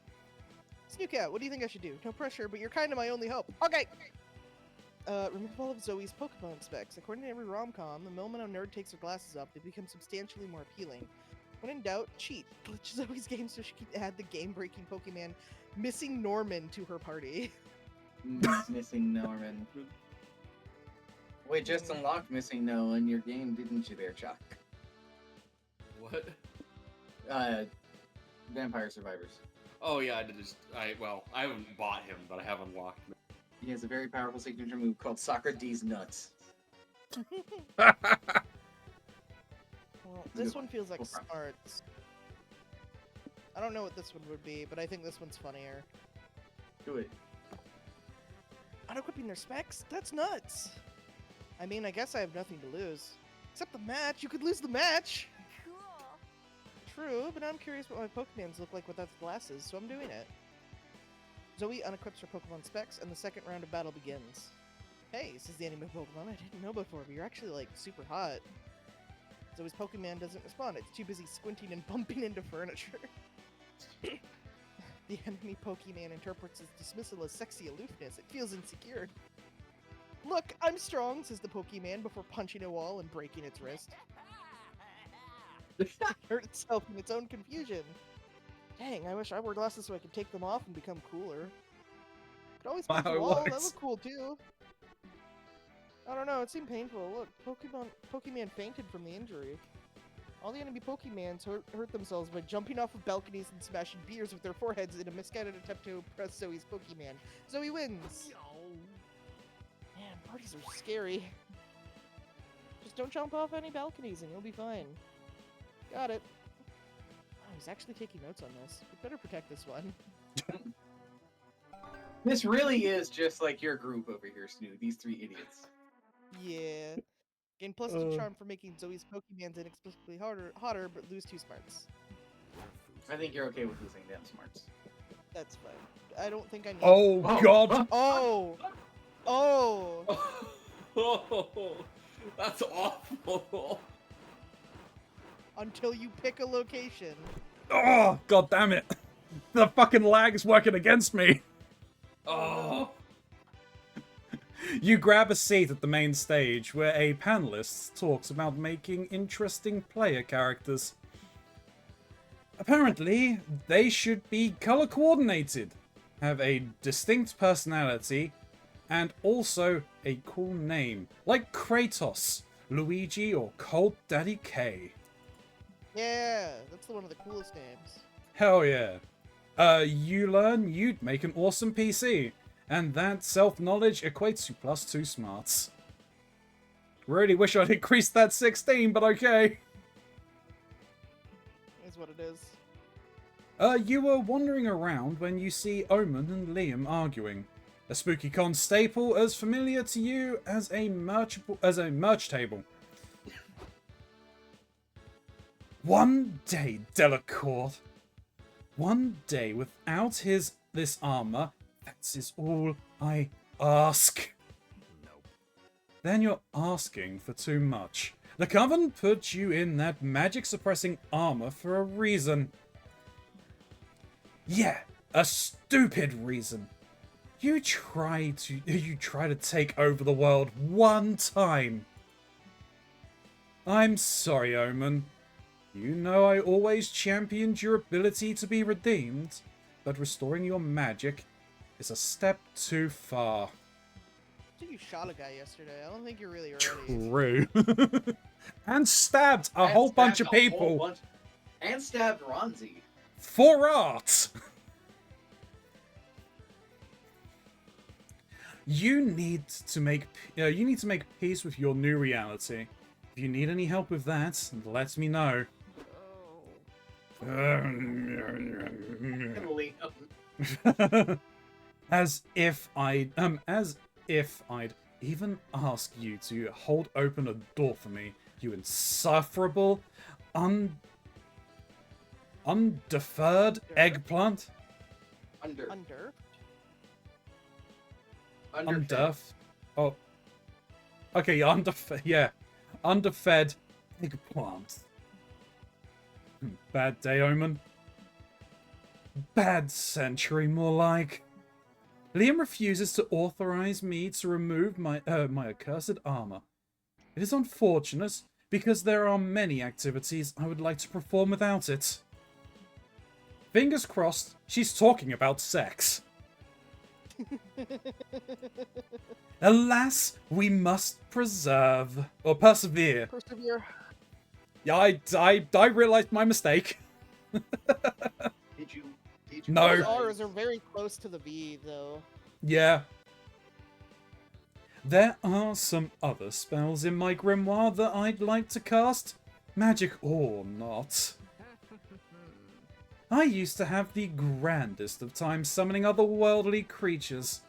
Snookcat, what do you think I should do? No pressure, but you're kind of my only hope. Okay! Remove all of Zoe's Pokemon specs. According to every rom-com, the moment a nerd takes her glasses off, they become substantially more appealing. When in doubt, cheat. Glitch Zoe's game so she can add the game-breaking Pokemon Missing Norman to her party. Missing Norman. Wait, just unlocked Missing No in your game, didn't you there, Chuck? What? Vampire Survivors. Oh yeah, I haven't bought him, but I have unlocked him. He has a very powerful signature move called Socrates Nuts. Well, Good this one. one feels like Go for it. smarts. I don't know what this one would be, but I think this one's funnier. Do it. Unequipping their specs? That's nuts. I mean, I guess I have nothing to lose. Except the match. You could lose the match. Cool. True, but I'm curious what my Pokemons look like without the glasses, so I'm doing it. Zoe unequips her Pokemon specs, and the second round of battle begins. Hey, says the anime Pokemon I didn't know before, but you're actually, like, super hot. Zoe's Pokemon doesn't respond. It's too busy squinting and bumping into furniture. The enemy Pokemon interprets his dismissal as sexy aloofness. It feels insecure. Look, I'm strong, says the Pokemon before punching a wall and breaking its wrist. It hurt itself in its own confusion. Dang, I wish I wore glasses so I could take them off and become cooler. Could always punch Wow, a it wall, that works. looked cool too. I don't know, it seemed painful. Look, Pokemon fainted from the injury. All the enemy Pokemons hurt themselves by jumping off of balconies and smashing beers with their foreheads in a misguided attempt to impress Zoe's Pokemon. Zoe wins! Man, parties are scary. Just don't jump off any balconies and you'll be fine. Got it. Oh, he's actually taking notes on this. We better protect this one. This really is just like your group over here, Snoot. These three idiots. Yeah. Gain plus 2 charm for making Zoe's Pokemons inexplicably hotter, but lose 2 smarts. I think you're okay with losing them smarts. That's fine. I don't think I need. Oh, God. Oh! Oh! Oh, that's awful. Until you pick a location. Oh, God damn it. The fucking lag's working against me. Oh. You grab a seat at the main stage where a panelist talks about making interesting player characters. Apparently, they should be color coordinated, have a distinct personality, and also a cool name, like Kratos, Luigi, or Colt Daddy K. Yeah, that's one of the coolest names. Hell yeah. You learn you'd make an awesome PC, and that self-knowledge equates to plus 2 smarts. Really wish I'd increased that 16, but okay. Is what it is. You were wandering around when you see Omen and Liam arguing. A spooky con staple as familiar to you as a merch table. One day, Delacourt. One day without this armor, that is all I ask. Nope. Then you're asking for too much. The Coven put you in that magic-suppressing armor for a reason. Yeah, a stupid reason. You try to take over the world one time. I'm sorry, Omen. You know I always championed your ability to be redeemed, but restoring your magic is a step too far. I think you shot a guy yesterday. I don't think you're really ready. True. And stabbed a And whole bunch of stabbed a whole people. bunch- And stabbed Ronzi. For art. You need to make peace with your new reality. If you need any help with that, let me know. Liam. As if I'd even ask you to hold open a door for me, you insufferable, undeferred eggplant. Under. Underf. Oh. Okay, yeah. Underfed eggplant. Bad day, Omen. Bad century, more like. Liam refuses to authorize me to remove my accursed armor. It is unfortunate, because there are many activities I would like to perform without it. Fingers crossed, she's talking about sex. Alas, we must persevere. Persevere. Yeah, I realized my mistake. Did you? No. Those R's are very close to the V, though. Yeah. There are some other spells in my grimoire that I'd like to cast, magic or not. I used to have the grandest of times summoning otherworldly creatures.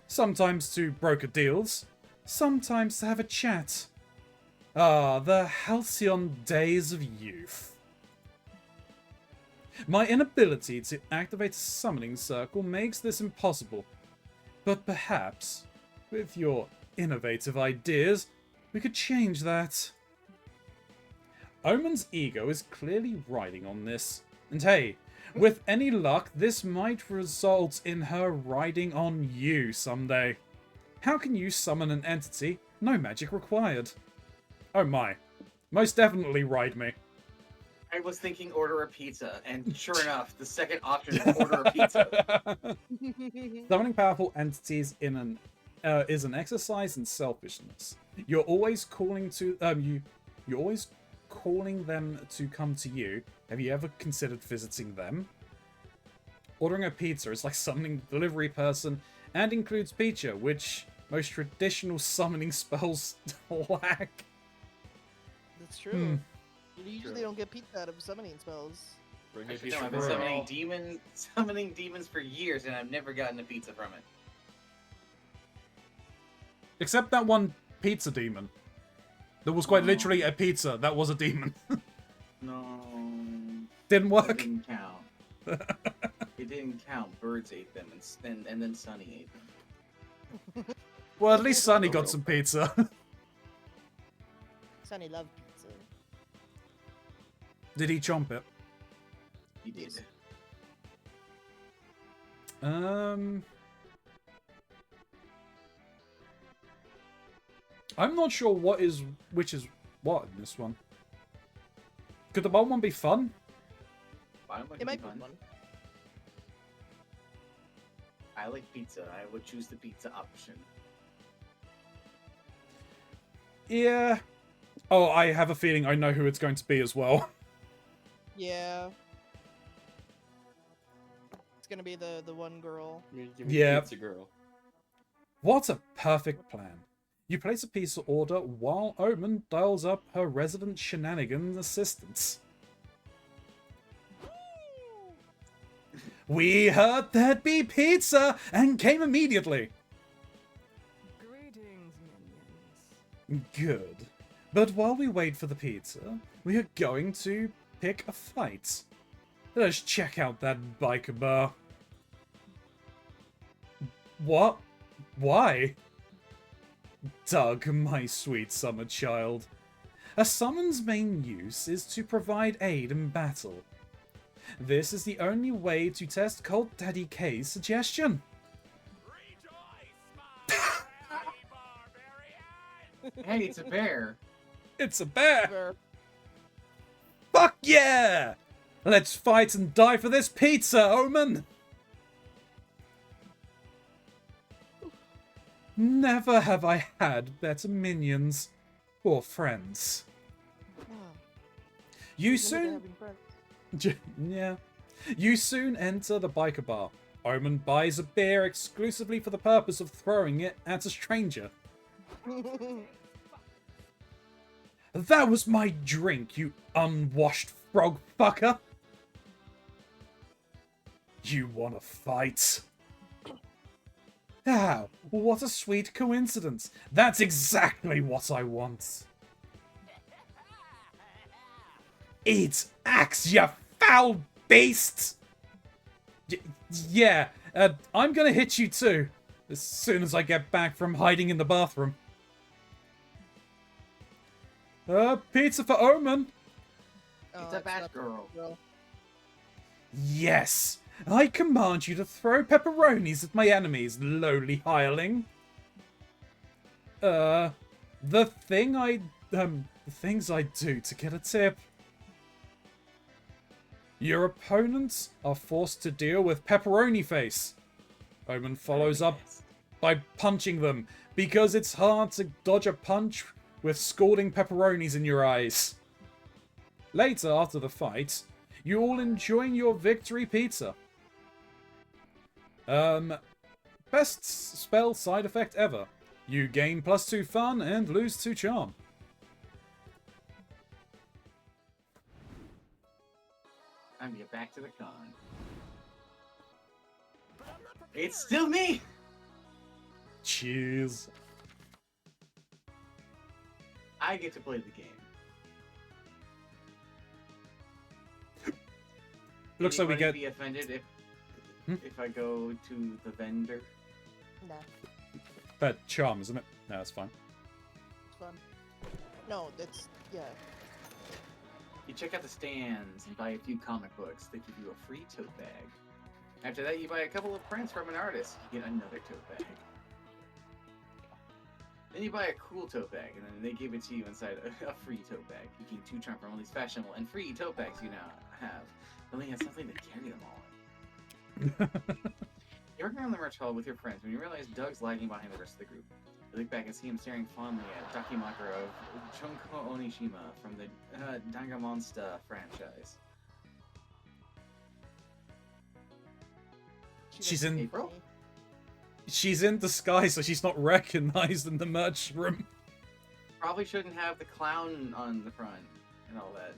Sometimes to broker deals, sometimes to have a chat. Ah, the halcyon days of youth. My inability to activate a summoning circle makes this impossible. But perhaps, with your innovative ideas, we could change that. Omen's ego is clearly riding on this. And hey, with any luck, this might result in her riding on you someday. How can you summon an entity? No magic required. Oh my. Most definitely ride me. I was thinking order a pizza, and sure enough, the second option is order a pizza. Summoning powerful entities is an exercise in selfishness. You're always calling to you're always calling them to come to you. Have you ever considered visiting them? Ordering a pizza is like summoning the delivery person and includes pizza, which most traditional summoning spells lack. That's true. You usually don't get pizza out of summoning spells. Bring a Actually, piece no, of I've been bread. summoning demons for years, and I've never gotten a pizza from it. Except that one pizza demon. There was quite literally a pizza that was a demon. No. Didn't It work. didn't count. It didn't count. Birds ate them, and then Sunny ate them. Well, at least Sunny got some pizza. Sunny loved pizza. Did he chomp it? He did. I'm not sure which is what in this one. Could the bomb one be fun? It might be fun. I like pizza. I would choose the pizza option. Yeah. Oh, I have a feeling I know who it's going to be as well. Yeah. It's gonna be the one girl. Give me Yeah. pizza girl. What a perfect plan. You place a pizza order while Omen dials up her resident shenanigans assistants. We heard there'd be pizza and came immediately. Greetings, minions. Good. But while we wait for the pizza, we are going to pick a fight. Let's check out that biker bar. What? Why? Doug, my sweet summer child. A summon's main use is to provide aid in battle. This is the only way to test Cult Daddy K's suggestion. Hey, it's a bear. It's a bear! Where- Fuck yeah! Let's fight and die for this pizza, Omen! Never have I had better minions or friends. Oh, You look at soon... having friends. Yeah. You soon enter the biker bar. Omen buys a beer exclusively for the purpose of throwing it at a stranger. That was my drink, you unwashed frog fucker! You wanna fight? Ah, what a sweet coincidence. That's exactly what I want. Eat axe, you foul beast! Yeah, I'm gonna hit you too, as soon as I get back from hiding in the bathroom. Pizza for Omen! Oh, It's a bad not the girl. Yes! I command you to throw pepperonis at my enemies, lowly hireling. The things I do to get a tip. Your opponents are forced to deal with pepperoni face. Omen follows up by punching them, because it's hard to dodge a punch with scalding pepperonis in your eyes. Later, after the fight, you all enjoying your victory pizza. Best spell side effect ever. You gain +2 fun and lose 2 charm. Time to get back to the con. It's still me! Cheers. I get to play the game. Looks like we Anybody get. be offended Hmm? if I go to the vendor? Nah, That charm, isn't it? No, it's fine. it's fun. No, that's yeah. You check out the stands and buy a few comic books. They give you a free tote bag. After that, you buy a couple of prints from an artist. You get another tote bag. Then you buy a cool tote bag, and then they give it to you inside a free tote bag. You can 2 charm from all these fashionable and free tote bags you now have. Only has something to carry them all in. You're working on the merch hall with your friends when you realize Doug's lagging behind the rest of the group. You look back and see him staring fondly at Dakimakura of Junko Onishima from the Dangamonsta franchise. She's in. April? She's in disguise, so she's not recognized in the merch room. Probably shouldn't have the clown on the front and all that.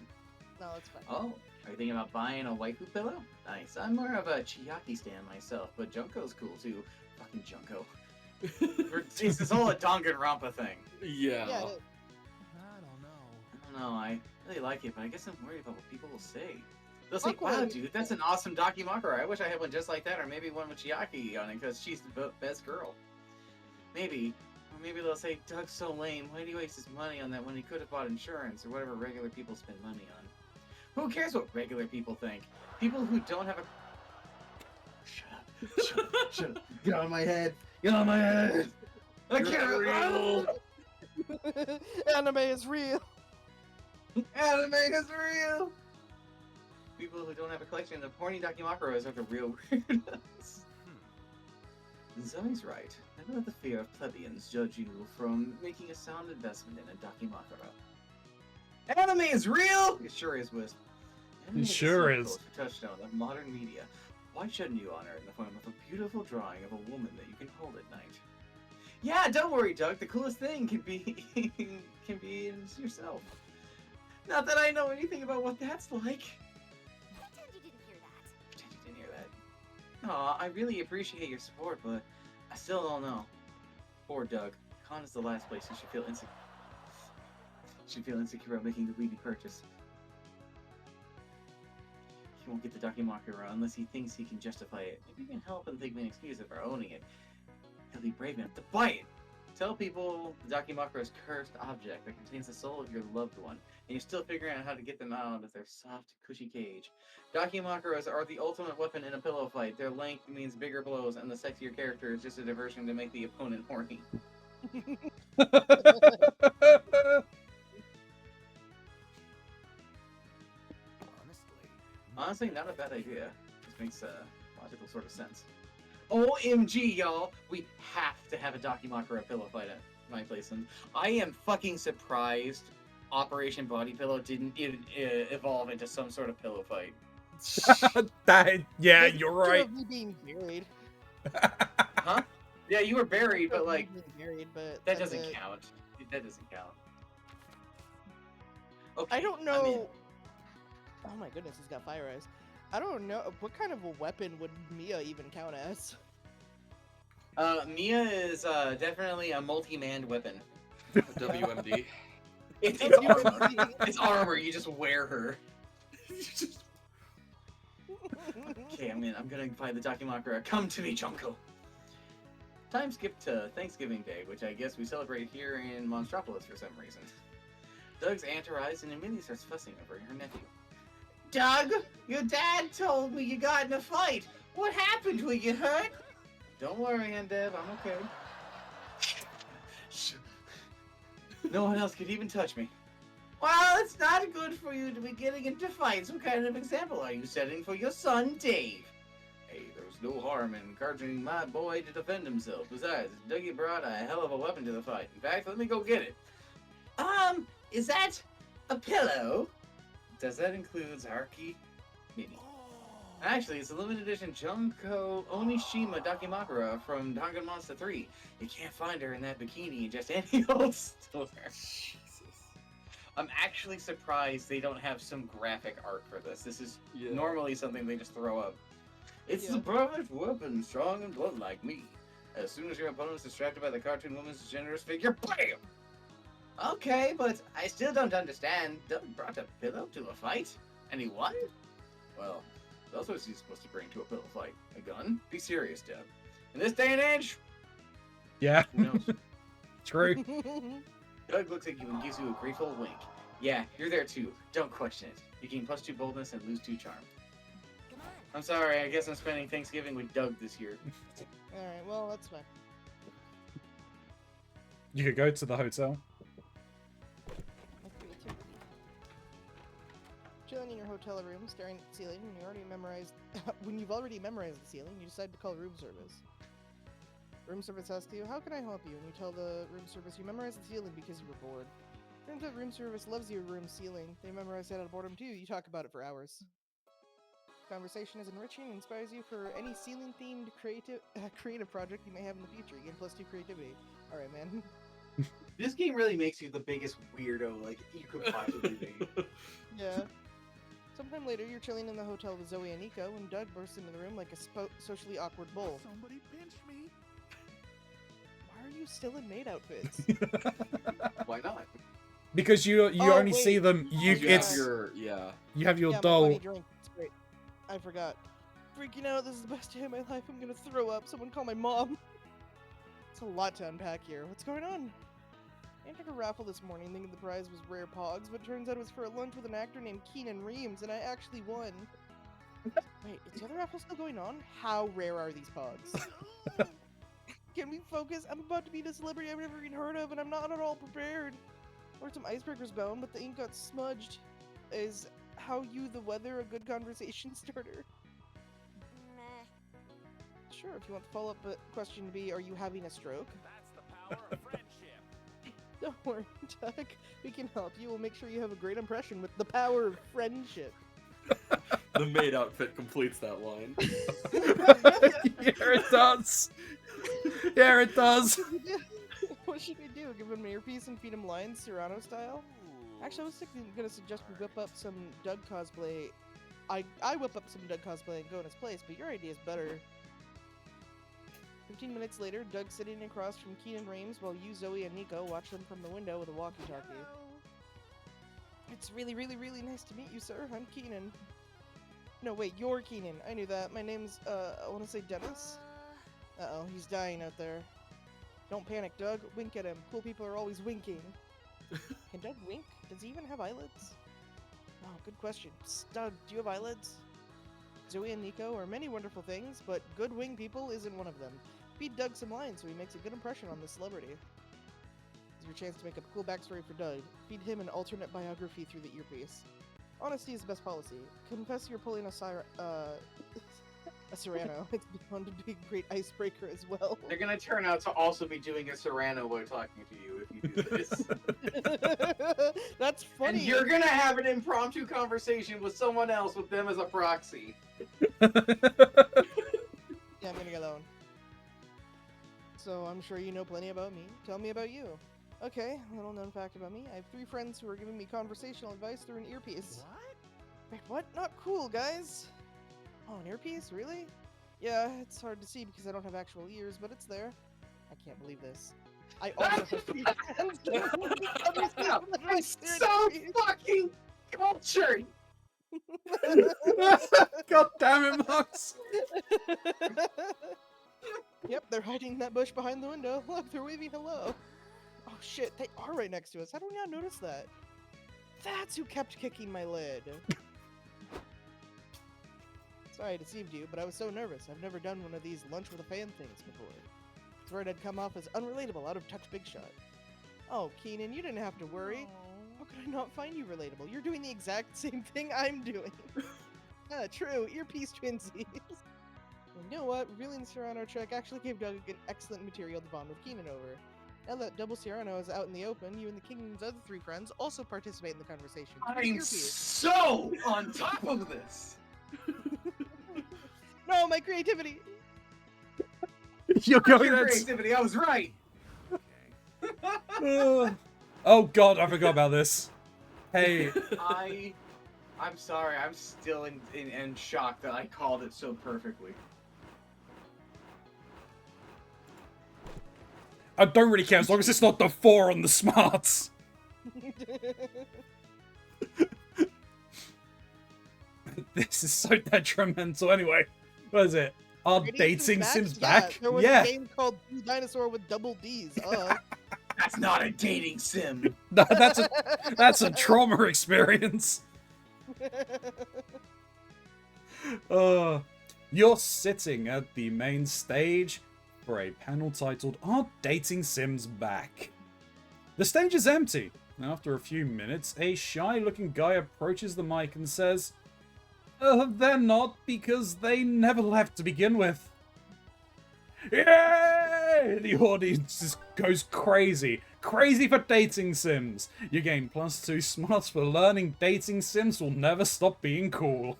No, it's fine. Oh, are you thinking about buying a waifu pillow? Nice. I'm more of a Chiaki stan myself, but Junko's cool too. Fucking Junko. It's this whole Danganronpa thing. Yeah. Yeah, I don't know. I don't know, I really like it, but I guess I'm worried about what people will say. They'll say, Awkward. wow, dude, that's an awesome Dakimakura. I wish I had one just like that, or maybe one with Chiaki on it, because she's the best girl. Maybe. Or maybe they'll say, Doug's so lame. Why do he waste his money on that when he could have bought insurance, or whatever regular people spend money on? Who cares what regular people think? People who don't have a... Shut up. Shut up. Shut up. Get out of my head. Get out of my head. I can't... real. Anime is real. Anime is real! People who don't have a collection of horny Dakimakuras are the real weirdos. Zoe's right. Never let the fear of plebeians judge you from making a sound investment in a Dakimakura. Anime is real! It sure is, Wisp. Anime It the sure subculture is. touchstone of modern media. Why shouldn't you honor it in the form of a beautiful drawing of a woman that you can hold at night? Yeah, don't worry, Doug. The coolest thing can be in yourself. Not that I know anything about what that's like. Pretend you didn't hear that. Pretend you didn't hear that. Aw, I really appreciate your support, but I still don't know. Poor Doug. Con is the last place you should feel insecure. About making the weedy purchase. He won't get the Dakimakura unless he thinks he can justify it. Maybe you can help and think of an excuse for owning it. He'll be brave enough to buy it. Tell people the Dakimakura's cursed object that contains the soul of your loved one, and you're still figuring out how to get them out of their soft, cushy cage. Dakimakuras are the ultimate weapon in a pillow fight. Their length means bigger blows, and the sexier character is just a diversion to make the opponent horny. Honestly, not a bad idea. This makes logical sort of sense. OMG, y'all! We have to have a Dakimakura pillow fight at my place, and I am fucking surprised Operation Body Pillow didn't evolve into some sort of pillow fight. Yeah, Like, you're picture right. of me being buried. Huh? Yeah, you were buried, but Picture of me like being buried, but that that's doesn't it. count. That doesn't count. Okay, I don't I'm know. in. Oh my goodness, he's got fire eyes. I don't know what kind of a weapon would Mia even count as. Mia is definitely a multi-manned weapon. WMD. It's WMD. armor. It's armor. You just wear her. Okay, I'm gonna find the Dakimakura. Come to me, Junko. Time skipped to Thanksgiving Day, which I guess we celebrate here in Monstropolis for some reason. Doug's aunt arrives and immediately starts fussing over her nephew. Doug, your dad told me you got in a fight. What happened? Were you hurt? Don't worry, Aunt Deb, I'm okay. No one else could even touch me. Well, it's not good for you to be getting into fights. What kind of example are you setting for your son, Dave? Hey, there's no harm in encouraging my boy to defend himself. Besides, Dougie brought a hell of a weapon to the fight. In fact, let me go get it. Is that a pillow? Does that include Zarki? Maybe. Actually, it's a limited edition Junko Onishima Dakimakura from Danganronpa 3. You can't find her in that bikini in just any old store. Jesus. I'm actually surprised they don't have some graphic art for this. This is Yeah. normally something they just throw up. It's Yeah. the perfect weapon, strong and blunt like me. As soon as your opponent is distracted by the cartoon woman's generous figure, BAM! Okay, but I still don't understand. Doug brought a pillow to a fight? And he won? Well, that's what he's supposed to bring to a pillow fight. A gun? Be serious, Doug. In this day and age, Yeah, who knows? true. Doug looks at you and gives you a grateful wink. Yeah, you're there too. Don't question it. You gain +2 boldness and lose 2 charm. Come on. I'm sorry, I guess I'm spending Thanksgiving with Doug this year. Alright, well, that's fine. You could go to the hotel. My creativity. Chilling in your hotel room, staring at the ceiling, when you've already memorized the ceiling, you decide to call room service. Room service asks you, how can I help you? And you tell the room service you memorized the ceiling because you were bored. Turns out room service loves your room ceiling. They memorize it out of boredom too. You talk about it for hours. Conversation is enriching and inspires you for any ceiling-themed creative project you may have in the future. You gain +2 creativity. Alright, man. This game really makes you the biggest weirdo like you could possibly be. Yeah. Sometime later, you're chilling in the hotel with Zoe and Nico when Doug bursts into the room like a socially awkward bull. Somebody pinch me. Why are you still in maid outfits? Why not? Because you Oh, only wait. see them. You You it's have your yeah. you have your Yeah, my doll. funny drink. It's great. I forgot. Freaking out. This is the best day of my life. I'm gonna throw up. Someone call my mom. It's a lot to unpack here. What's going on? I entered a raffle this morning thinking the prize was rare pogs, but turns out it was for a lunch with an actor named Keenan Reams, and I actually won. Wait, is the other raffle still going on? How rare are these pogs? Can we focus? I'm about to meet a celebrity I've never even heard of, and I'm not at all prepared. Or some icebreakers bound, but the ink got smudged. Is how you the weather a good conversation starter? Meh. Sure, if you want the follow-up question to be, are you having a stroke? That's the power of friendship. Don't worry, Doug. We can help you. We'll make sure you have a great impression with the power of friendship. The maid outfit completes that line. Yeah, it does. Yeah, it does. What should we do? Give him an earpiece and feed him lines, Serrano style? Actually, I was gonna suggest we whip up some Doug cosplay. I whip up some Doug cosplay and go in his place, but your idea is better. 15 minutes later, Doug's sitting across from Keenan Reams while you, Zoe, and Nico watch them from the window with a walkie-talkie. It's really, really, really nice to meet you, sir. I'm Keenan. No, wait, you're Keenan. I knew that. My name's, I want to say Dennis. Uh-oh, he's dying out there. Don't panic, Doug. Wink at him. Cool people are always winking. Can Doug wink? Does he even have eyelids? Oh, good question. Psst, Doug, do you have eyelids? Zoe and Nico are many wonderful things, but good wing people isn't one of them. Feed Doug some lines so he makes a good impression on this celebrity. This is your chance to make up a cool backstory for Doug. Feed him an alternate biography through the earpiece. Honesty is the best policy. Confess you're pulling a Serrano. It's bound to be a great icebreaker as well. They're gonna turn out to also be doing a Serrano while talking to you if you do this. That's funny. And you're gonna have an impromptu conversation with someone else with them as a proxy. Yeah, I'm gonna go alone. So I'm sure you know plenty about me. Tell me about you. Okay, little known fact about me. I have 3 friends who are giving me conversational advice through an earpiece. What? Wait, what? Not cool, guys. Oh, an earpiece? Really? Yeah, it's hard to see because I don't have actual ears, but it's there. I can't believe this. I also have 3 friends. It's so fucking cultured! God damn it, Max. Yep, they're hiding in that bush behind the window. Look, they're waving hello. Oh shit, they are right next to us. How do we not notice that? That's who kept kicking my lid. Sorry I deceived you, but I was so nervous. I've never done one of these lunch with a fan things before. I was worried I'd come off as unrelatable, out of touch big shot. Oh, Keenan, you didn't have to worry. How could I not find you relatable? You're doing the exact same thing I'm doing. True, earpiece twinsies. Well, you know what? Revealing the Serrano trick actually gave Doug an excellent material to bond with Keenan over. Now that Double Serrano is out in the open, you and the Kingdom's other 3 friends also participate in the conversation. I'm so on top of this! No, my creativity! You're Your going to. creativity, I was right! Oh god, I forgot about this. Hey, I'm sorry. I'm still in shock that I called it so perfectly. I don't really care as long as it's not the 4 on the smarts. This is so detrimental. Anyway, what is it? Are dating sims back? Yeah, there was a game called Blue Dinosaur with double D's. That's not a dating sim. No, that's a trauma experience. You're sitting at the main stage for a panel titled "Are Dating Sims Back?" The stage is empty. After a few minutes, a shy-looking guy approaches the mic and says, they're not, because they never left to begin with. Yay! The audience just goes crazy. Crazy for dating sims. You gain +2 smarts for learning dating sims will never stop being cool.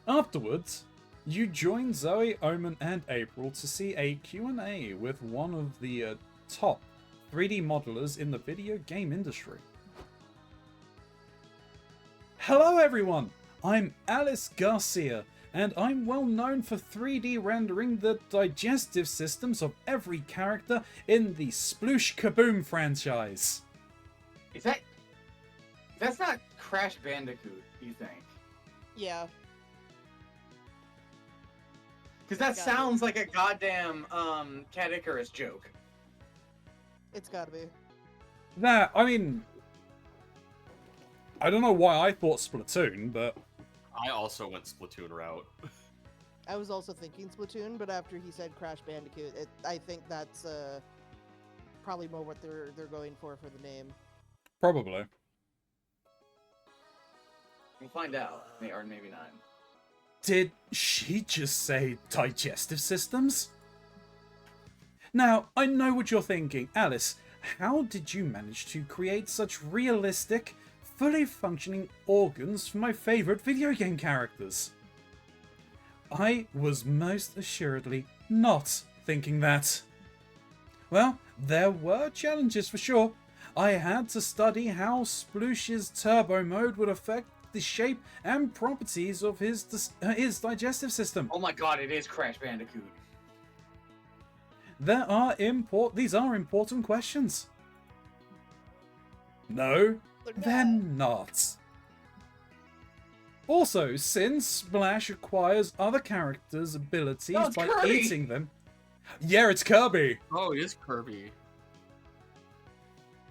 Afterwards, you join Zoe, Omen, and April to see a Q&A with one of the top 3D modelers in the video game industry. Hello everyone, I'm Alice Garcia, and I'm well known for 3D rendering the digestive systems of every character in the Sploosh Kaboom franchise. That's not Crash Bandicoot, you think? Yeah. Because that sounds like a goddamn Cat Icarus joke. It's gotta be. I mean, I don't know why I thought Splatoon, but I also went Splatoon route. I was also thinking Splatoon, but after he said Crash Bandicoot, I think that's probably more what they're going for the name. probably. We'll find out. Or maybe not. Did she just say digestive systems? Now, I know what you're thinking. Alice, how did you manage to create such realistic, fully functioning organs for my favorite video game characters? I was most assuredly not thinking that. Well, there were challenges for sure. I had to study how Sploosh's turbo mode would affect the shape and properties of his digestive system. Oh my god, it is Crash Bandicoot. These are important questions. No, they're not. Also, since Splash acquires other characters' abilities by Kirby. eating them... Yeah, it's Kirby! Oh, it is Kirby.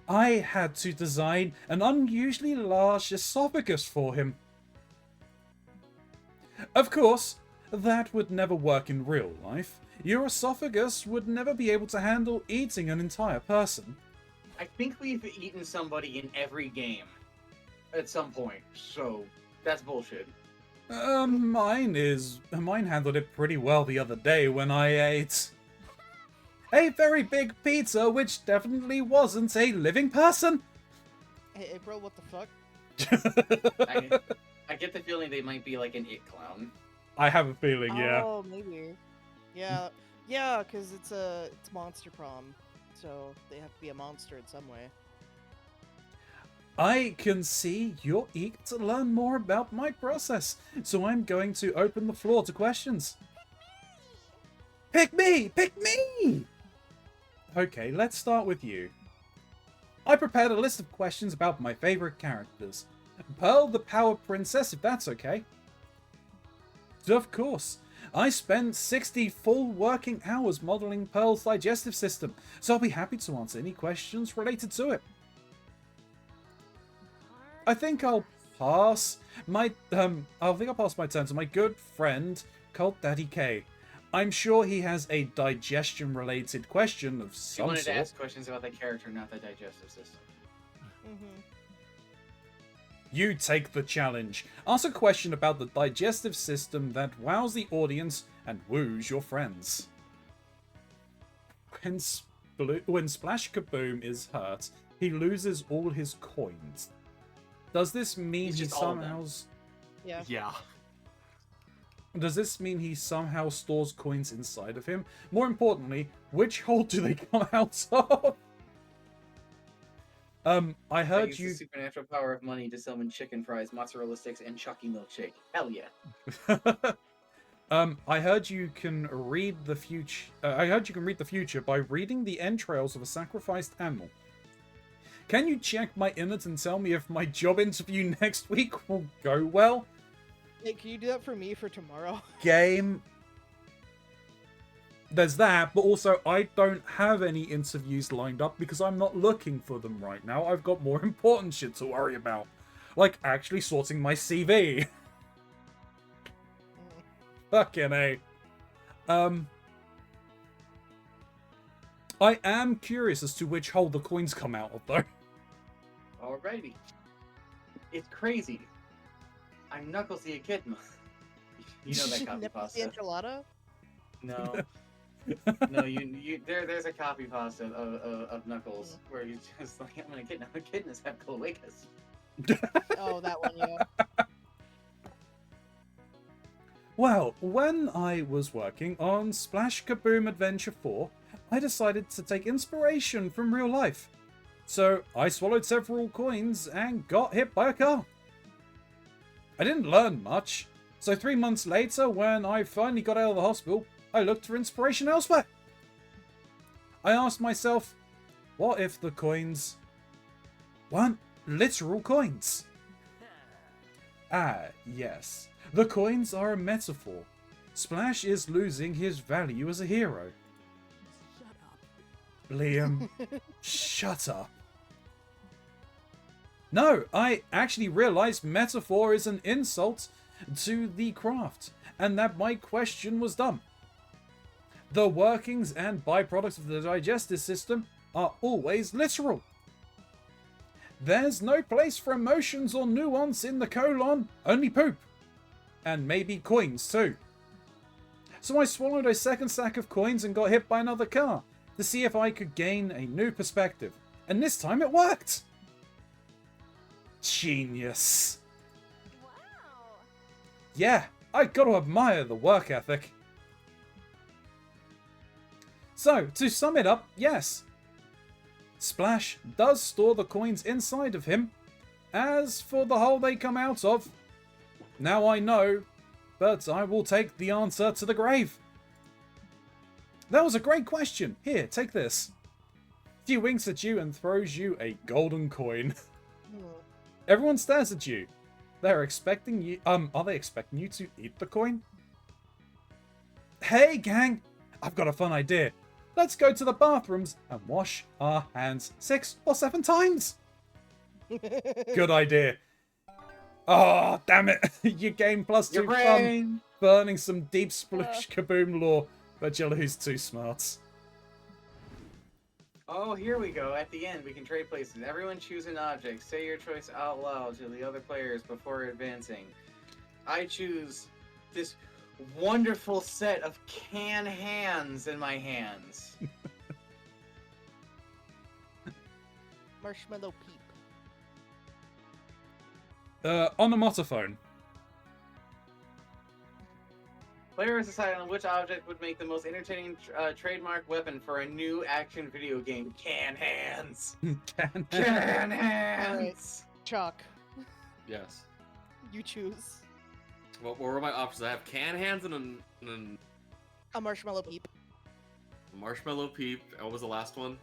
I had to design an unusually large esophagus for him. Of course, that would never work in real life. Your esophagus would never be able to handle eating an entire person. I think we've eaten somebody in every game at some point, so that's bullshit. Mine handled it pretty well the other day when I ate a very big pizza, which definitely wasn't a living person. Hey, April, what the fuck? I get the feeling they might be like an it clown. I have a feeling, yeah. Oh, maybe. Yeah, because it's Monster Prom, so they have to be a monster in some way. I can see you're eager to learn more about my process, so I'm going to open the floor to questions. Pick me! Pick me! Okay, let's start with you. I prepared a list of questions about my favorite characters. Pearl the Power Princess, if that's okay. Of course. I spent 60 full working hours modeling Pearl's digestive system, so I'll be happy to answer any questions related to it. I think I'll pass my turn to my good friend Cult Daddy K. I'm sure he has a digestion-related question of She some wanted sort. to ask questions about the character, not the digestive system. You take the challenge. Ask a question about the digestive system that wows the audience and woos your friends. When Splash Kaboom is hurt, he loses all his coins. Does this mean He's he just all of them. somehow... Yeah. Yeah. Does this mean he somehow stores coins inside of him? More importantly, which hole do they come out of? I I heard use you. the supernatural power of money to summon chicken fries, mozzarella sticks, and Chucky milkshake. Hell yeah. I heard you can read the future. I heard you can read the future by reading the entrails of a sacrificed animal. Can you check my innards and tell me if my job interview next week will go well? Hey, can you do that for me for tomorrow? Game. There's that, but also I don't have any interviews lined up because I'm not looking for them right now. I've got more important shit to worry about. Like actually sorting my CV. Fucking A. I am curious as to which hole the coins come out of, though. Alrighty. It's crazy. I'm Knuckles the Echidna. You know that copy Nipples the pasta. enchilada? No. No, there's a copy pasta of Knuckles where he's just like, I'm an echidna. Echidnas have cloacas. Oh, that one, yeah. Well, when I was working on Splash Kaboom Adventure 4, I decided to take inspiration from real life. So I swallowed several coins and got hit by a car. I didn't learn much, so 3 months later, when I finally got out of the hospital, I looked for inspiration elsewhere. I asked myself, what if the coins weren't literal coins? Ah, yes. The coins are a metaphor. Splash is losing his value as a hero. Shut up. Liam, shut up. No, I actually realized metaphor is an insult to the craft, and that my question was dumb. The workings and byproducts of the digestive system are always literal. There's no place for emotions or nuance in the colon, only poop. And maybe coins too. So I swallowed a second stack of coins and got hit by another car to see if I could gain a new perspective. And this time it worked! Genius. Wow. Yeah, I gotta admire the work ethic. So, to sum it up, yes. Splash does store the coins inside of him. As for the hole they come out of, now I know, but I will take the answer to the grave. That was a great question. Here, take this. He winks at you and throws you a golden coin. Everyone stares at you. They're expecting you. Are they expecting you to eat the coin? Hey, gang! I've got a fun idea. Let's go to the bathrooms and wash our hands 6 or 7 times. Good idea. Oh, damn it. You gain +2 Your fun brain! burning some deep sploosh kaboom lore, but you lose 2 smarts. Oh, here we go. At the end, we can trade places. Everyone choose an object. Say your choice out loud to the other players before advancing. I choose this wonderful set of can hands in my hands. Marshmallow peep. Onomatophone. Players decide on which object would make the most entertaining trademark weapon for a new action video game. Can hands. Can hands. Chuck, Yes. you choose. What were my options? I have can hands and A marshmallow peep. a marshmallow peep. And what was the last one?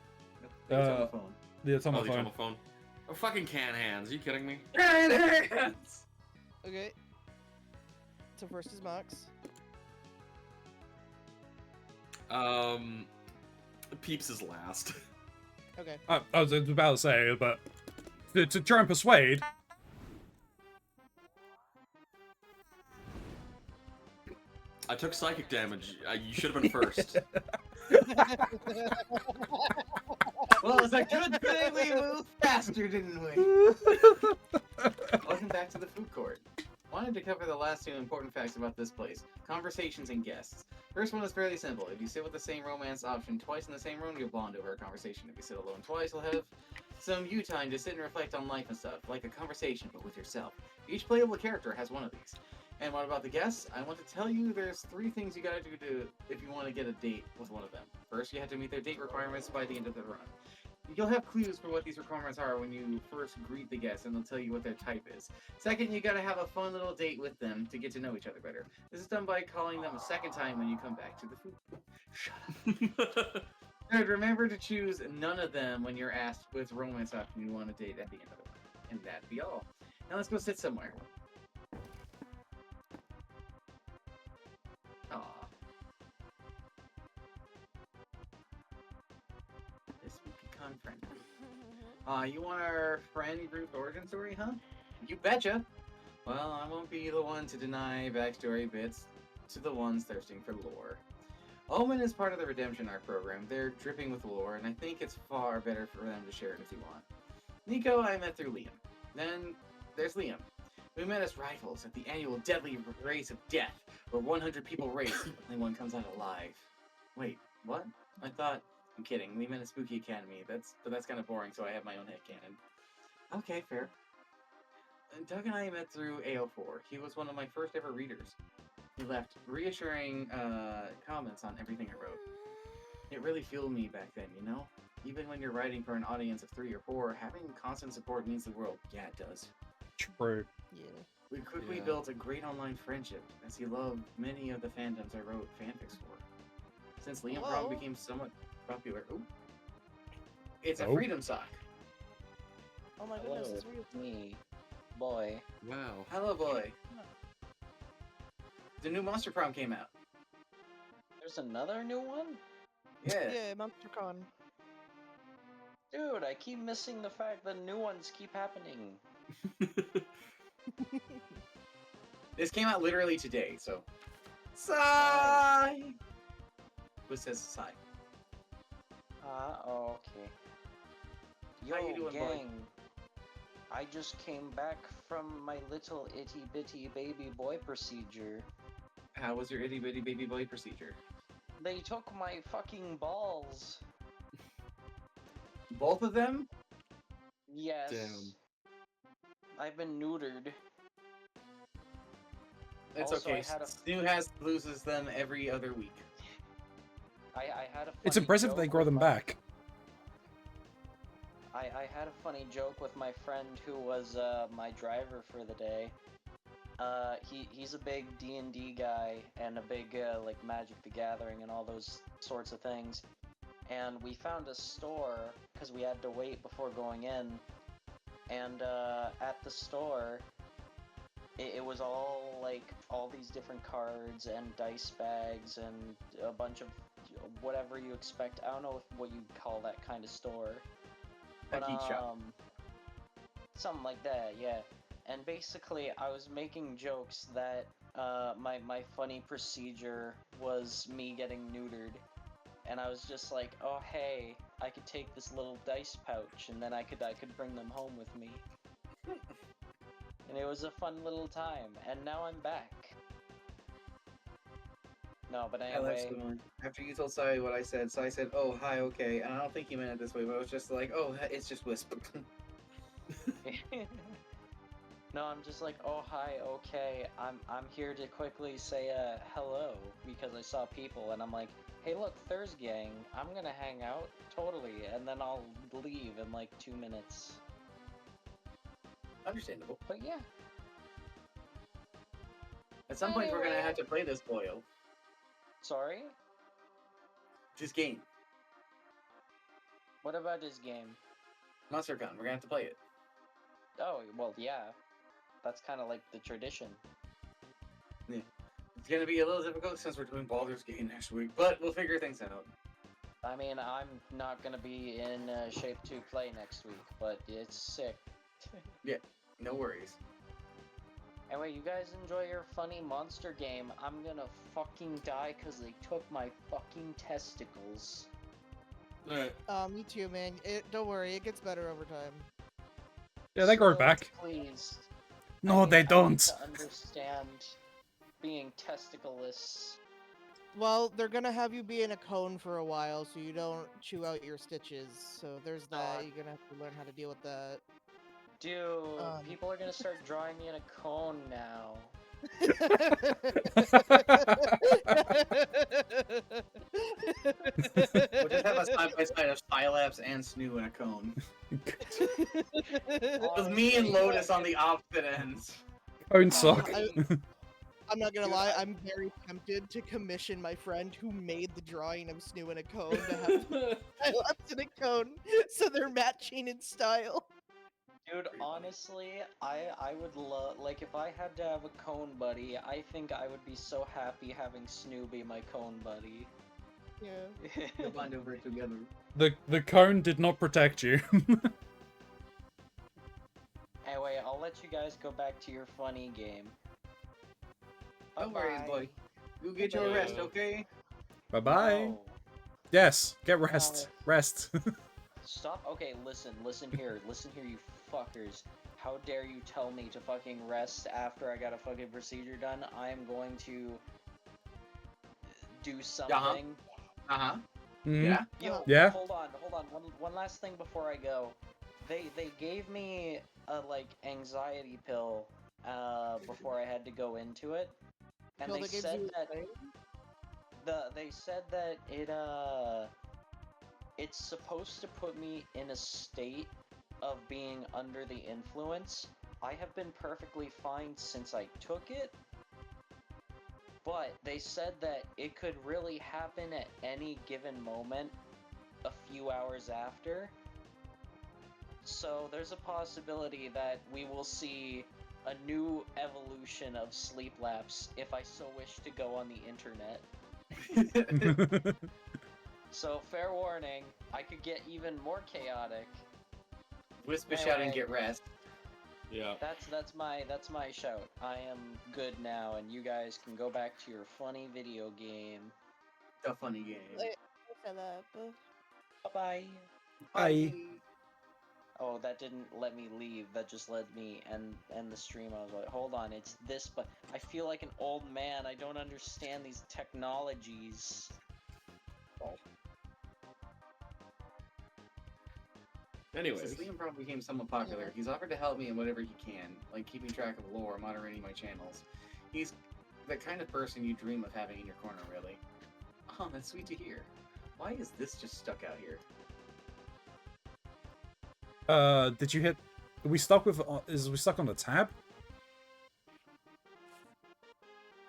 It's on the phone. The Oh, the automaphone. telephone. Oh, fucking can hands. Are you kidding me? Can hands. Okay. So first is Max. Peeps is last. Okay. I was about to say, but to try and persuade. I took psychic damage. You should have been first. Well, it's a good thing we moved faster, didn't we? Welcome back to the food court. Wanted to cover the last 2 important facts about this place. Conversations and guests. First one is fairly simple. If you sit with the same romance option twice in the same room, you'll bond over a conversation. If you sit alone twice, you'll have some you time to sit and reflect on life and stuff, like a conversation, but with yourself. Each playable character has one of these. And what about the guests? I want to tell you there's 3 things you gotta do if you want to get a date with one of them. First, you have to meet their date requirements by the end of the run. You'll have clues for what these requirements are when you first greet the guests, and they'll tell you what their type is. Second, you gotta have a fun little date with them to get to know each other better. This is done by calling them a second time when you come back to the food. Shut up. Third, remember to choose none of them when you're asked which romance option you want to date at the end of it. And that'd be all. Now let's go sit somewhere. Aw. This spooky friend. You want our friend group's origin story, huh? You betcha! Well, I won't be the one to deny backstory bits to the ones thirsting for lore. Omen is part of the Redemption Arc program. They're dripping with lore, and I think it's far better for them to share it if you want. Nico, I met through Liam. Then there's Liam. We met as rivals at the annual Deadly Race of Death, where 100 people race, and only one comes out alive. Wait, what? I thought... I'm kidding. We met at Spooky Academy. That's kind of boring, so I have my own headcanon. Okay, fair. Doug and I met through AO4. He was one of my first ever readers. He left reassuring comments on everything I wrote. It really fueled me back then, you know? Even when you're writing for an audience of 3 or 4, having constant support means the world. Yeah, it does. True. Yeah. We quickly Yeah. built a great online friendship, as he loved many of the fandoms I wrote fanfics for. Since Liam Frog became somewhat popular... Ooh. It's a Oh. freedom sock. Oh my goodness, Hello, it's real. it's me, boy. Wow. Hello, boy. The new Monster Prom came out. There's another new one? Yeah. Yeah, MonsterCon. Dude, I keep missing the fact that new ones keep happening. This came out literally today, so... Sigh! Who says sigh? Oh, okay. Yo, How you doing, boy? gang. I just came back from my little itty-bitty baby boy procedure. How was your itty bitty baby boy procedure? They took my fucking balls. Both of them? Yes. Damn. I've been neutered. It's Also, okay. I had a- Stu loses them every other week. I had a It's funny impressive joke they grow with them my- back. I had a funny joke with my friend who was my driver for the day. He's a big D&D guy and a big like Magic the Gathering and all those sorts of things. And we found a store because we had to wait before going in. And at the store, it was all like all these different cards and dice bags and a bunch of whatever you expect. I don't know what you call that kind of store. A geek shop. Something like that, yeah. And basically, I was making jokes that my funny procedure was me getting neutered, and I was just like, oh hey, I could take this little dice pouch, and then I could bring them home with me. And it was a fun little time, and now I'm back. No, but anyway. After you told Sai what I said, Sai said, "Oh, hi, okay," and I don't think he meant it this way, but I was just like, "Oh, it's just Wisp." No, I'm just like, oh hi, okay. I'm here to quickly say hello because I saw people, and I'm like, hey look, Thurs gang, I'm gonna hang out totally, and then I'll leave in like 2 minutes. Understandable. But yeah. At some point, we're gonna have to play this boil. Sorry? This game, What about this game? MonsterCon. We're gonna have to play it. Oh, well, yeah. That's kind of like the tradition. Yeah. It's gonna be a little difficult since we're doing Baldur's Gate next week, but we'll figure things out. I mean, I'm not gonna be in shape to play next week, but it's sick. Yeah, no worries. Anyway, you guys enjoy your funny monster game. I'm gonna fucking die because they took my fucking testicles. Alright. Me too, man. Don't worry, it gets better over time. Yeah, they grow So, back. Please. No, they I need don't. to understand being testicleless. Well, they're gonna have you be in a cone for a while so you don't chew out your stitches. So there's that. You're gonna have to learn how to deal with that. Dude, people are gonna start drawing me in a cone now. We'll just have a side by side of Scilabs and Snoo in a cone. With me and Lotus on the opposite ends. Cone sock. I'm not gonna Dude, lie, I'm very tempted to commission my friend who made the drawing of Snoo in a cone to have Scilabs in a cone, so they're matching in style. Dude, honestly, I would love, like, if I had to have a cone buddy, I think I would be so happy having Snoo be my cone buddy. Yeah. We'll bond over it together. The cone did not protect you. Anyway, I'll let you guys go back to your funny game. Don't worry, Bye-bye. boy. You get your rest, okay? Bye bye. No. Yes, get rest. Rest. Stop. Okay, listen here, you fuckers. How dare you tell me to fucking rest after I got a fucking procedure done? I am going to do something. Uh-huh. Mhm. Yeah. Yo, Yeah. Hold on. One last thing before I go. They gave me a like anxiety pill before I had to go into it, and Well, they that gives said you that pain? they said that it's supposed to put me in a state of being under the influence. I have been perfectly fine since I took it, but they said that it could really happen at any given moment a few hours after. So there's a possibility that we will see a new evolution of sleep laps if I so wish to go on the internet. So fair warning, I could get even more chaotic. Whisper, shout, and get rest. Yeah. That's my shout. I am good now, and you guys can go back to your funny video game. The funny game. Bye-bye. Bye. Oh, that didn't let me leave. That just let me end the stream. I was like, hold on, it's this, but I feel like an old man. I don't understand these technologies. Anyways. Since Liam probably became somewhat popular, he's offered to help me in whatever he can, like keeping track of lore, moderating my channels. He's the kind of person you dream of having in your corner, really. Oh, that's sweet to hear. Why is this just stuck out here? Did you hit? Are we stuck with? Is we stuck on the tab?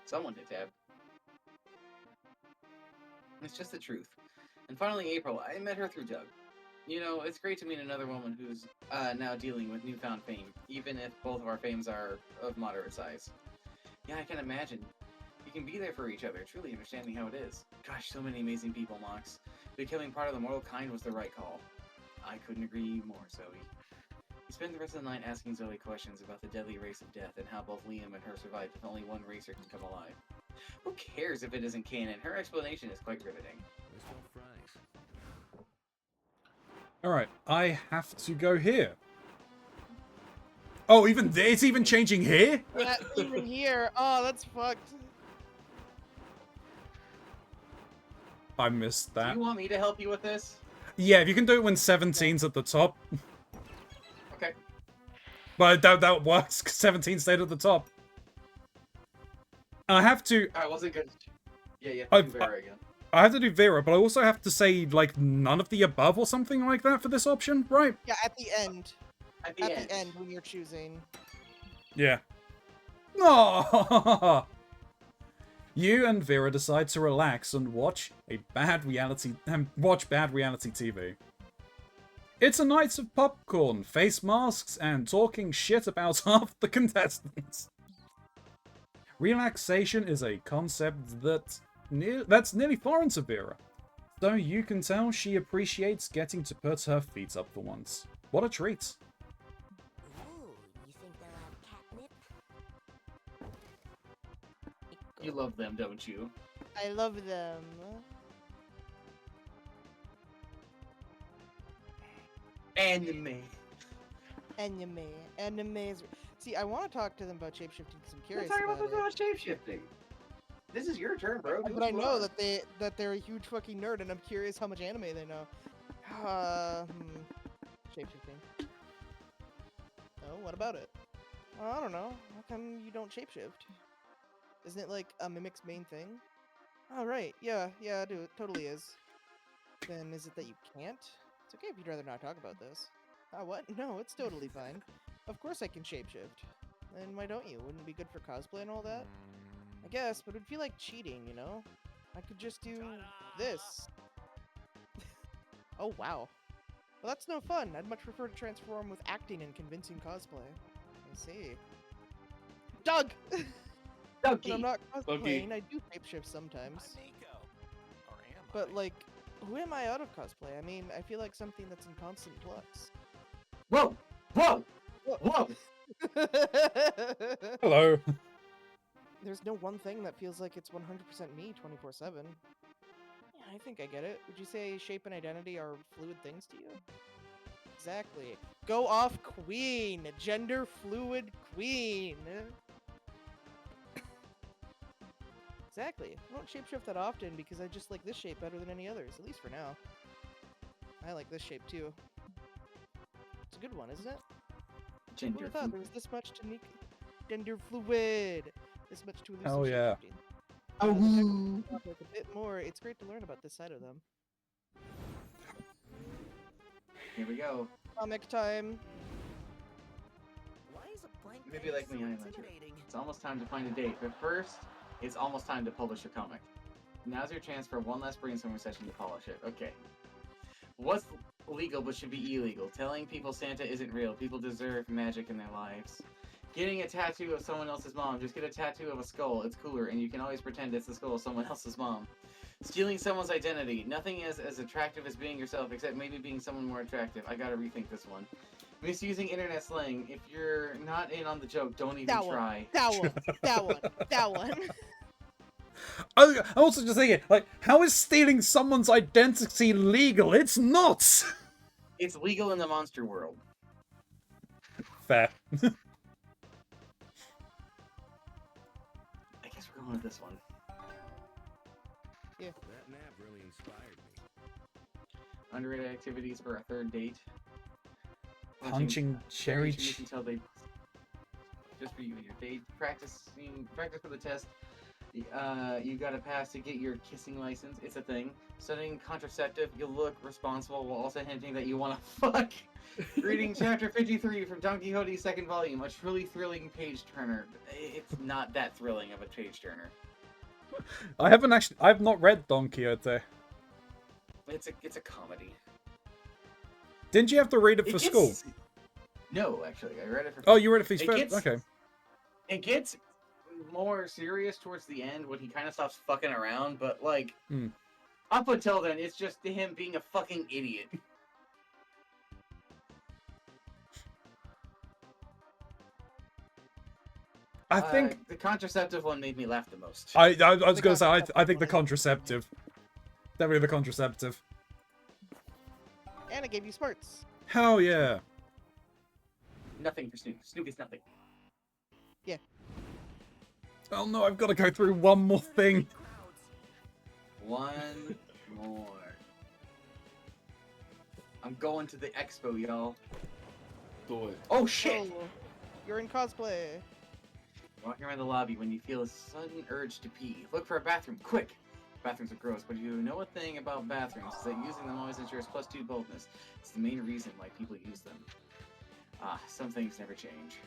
Someone hit tab. It's just the truth. And finally, April, I met her through Doug. You know, it's great to meet another woman who's now dealing with newfound fame, even if both of our fames are of moderate size. Yeah, I can imagine. You can be there for each other, truly understanding how it is. Gosh, so many amazing people, Mox. Becoming part of the mortal kind was the right call. I couldn't agree more, Zoe. He spent the rest of the night asking Zoe questions about the deadly race of death and how both Liam and her survived if only one racer can come alive. Who cares if it isn't canon? Her explanation is quite riveting. Alright, I have to go here. Oh, even it's even changing here? Yeah, even here. Oh, that's fucked. I missed Do that. you want me to help you with this? Yeah, if you can do it when 17's at the top. Okay. But that works, 'cause 17 stayed at the top. I have to... I wasn't good. Yeah, you have I've- to do Vera again. I have to do Vera, but I also have to say, like, none of the above or something like that for this option, right? Yeah, at the end. At the end. when you're choosing. Yeah. No. You and Vera decide to relax and watch bad reality TV. It's a night of popcorn, face masks, and talking shit about half the contestants. Relaxation is a concept that's nearly foreign to Vera, so you can tell she appreciates getting to put her feet up for once. What a treat. Ooh, you think they'll have catnip? You love them, don't you? I love them. Anime. Anime is... See, I want to talk to them about shapeshifting because I'm curious We're talking about about it. shape-shifting. This is your turn, bro. Do But what I you know want. that they're a huge fucking nerd, and I'm curious how much anime they know. Shapeshifting. Oh, what about it? I don't know. How come you don't shapeshift? Isn't it like a mimic's main thing? Oh, right. Yeah, it totally is. Then is it that you can't? It's okay if you'd rather not talk about this. What? No, it's totally fine. Of course I can shapeshift. Then why don't you? Wouldn't it be good for cosplay and all that? I guess, but it'd feel like cheating, you know? I could just do this. Oh, wow. Well, that's no fun. I'd much prefer to transform with acting and convincing cosplay. I see. Doug! When I'm not cosplaying, I do shapeshift sometimes. But, like, who am I out of cosplay? I mean, I feel like something that's in constant flux. Whoa! Whoa! Whoa! Hello. There's no one thing that feels like it's 100% me 24/7. Yeah, I think I get it. Would you say shape and identity are fluid things to you? Exactly. Go off, queen! Gender fluid queen! Exactly. I don't shapeshift that often because I just like this shape better than any others, at least for now. I like this shape too. It's a good one, isn't it? Who Gender would've thought there fluid. was this much to make gender fluid? This much to elusive Hell yeah. shapeshifting. Oh, As I woo. talk with a bit more, it's great to learn about this side of them. Here we go. Comic time. Why is a blank Maybe page like so me, I like it. intimidating? It's almost time to find a date, but first, it's almost time to publish your comic. Now's your chance for one last brainstorming session to polish it. Okay. What's legal but should be illegal? Telling people Santa isn't real. People deserve magic in their lives. Getting a tattoo of someone else's mom. Just get a tattoo of a skull. It's cooler, and you can always pretend it's the skull of someone else's mom. Stealing someone's identity. Nothing is as attractive as being yourself, except maybe being someone more attractive. I gotta rethink this one. Misusing internet slang. If you're not in on the joke, don't even try. That one. I'm also just thinking, like, how is stealing someone's identity legal? It's not! It's legal in the monster world. Fair. I guess we're going with this one. Yeah. That nap really inspired me. Underrated activities for a third date. Punching cherry trees until they just for you and your date. Practice for the test. You gotta pass to get your kissing license. It's a thing. Studying contraceptive. You'll look responsible while also hinting that you wanna fuck. Reading chapter 53 from Don Quixote's second volume. A truly thrilling page turner. It's not that thrilling of a page turner. I've not read Don Quixote. It's a comedy. Didn't you have to read it for school? No, actually, I read it for. Oh, you read it for his It first. gets- Okay. It gets more serious towards the end when he kind of stops fucking around, but like up until then, it's just him being a fucking idiot. I think the contraceptive one made me laugh the most. I was gonna say I think the contraceptive, definitely the contraceptive. And it gave you smarts. Hell yeah. Nothing for Snoop. Snoop is nothing. Yeah. Oh no, I've got to go through one more thing. One more. I'm going to the expo, y'all. Do it. Oh shit! Oh, you're in cosplay. Walking around the lobby when you feel a sudden urge to pee. Look for a bathroom, quick! Bathrooms are gross, but you know a thing about bathrooms is that using them always ensures +2 boldness. It's the main reason why people use them. Ah, some things never change.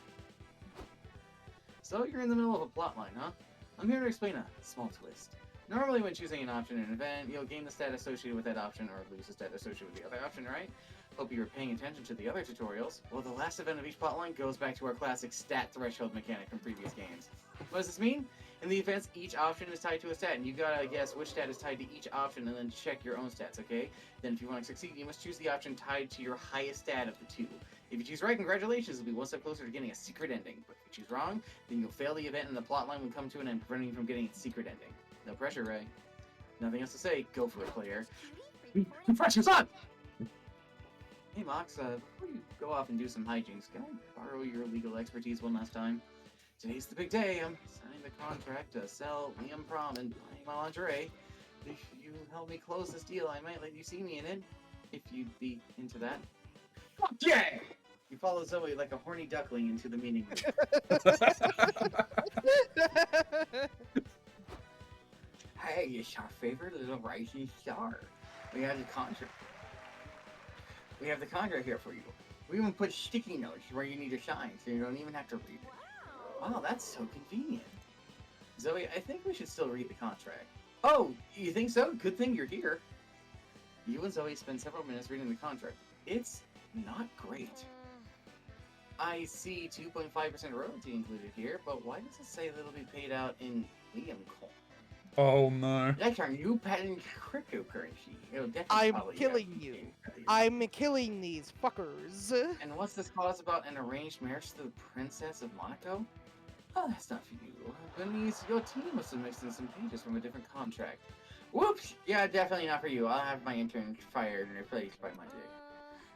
So you're in the middle of a plotline, huh? I'm here to explain a small twist. Normally when choosing an option in an event, you'll gain the stat associated with that option or lose the stat associated with the other option, right? Hope you were paying attention to the other tutorials. Well, the last event of each plotline goes back to our classic stat threshold mechanic from previous games. What does this mean? In the events, each option is tied to a stat, and you gotta guess which stat is tied to each option and then check your own stats, okay? Then if you want to succeed, you must choose the option tied to your highest stat of the two. If you choose right, congratulations, you'll be one step closer to getting a secret ending. But if you choose wrong, then you'll fail the event and the plotline will come to an end, preventing you from getting its secret ending. No pressure, Ray. Nothing else to say. Go for it, player. Pressure's on! Hey, Mox, before you go off and do some hijinks, can I borrow your legal expertise one last time? Today's the big day. I'm signing the contract to sell Liam Prom and buying my lingerie. If you help me close this deal, I might let you see me in it. If you'd be into that. Fuck yeah! You follow Zoe like a horny duckling into the meeting room. Hey, it's our favorite little rising star. We have the contract. We have the contract here for you. We even put sticky notes where you need to sign, so you don't even have to read it. Wow, that's so convenient. Zoe, I think we should still read the contract. Oh, you think so? Good thing you're here. You and Zoe spend several minutes reading the contract. It's not great. I see 2.5% royalty included here, but why does it say that it'll be paid out in Liam coin? Oh no. That's our new patent cryptocurrency. It'll definitely I'm probably killing you. I'm killing these fuckers. And what's this clause about an arranged marriage to the Princess of Monaco? Oh, that's not for you. Bernice, your team must have mixed in some pages from a different contract. Whoops! Yeah, definitely not for you. I'll have my intern fired and replaced by Monday.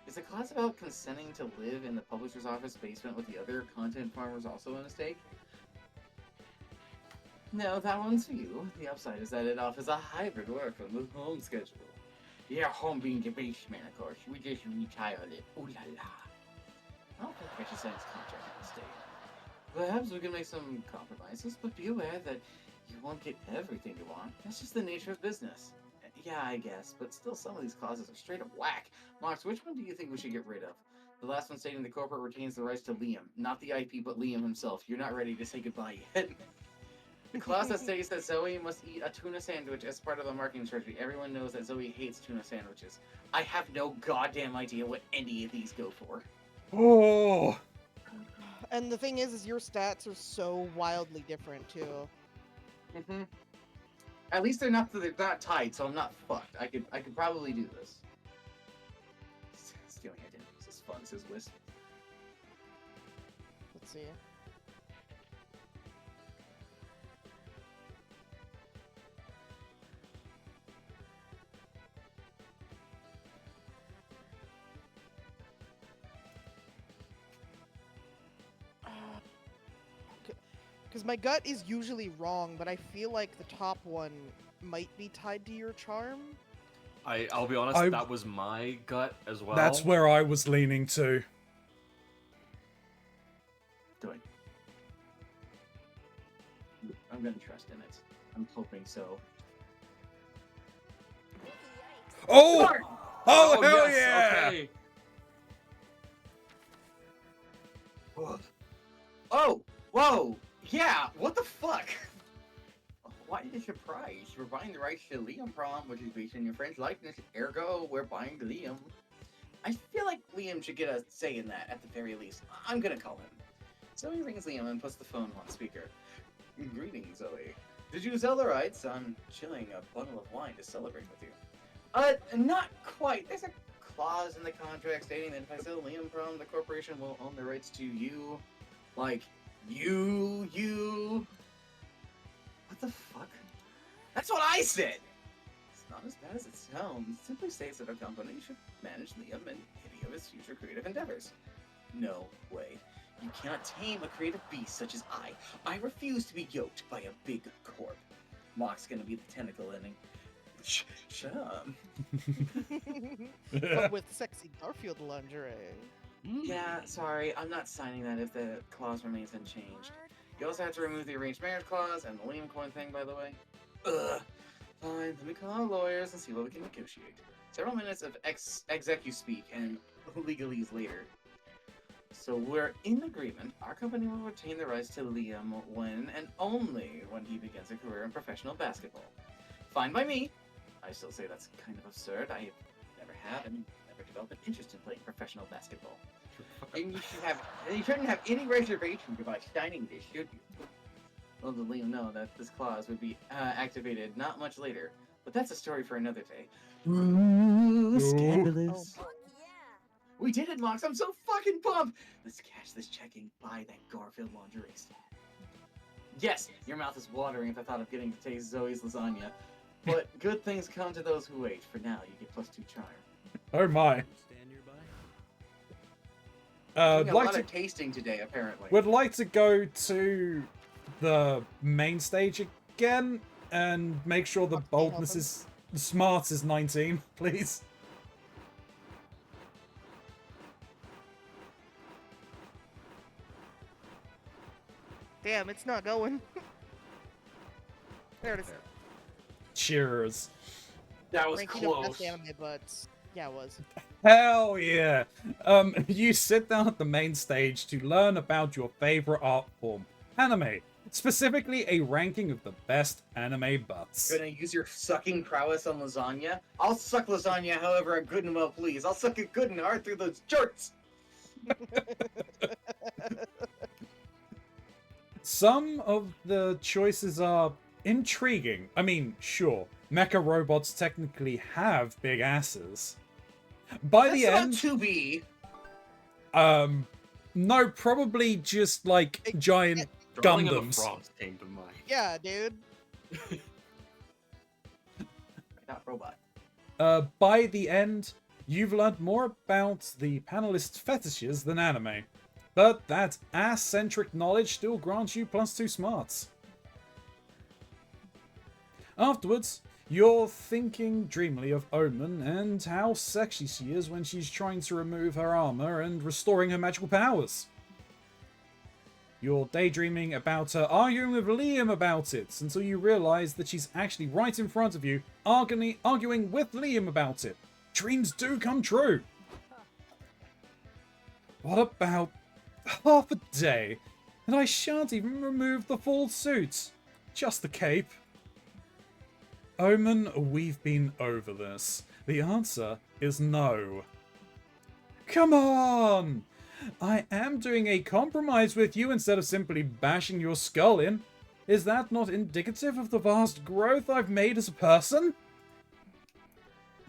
Is the clause about consenting to live in the publisher's office basement with the other content farmers also a mistake? No, that one's for you. The upside is that it offers a hybrid work from the home schedule. Yeah, home being the basement, of course. We just retired it. Ooh la la. I don't think I should sign this contract at this stage. Perhaps we can make some compromises, but be aware that you won't get everything you want. That's just the nature of business. Yeah, I guess, but still some of these clauses are straight up whack. Marks, which one do you think we should get rid of? The last one stating the corporate retains the rights to Liam. Not the IP, but Liam himself. You're not ready to say goodbye yet. The clause that states that Zoe must eat a tuna sandwich as part of the marketing strategy. Everyone knows that Zoe hates tuna sandwiches. I have no goddamn idea what any of these go for. Oh. And the thing is your stats are so wildly different too. Mm-hmm. At least they're not tied, so I'm not fucked. I could probably do this. Stealing identities is fun, says Wisp. Let's see. Because my gut is usually wrong, but I feel like the top one might be tied to your charm. I'll be honest, that was my gut as well. That's where I was leaning to. Good. I'm gonna trust in it. I'm hoping so. Oh! Oh, hell yes, yeah! Okay. Oh! Whoa! Yeah! What the fuck? What a surprise! We're buying the rights to Liam Prom, which is based on your friend's likeness. Ergo, we're buying Liam. I feel like Liam should get a say in that, at the very least. I'm gonna call him. Zoe rings Liam and puts the phone on speaker. Greetings, Zoe. Did you sell the rights? I'm chilling a bottle of wine to celebrate with you. Not quite. There's a clause in the contract stating that if I sell Liam Prom, the corporation will own the rights to you. Like, you. What the fuck? That's what I said! It's not as bad as it sounds. It simply states that a company should manage Liam and any of his future creative endeavors. No way. You cannot tame a creative beast such as I. I refuse to be yoked by a big corp. Mock's gonna be the tentacle ending. Shut up. But with sexy Garfield lingerie. Yeah, sorry, I'm not signing that if the clause remains unchanged. You also have to remove the arranged marriage clause and the Liam coin thing, by the way. Ugh. Fine, let me call our lawyers and see what we can negotiate. Several minutes of execu speak and legalese later. So we're in agreement. Our company will retain the rights to Liam when and only when he begins a career in professional basketball. Fine by me. I still say that's kind of absurd. I never have and never developed an interest in playing professional basketball. And you shouldn't have any reservations about signing this, should you? Well, to Liam know that this clause would be activated not much later, but that's a story for another day. Ooh, scandalous. Oh, We did it, Mox! I'm so fucking pumped! Let's cash this check and buy that Garfield lingerie set. Yes, your mouth is watering at the thought of getting to taste Zoe's lasagna. But good things come to those who wait. For now, you get +2 charm. Oh my. Doing a like lot to, of tasting today, apparently. would like to go to the main stage again and make sure the boldness is smart is 19, please. Damn, it's not going. There it is. Cheers. That was Ranking of best close. anime butts. Yeah, it was. Hell yeah. You sit down at the main stage to learn about your favorite art form, anime. Specifically, a ranking of the best anime butts. Gonna use your sucking prowess on lasagna? I'll suck lasagna however I good and well please. I'll suck it good and hard through those jorts! Some of the choices are intriguing. I mean, sure, mecha robots technically have big asses. By the That's end, not to be. no, probably just like giant Darling of the Gundams. Frogs came to mind. Yeah, dude. Not robot. By the end, you've learned more about the panelists' fetishes than anime. But that ass-centric knowledge still grants you +2 smarts. Afterwards, you're thinking dreamily of Omen and how sexy she is when she's trying to remove her armor and restoring her magical powers. You're daydreaming about her arguing with Liam about it until you realize that she's actually right in front of you, arguing with Liam about it. Dreams do come true. What about half a day and I shan't even remove the full suit? Just the cape. Omen, we've been over this. The answer is no. Come on! I am doing a compromise with you instead of simply bashing your skull in. Is that not indicative of the vast growth I've made as a person?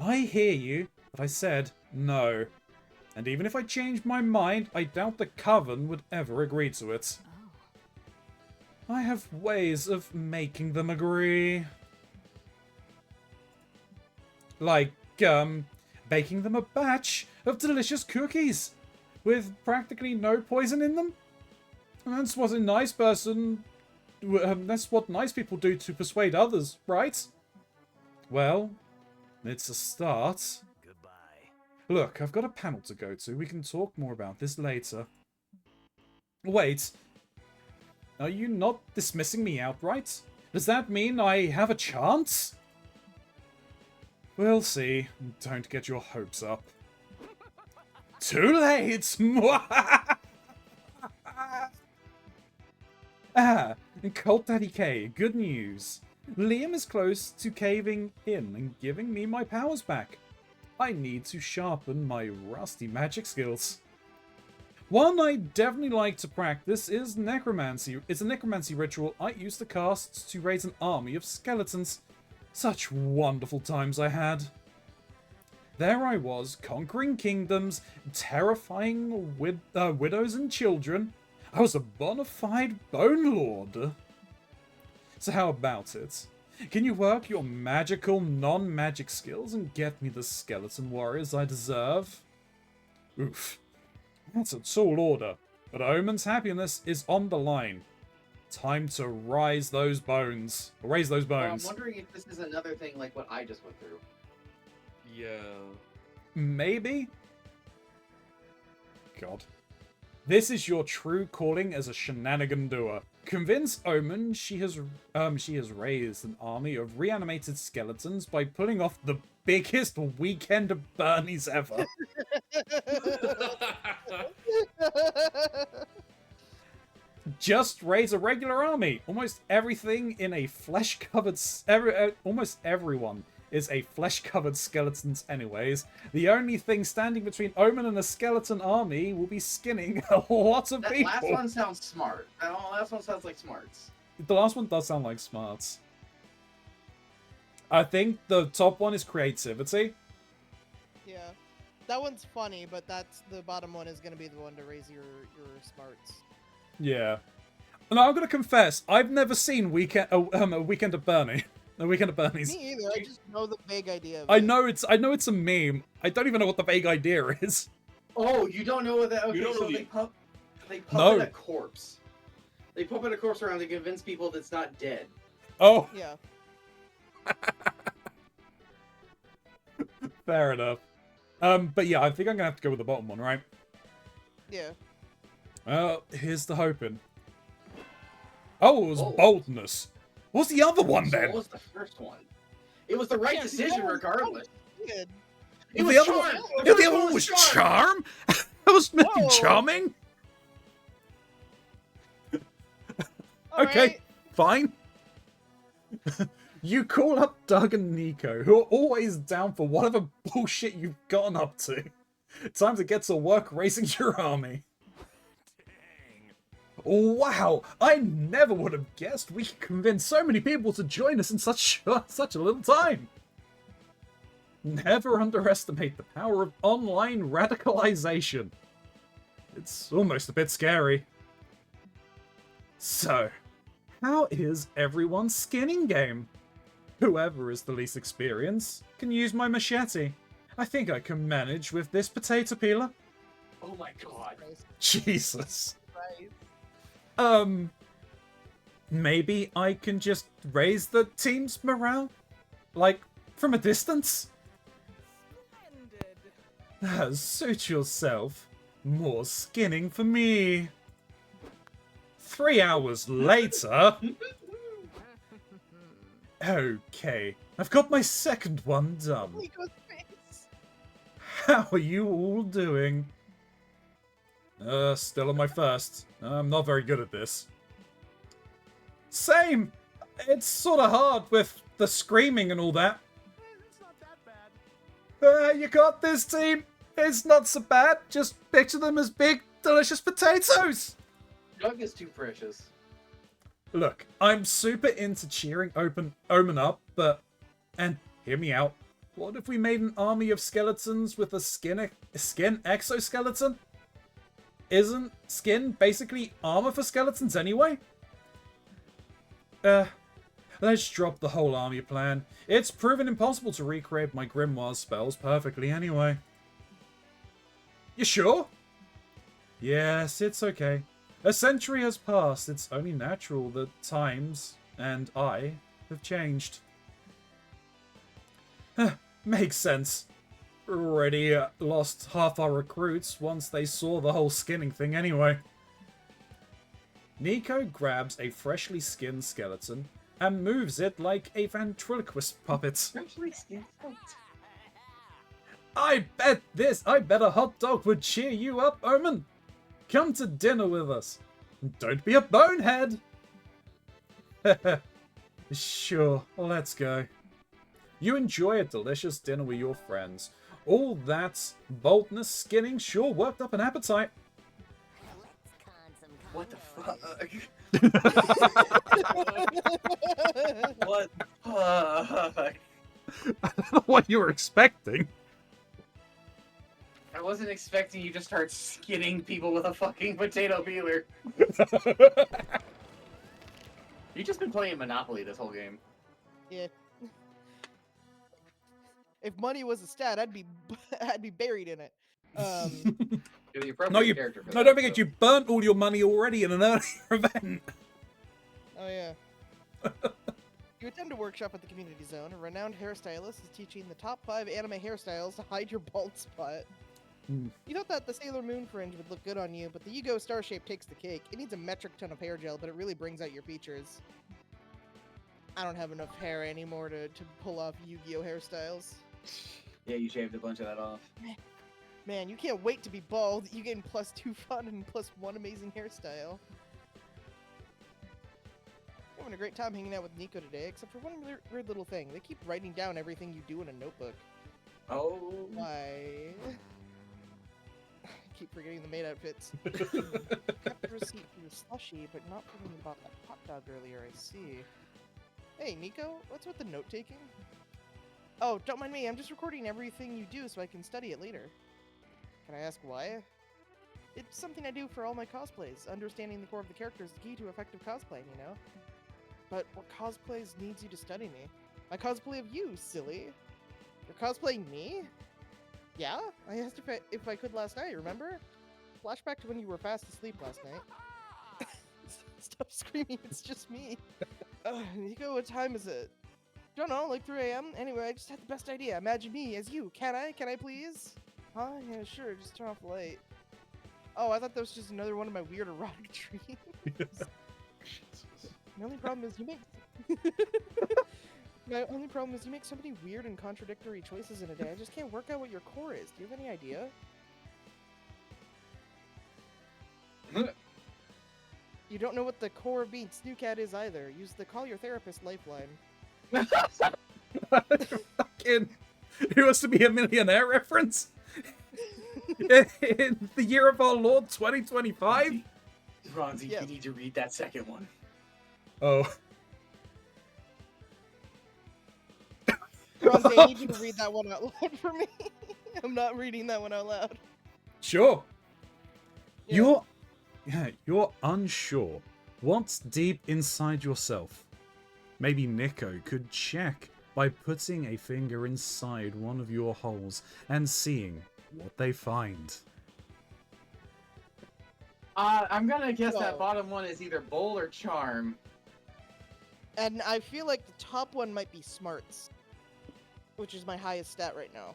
I hear you, but I said no. And even if I changed my mind, I doubt the Coven would ever agree to it. I have ways of making them agree. Like, baking them a batch of delicious cookies with practically no poison in them. And that's what a nice person... that's what nice people do to persuade others, right? Well, it's a start. Goodbye. Look, I've got a panel to go to. We can talk more about this later. Wait. Are you not dismissing me outright? Does that mean I have a chance? We'll see. Don't get your hopes up. Too late! Cult Daddy K, good news. Liam is close to caving in and giving me my powers back. I need to sharpen my rusty magic skills. One I definitely like to practice is necromancy. It's a necromancy ritual I used to cast to raise an army of skeletons. Such wonderful times I had. There I was, conquering kingdoms, terrifying widows and children. I was a bona fide bone lord. So how about it? Can you work your magical, non-magic skills and get me the skeleton warriors I deserve? Oof. That's a tall order, but Omen's happiness is on the line. Time to raise those bones. Raise those bones. I'm wondering if this is another thing like what I just went through. Yeah. Maybe? God. This is your true calling as a shenanigan doer. Convince Omen she has raised an army of reanimated skeletons by pulling off the biggest weekend of Bernies ever. Just raise a regular army. Almost everything in a flesh-covered... almost everyone is a flesh-covered skeletons anyways. The only thing standing between Omen and a skeleton army will be skinning a lot of people. That last one sounds smart. That last one sounds like smarts. The last one does sound like smarts. I think the top one is creativity. Yeah. That one's funny, but that's the bottom one is going to be the one to raise your smarts. Yeah. Now I'm gonna confess, I've never seen a Weekend of Bernie. A Weekend of Bernie's. Me either. I just know the vague idea of I it. know it's a meme. I don't even know what the vague idea is. Oh, you don't know what that? Okay, You don't so know they puppet No. a corpse. They puppet a corpse around to convince people that's not dead. Oh, Yeah. fair enough. But yeah, I think I'm gonna have to go with the bottom one, right? Yeah. Here's the hoping. Oh, it was Bold. boldness. What's the other one So then? what was the first one? It was the right Yeah, decision no, regardless. Good. It The was other charm. one, It the other one was charm. That was maybe Whoa. charming. All Okay, right. fine. You call up Doug and Nico, who are always down for whatever bullshit you've gotten up to. Time to get to work raising your army. Wow, I never would have guessed we could convince so many people to join us in such a little time. Never underestimate the power of online radicalization. It's almost a bit scary. So, how is everyone's skinning game? Whoever is the least experienced can use my machete. I think I can manage with this potato peeler. Oh my god. Jesus. Right. Maybe I can just raise the team's morale? Like, from a distance? Suit yourself. More skinning for me. 3 hours later... Okay, I've got my second one done. Nico's face. How are you all doing? Still on my first. I'm not very good at this. Same! It's sort of hard with the screaming and all that. It's not that bad. You got this, team! It's not so bad. Just picture them as big, delicious potatoes! Doug is too precious. Look, I'm super into cheering Omen up, but... And hear me out. What if we made an army of skeletons with a skin exoskeleton? Isn't skin basically armor for skeletons anyway? Let's drop the whole army plan. It's proven impossible to recreate my grimoire spells perfectly anyway. You sure? Yes, it's okay. A century has passed. It's only natural that times and I have changed. Makes sense. Already lost half our recruits once they saw the whole skinning thing anyway. Nico grabs a freshly skinned skeleton and moves it like a ventriloquist puppet. Freshly skinned. I bet a hot dog would cheer you up, Omen. Come to dinner with us. Don't be a bonehead. Sure, let's go. You enjoy a delicious dinner with your friends. All that boldness skinning sure worked up an appetite. What the fuck? What the fuck? I don't know what you were expecting. I wasn't expecting you to start skinning people with a fucking potato peeler. You've just been playing Monopoly this whole game. Yeah. If money was a stat, I'd be buried in it. You're the appropriate No, character for no, that, don't forget so. you burnt all your money already in an earlier event. Oh yeah. You attend a workshop at the community zone. A renowned hairstylist is teaching the top 5 anime hairstyles to hide your bald spot. Hmm. You thought that the Sailor Moon fringe would look good on you, but the Yu-Go star shape takes the cake. It needs a metric ton of hair gel, but it really brings out your features. I don't have enough hair anymore to pull off Yu-Gi-Oh hairstyles. Yeah, you shaved a bunch of that off. Man, you can't wait to be bald. You gain +2 fun and +1 amazing hairstyle. I'm having a great time hanging out with Nico today, except for one weird little thing. They keep writing down everything you do in a notebook. Oh. Why? I keep forgetting the maid outfits. Kept the receipt for your slushie, but not for when you bought that hot dog earlier, I see. Hey, Nico, what's with the note-taking? Oh, don't mind me, I'm just recording everything you do so I can study it later. Can I ask why? It's something I do for all my cosplays. Understanding the core of the character is the key to effective cosplaying, you know? But what cosplays needs you to study me? My cosplay of you, silly. You're cosplaying me? Yeah? I asked if I could last night, remember? Flashback to when you were fast asleep last night. Stop screaming, it's just me. Nico, what time is it? Don't know, like 3 AM? Anyway, I just had the best idea. Imagine me as you. Can I? Can I please? Huh? Yeah, sure. Just turn off the light. Oh, I thought that was just another one of my weird erotic dreams. The only problem is you make... My only problem is you make so many weird and contradictory choices in a day. I just can't work out what your core is. Do you have any idea? You don't know what the core of being Snookat is either. Use the call your therapist lifeline. Fucking, who wants to be a millionaire reference? In the year of our Lord 2025? Ronzi, Yes. you need to read that second one. Oh. Keronzi, I need you to read that one out loud for me. I'm not reading that one out loud. Sure. Yeah. You're unsure. What's deep inside yourself? Maybe Nico could check by putting a finger inside one of your holes and seeing what they find. I'm gonna guess that Whoa. bottom one is either bowl or charm. And I feel like the top one might be smarts, which is my highest stat right now.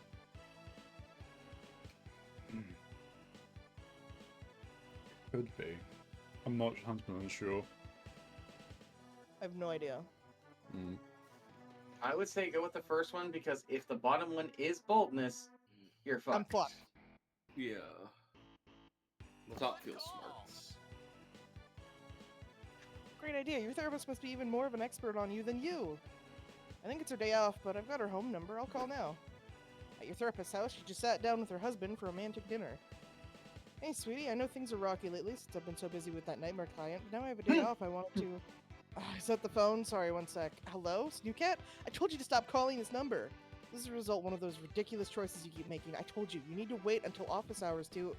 Could be. I'm not 100% sure. I have no idea. I would say go with the first one because if the bottom one is boldness, you're fucked. I'm fucked. Yeah. The top feels smarts. Great idea. Your therapist must be even more of an expert on you than you. I think it's her day off, but I've got her home number. I'll call now. At your therapist's house, she just sat down with her husband for a romantic dinner. Hey, sweetie, I know things are rocky lately since I've been so busy with that nightmare client. Now I have a day off. I wanted to... is that the phone? Sorry, one sec. Hello, Snookat? I told you to stop calling this number. This is a result of one of those ridiculous choices you keep making. I told you, you need to wait until office hours to...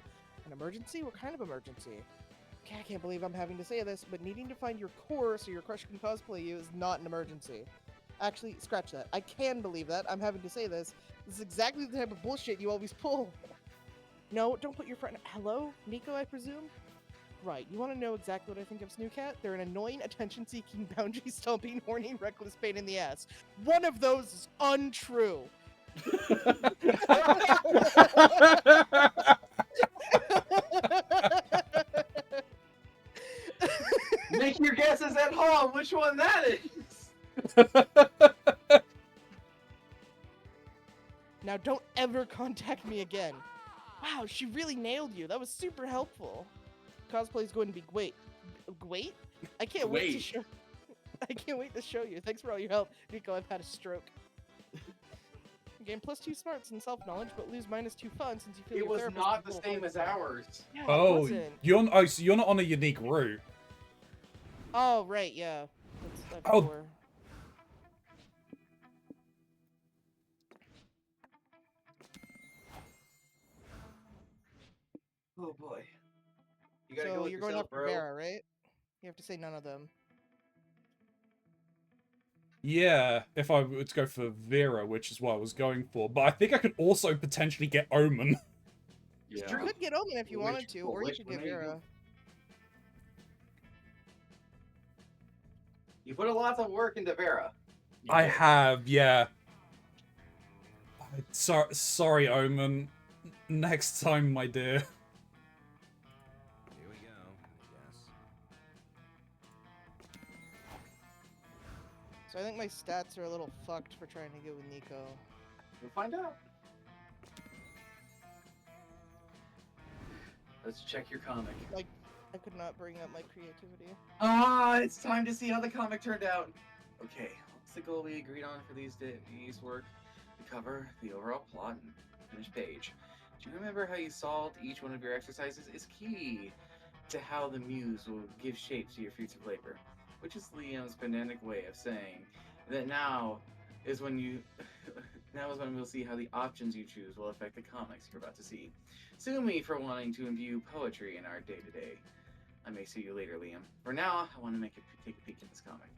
An emergency? What kind of emergency? Okay, I can't believe I'm having to say this, but needing to find your core so your crush can cosplay you is not an emergency. Actually, scratch that. I can believe that. I'm having to say this. This is exactly the type of bullshit you always pull. No, don't put your friend... Hello? Nico, I presume? Right, you want to know exactly what I think of Snookat? They're an annoying, attention-seeking, boundary-stomping, horny, reckless pain in the ass. One of those is untrue. Make your guesses at home which one that is. Now don't ever contact me again. Wow, she really nailed you. That was super helpful. Cosplay is going to be great. Great? I can't wait to Great. show. I can't wait to show you. Thanks for all your help, Nico. I've had a stroke. Gain +2 smarts and self-knowledge, but lose -2 fun since you feel It your was therapist not is the a little same hard as to find. ours. Yeah, it Oh, wasn't. so you're not on a unique route. Oh, right, yeah. That's Oh. core. Oh boy. You gotta So go with you're going yourself, after bro. Vera, right? You have to say none of them. Yeah, if I were to go for Vera, which is what I was going for, but I think I could also potentially get Omen. You Yeah. could get Omen if you wanted to, or you which could one get are you Vera. doing? You put a lot of work into Vera. I have, yeah. Sorry, Omen. Next time, my dear. Here we go, I guess. So I think my stats are a little fucked for trying to get with Nico. We'll find out. Let's check your comic. I could not bring up my creativity. It's time to see how the comic turned out. Okay, what's the goal we agreed on for these days' work? The cover, the overall plot, and finished page. Do you remember how you solved each one of your exercises is key to how the muse will give shape to your future labor? Which is Liam's pedantic way of saying that now is when we'll see how the options you choose will affect the comics you're about to see. Sue me for wanting to imbue poetry in our day-to-day. I may see you later, Liam. For now, I want to take a peek at this comic.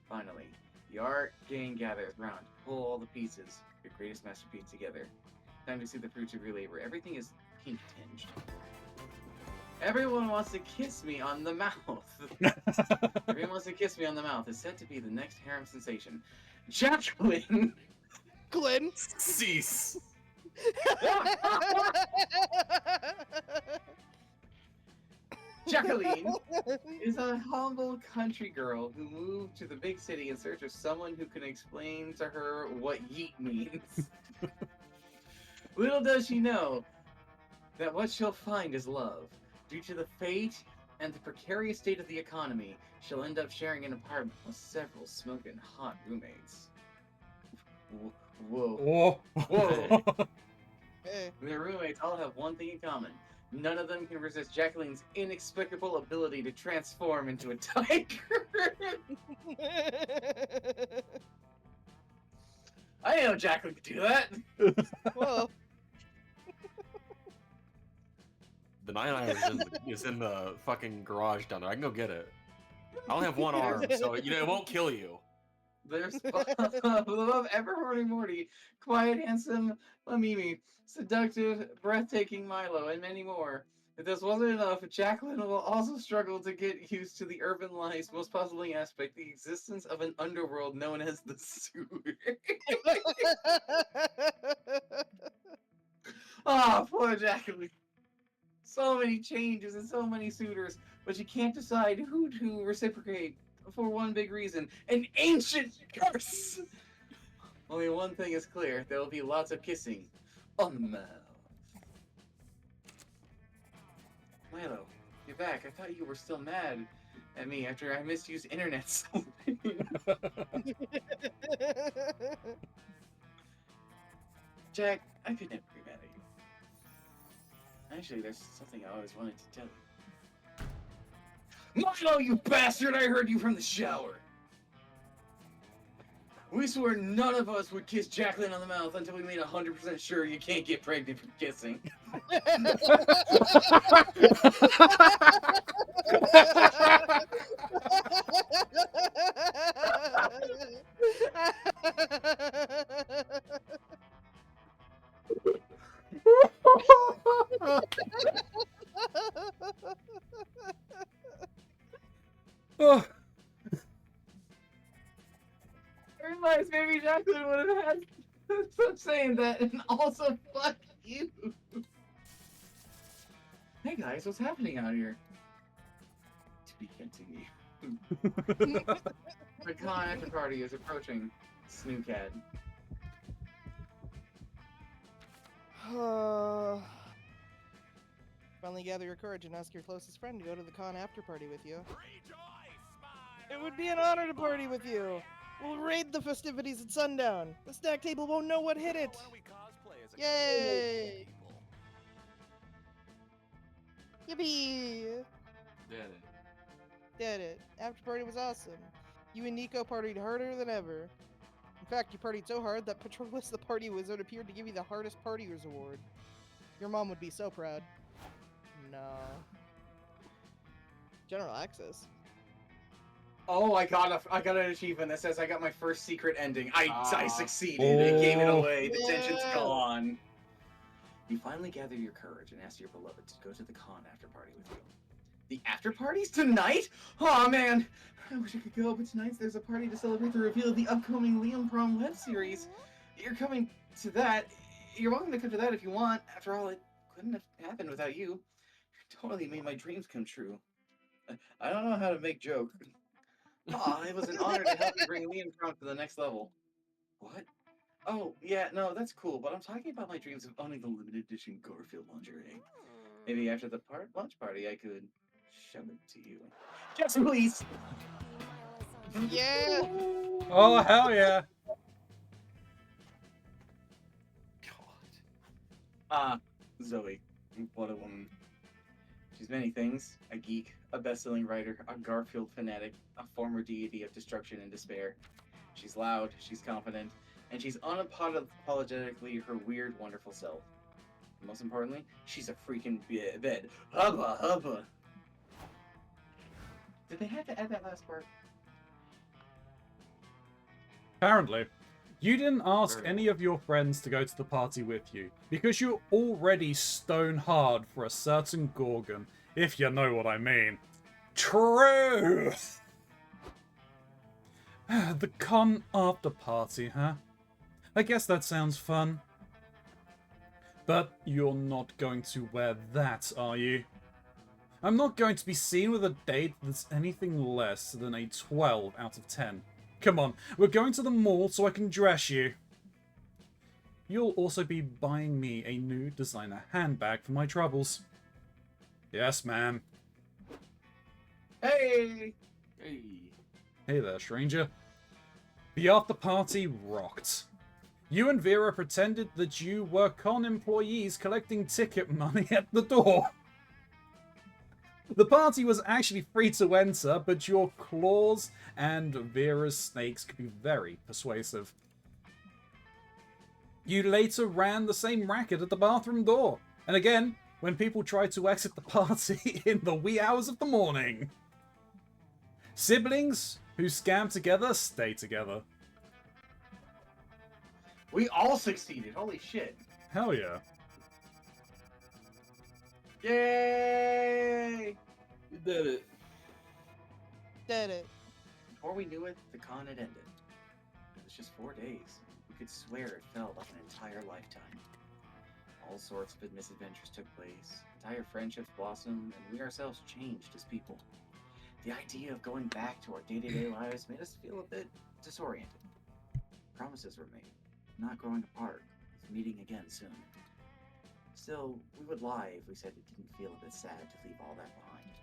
Finally, the art gang gathers round to pull all the pieces, your greatest masterpiece, together. Time to see the fruits of your labor. Everything is pink tinged. Everyone wants to kiss me on the mouth. Everyone wants to kiss me on the mouth is said to be the next harem sensation. Jacqueline! Glenn! Cease. Jacqueline is a humble country girl who moved to the big city in search of someone who can explain to her what yeet means. Little does she know that what she'll find is love. Due to the fate and the precarious state of the economy, she'll end up sharing an apartment with several smoking hot roommates. Whoa. Oh. Whoa. Hey. Their roommates all have one thing in common. None of them can resist Jacqueline's inexplicable ability to transform into a tiger. I didn't know Jacqueline could do that. Well, The 9 is in the fucking garage down there. I can go get it. I only have one arm, so it won't kill you. There's above ever horny Morty, quiet, handsome Mimi, seductive, breathtaking Milo, and many more. If this wasn't enough, Jacqueline will also struggle to get used to the urban life's most puzzling aspect, the existence of an underworld known as the sewer. Ah, poor Jacqueline. So many changes and so many suitors, but she can't decide who to reciprocate for one big reason: an ancient curse! Only one thing is clear: there will be lots of kissing on the mouth. Milo, you're back. I thought you were still mad at me after I misused internet so Jack, I could never be mad at you. Actually, there's something I always wanted to tell you. Milo, you bastard! I heard you from the shower! We swore none of us would kiss Jacqueline on the mouth until we made 100% sure you can't get pregnant from kissing. Oh. I realized maybe Jacqueline would have had some saying that, and also fuck you. Hey guys, what's happening out here? To be continued. The con after party is approaching. Snookad. Finally gather your courage and ask your closest friend to go to the con after party with you. It would be an honor to party with you. We'll raid the festivities at sundown. The snack table won't know what hit it. Yay! Yippee! Did it. After party was awesome. You and Nico partied harder than ever. In fact, you partied so hard that Patrolist the Party Wizard appeared to give you the hardest partiers award. Your mom would be so proud. No. General access. Oh, I got an achievement that says I got my first secret ending. I succeeded. It gave it away. The tension's gone. You finally gather your courage and ask your beloved to go to the con after party with you. The after party's tonight? Oh man, I wish I could go, but tonight there's a party to celebrate the reveal of the upcoming Liam Prom web series. You're coming to that. You're welcome to come to that if you want. After all, it couldn't have happened without you. You totally made my dreams come true. I don't know how to make joke. Aw, it was an honor to help you bring Liam Prom to the next level. What? Oh, yeah, no, that's cool, but I'm talking about my dreams of owning the limited edition Garfield lingerie. Maybe after the lunch party, I could show it to you. Yes, please! Yeah! Oh, hell yeah. Zoe. What a woman. She's many things. A geek, a best-selling writer, a Garfield fanatic, a former deity of destruction and despair. She's loud, she's confident, and she's unapologetically her weird, wonderful self. And most importantly, she's a freaking bed. Hubba hubba! Did they have to add that last part? Apparently. You didn't ask any of your friends to go to the party with you, because you're already stone hard for a certain Gorgon, if you know what I mean. True! The con after party, huh? I guess that sounds fun. But you're not going to wear that, are you? I'm not going to be seen with a date that's anything less than a 12 out of 10. Come on, we're going to the mall so I can dress you. You'll also be buying me a new designer handbag for my troubles. Yes, ma'am. Hey! Hey. Hey there, stranger. The after party rocked. You and Vera pretended that you were con employees collecting ticket money at the door. The party was actually free to enter, but your claws and Vera's snakes could be very persuasive. You later ran the same racket at the bathroom door. And again, when people tried to exit the party in the wee hours of the morning. Siblings who scam together stay together. We all succeeded. Holy shit. Hell yeah. Yay! You did it. Did it. Before we knew it, the con had ended. It was just 4 days. We could swear it felt like an entire lifetime. All sorts of misadventures took place. Entire friendships blossomed, and we ourselves changed as people. The idea of going back to our day-to-day lives made us feel a bit disoriented. Promises were made, not growing apart, with meeting again soon. Still, we would lie if we said it didn't feel a bit sad to leave all that behind.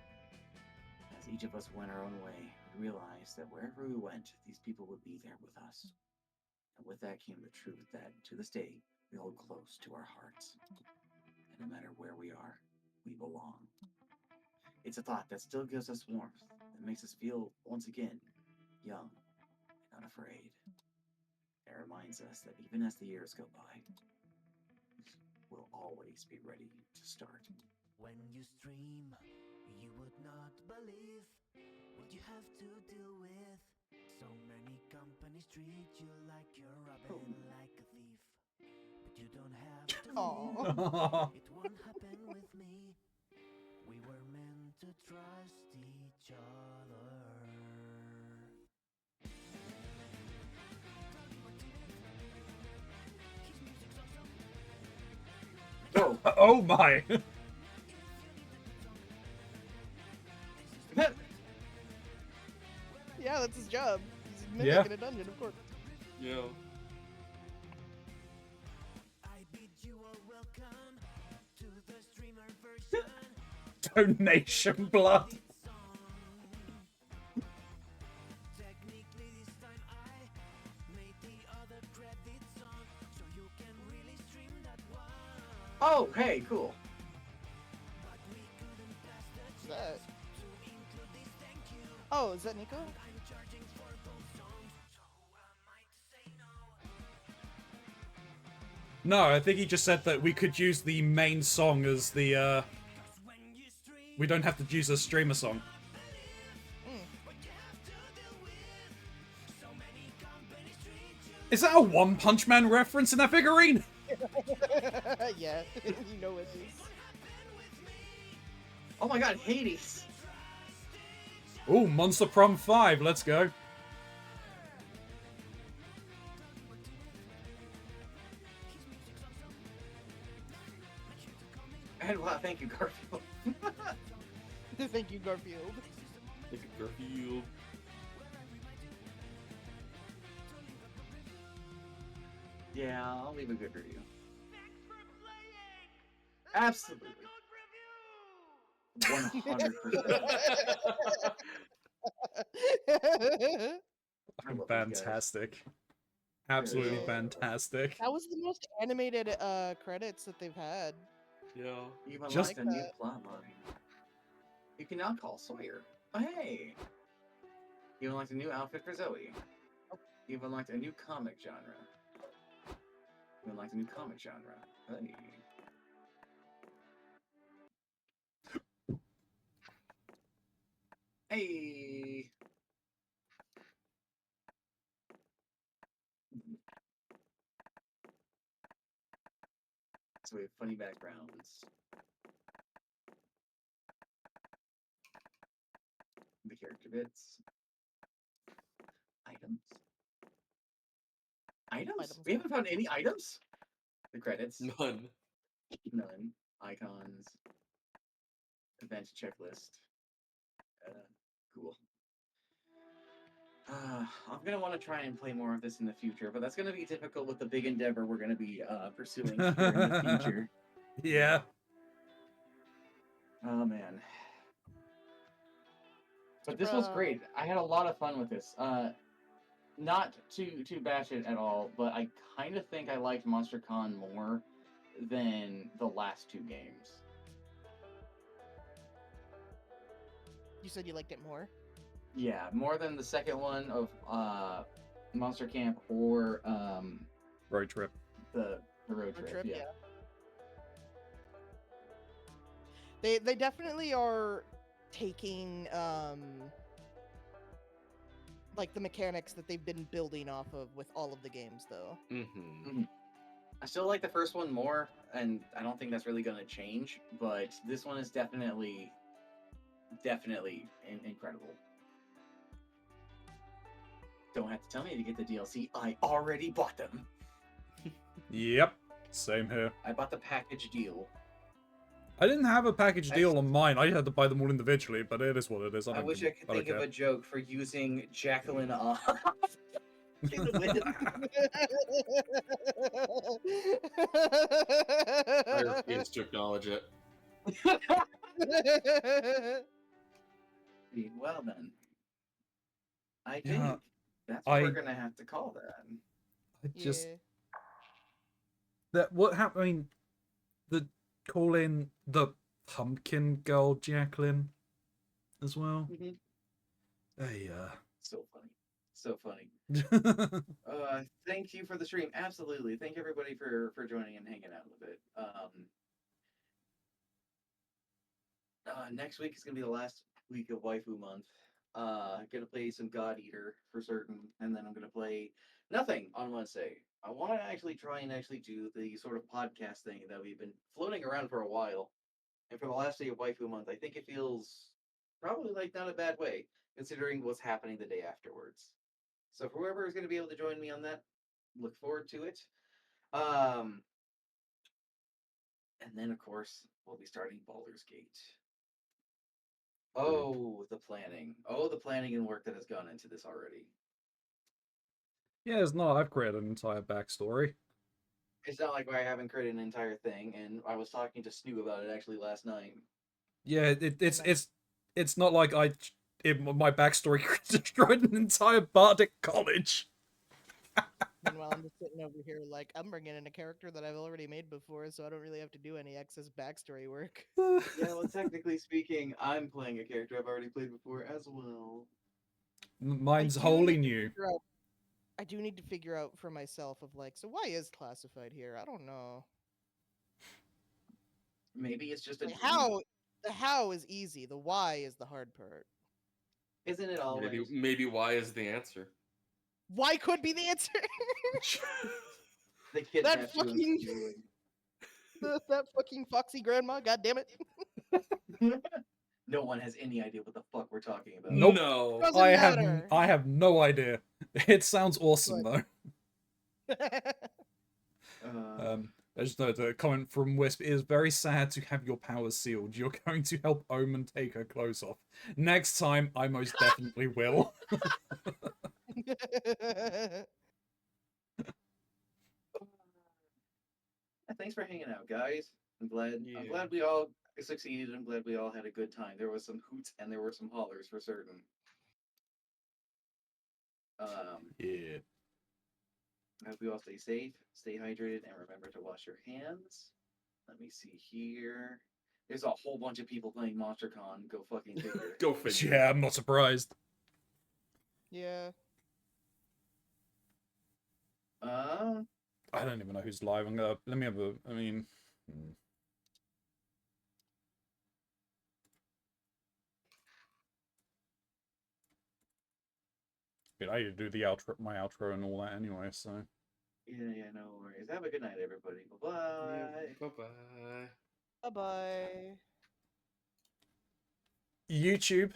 As each of us went our own way, we realized that wherever we went, these people would be there with us. And with that came the truth that, to this day, we hold close to our hearts. And no matter where we are, we belong. It's a thought that still gives us warmth, that makes us feel, once again, young and unafraid. It reminds us that even as the years go by, we'll always be ready to start. When you stream, you would not believe what you have to deal with. So many companies treat you like you're robbing like a thief. But you don't have to Aw. fear. It won't happen with me. We were meant to trust each other. Oh! Oh my! Yeah, that's his job. He's mimicking Yeah. a dungeon, of course. Yeah. I bid you all welcome to the streamer version. Donation blood. Technically this time I made the other credit song, so you can really stream that one. Oh, hey, cool. But we couldn't pass the What's that? to include this thank you. Oh, is that Nico? I'm charging for those songs, so am I to say no? No, I think he just said that we could use the main song as the, When you stream, we don't have to use a streamer song. what you have to deal with. So many companies treat you. Is that a One Punch Man reference in that figurine? Yeah, you know it is. Oh my god, Hades! Ooh, Monster Prom 5, let's go. And wow, thank you, Garfield. Thank you, Garfield. Look at Garfield. Yeah, I'll leave a good review. Absolutely. 100%. I love these guys. Fantastic. Absolutely Yeah. fantastic. That was the most animated credits that they've had. Yeah. You've unlocked Just- a new plot line. You can now call Sawyer. Oh, hey! You unlocked a new outfit for Zoe. You've unlocked a new comic genre. You unlocked a new comic genre. Hey. Hey! So we have funny backgrounds. The character bits. Items. Items? Items. We haven't found any items? The credits. None. None. Icons. event checklist. Cool. I'm gonna want to try and play more of this in the future, but that's gonna be difficult with the big endeavor we're gonna be pursuing here in the future. Yeah. Oh man. But this was great. I had a lot of fun with this. Not to bash it at all, but I kind of think I liked MonsterCon more than the last two games. You said you liked it more? Yeah, more than the second one of Monster Camp or Road Trip. The road trip, yeah. They definitely are taking like the mechanics that they've been building off of with all of the games, though. Mm-hmm. I still like the first one more, and I don't think that's really going to change. But this one is definitely incredible. Don't have to tell me to get the DLC. I already bought them. Yep. Same here. I bought the package deal. I didn't have a package deal on mine. I had to buy them all individually, but it is what it is. I wish I could think of a joke for using Jacqueline off. I refuse to acknowledge it. Well then, I think that's what we're gonna have to call that. What happened? I mean, calling the pumpkin girl Jacqueline as well. Hey, So funny. So funny. Thank you for the stream. Absolutely. Thank everybody for joining and hanging out a bit. Next week is gonna be the last week of Waifu Month. Gonna play some God Eater for certain, and then I'm gonna play nothing on Wednesday. I want to actually try and do the sort of podcast thing that we've been floating around for a while. And for the last day of Waifu Month, I think it feels probably like not a bad way, considering what's happening the day afterwards. So for whoever is going to be able to join me on that, look forward to it. And then, of course, we'll be starting Baldur's Gate. Oh, the planning. Oh, the planning and work that has gone into this already. yeah, it's not. I've created an entire backstory. It's not like I haven't created an entire thing, and I was talking to Snoo about it actually last night. Yeah, it's not like my backstory destroyed an entire bardic college. Meanwhile, I'm just sitting over here like, I'm bringing in a character that I've already made before, so I don't really have to do any excess backstory work. Yeah, well, technically speaking, I'm playing a character I've already played before as well. Mine's wholly new. I do need to figure out for myself of like, so why is classified here? I don't know. Maybe it's just a like how. The how is easy. The why is the hard part. Isn't it always? Maybe why is the answer. Why could be the answer? The kid that fucking that fucking foxy grandma. God damn it. No one has any idea what the fuck we're talking about. Nope. No. I have no idea. It sounds awesome though. I just know the comment from Wisp is very sad to have your powers sealed. You're going to help Omen take her clothes off. Next time, I most definitely will. Thanks for hanging out, guys. I'm glad we all succeeded. I'm glad we all had a good time. There was some hoots and there were some hollers for certain. Yeah. I hope you all stay safe, stay hydrated, and remember to wash your hands. Let me see here. There's a whole bunch of people playing MonsterCon. Go fucking figure. Go figure. Yeah, I'm not surprised. Yeah. I don't even know who's live. Let me have a. I mean. But I need to do the outro, my outro, and all that anyway. So. Yeah, no worries. Have a good night, everybody. Bye-bye. Bye-bye. Bye-bye. YouTube.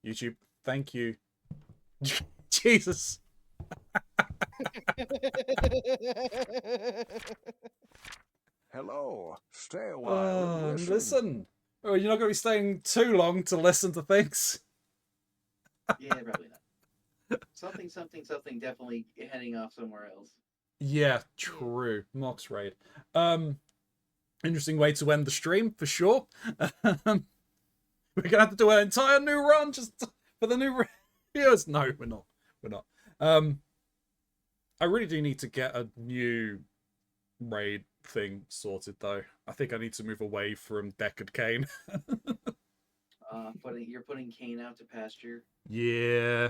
YouTube, thank you. Jesus. Hello. Stay a while and listen. Listen. Oh, you're not going to be staying too long to listen to things. Yeah, probably not. Something definitely heading off somewhere else. Yeah, true. Mox raid. Interesting way to end the stream, for sure. We're going to have to do an entire new run just for the new videos. No, we're not. We're not. I really do need to get a new raid thing sorted, though. I think I need to move away from Deckard Kane. You're putting Kane out to pasture. Yeah.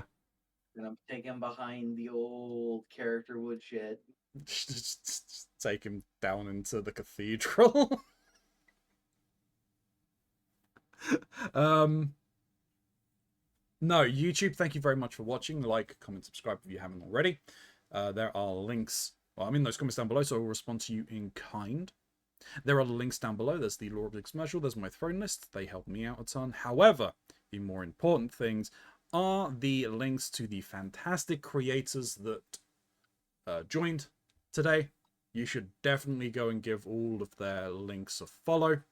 And I'm taking him behind the old character woodshed. Just take him down into the cathedral. No, YouTube, thank you very much for watching. Like, comment, subscribe if you haven't already. There are links. Well, I'm in those comments down below, so I'll respond to you in kind. There are the links down below. There's the Lord of the commercial. There's my throne list. They help me out a ton. However, the more important things are the links to the fantastic creators that joined today. You should definitely go and give all of their links a follow,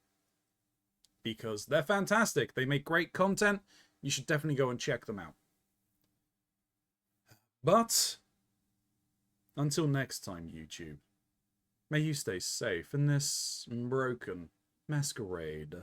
because they're fantastic. They make great content. You should definitely go and check them out. But until next time, YouTube, may you stay safe in this broken masquerade.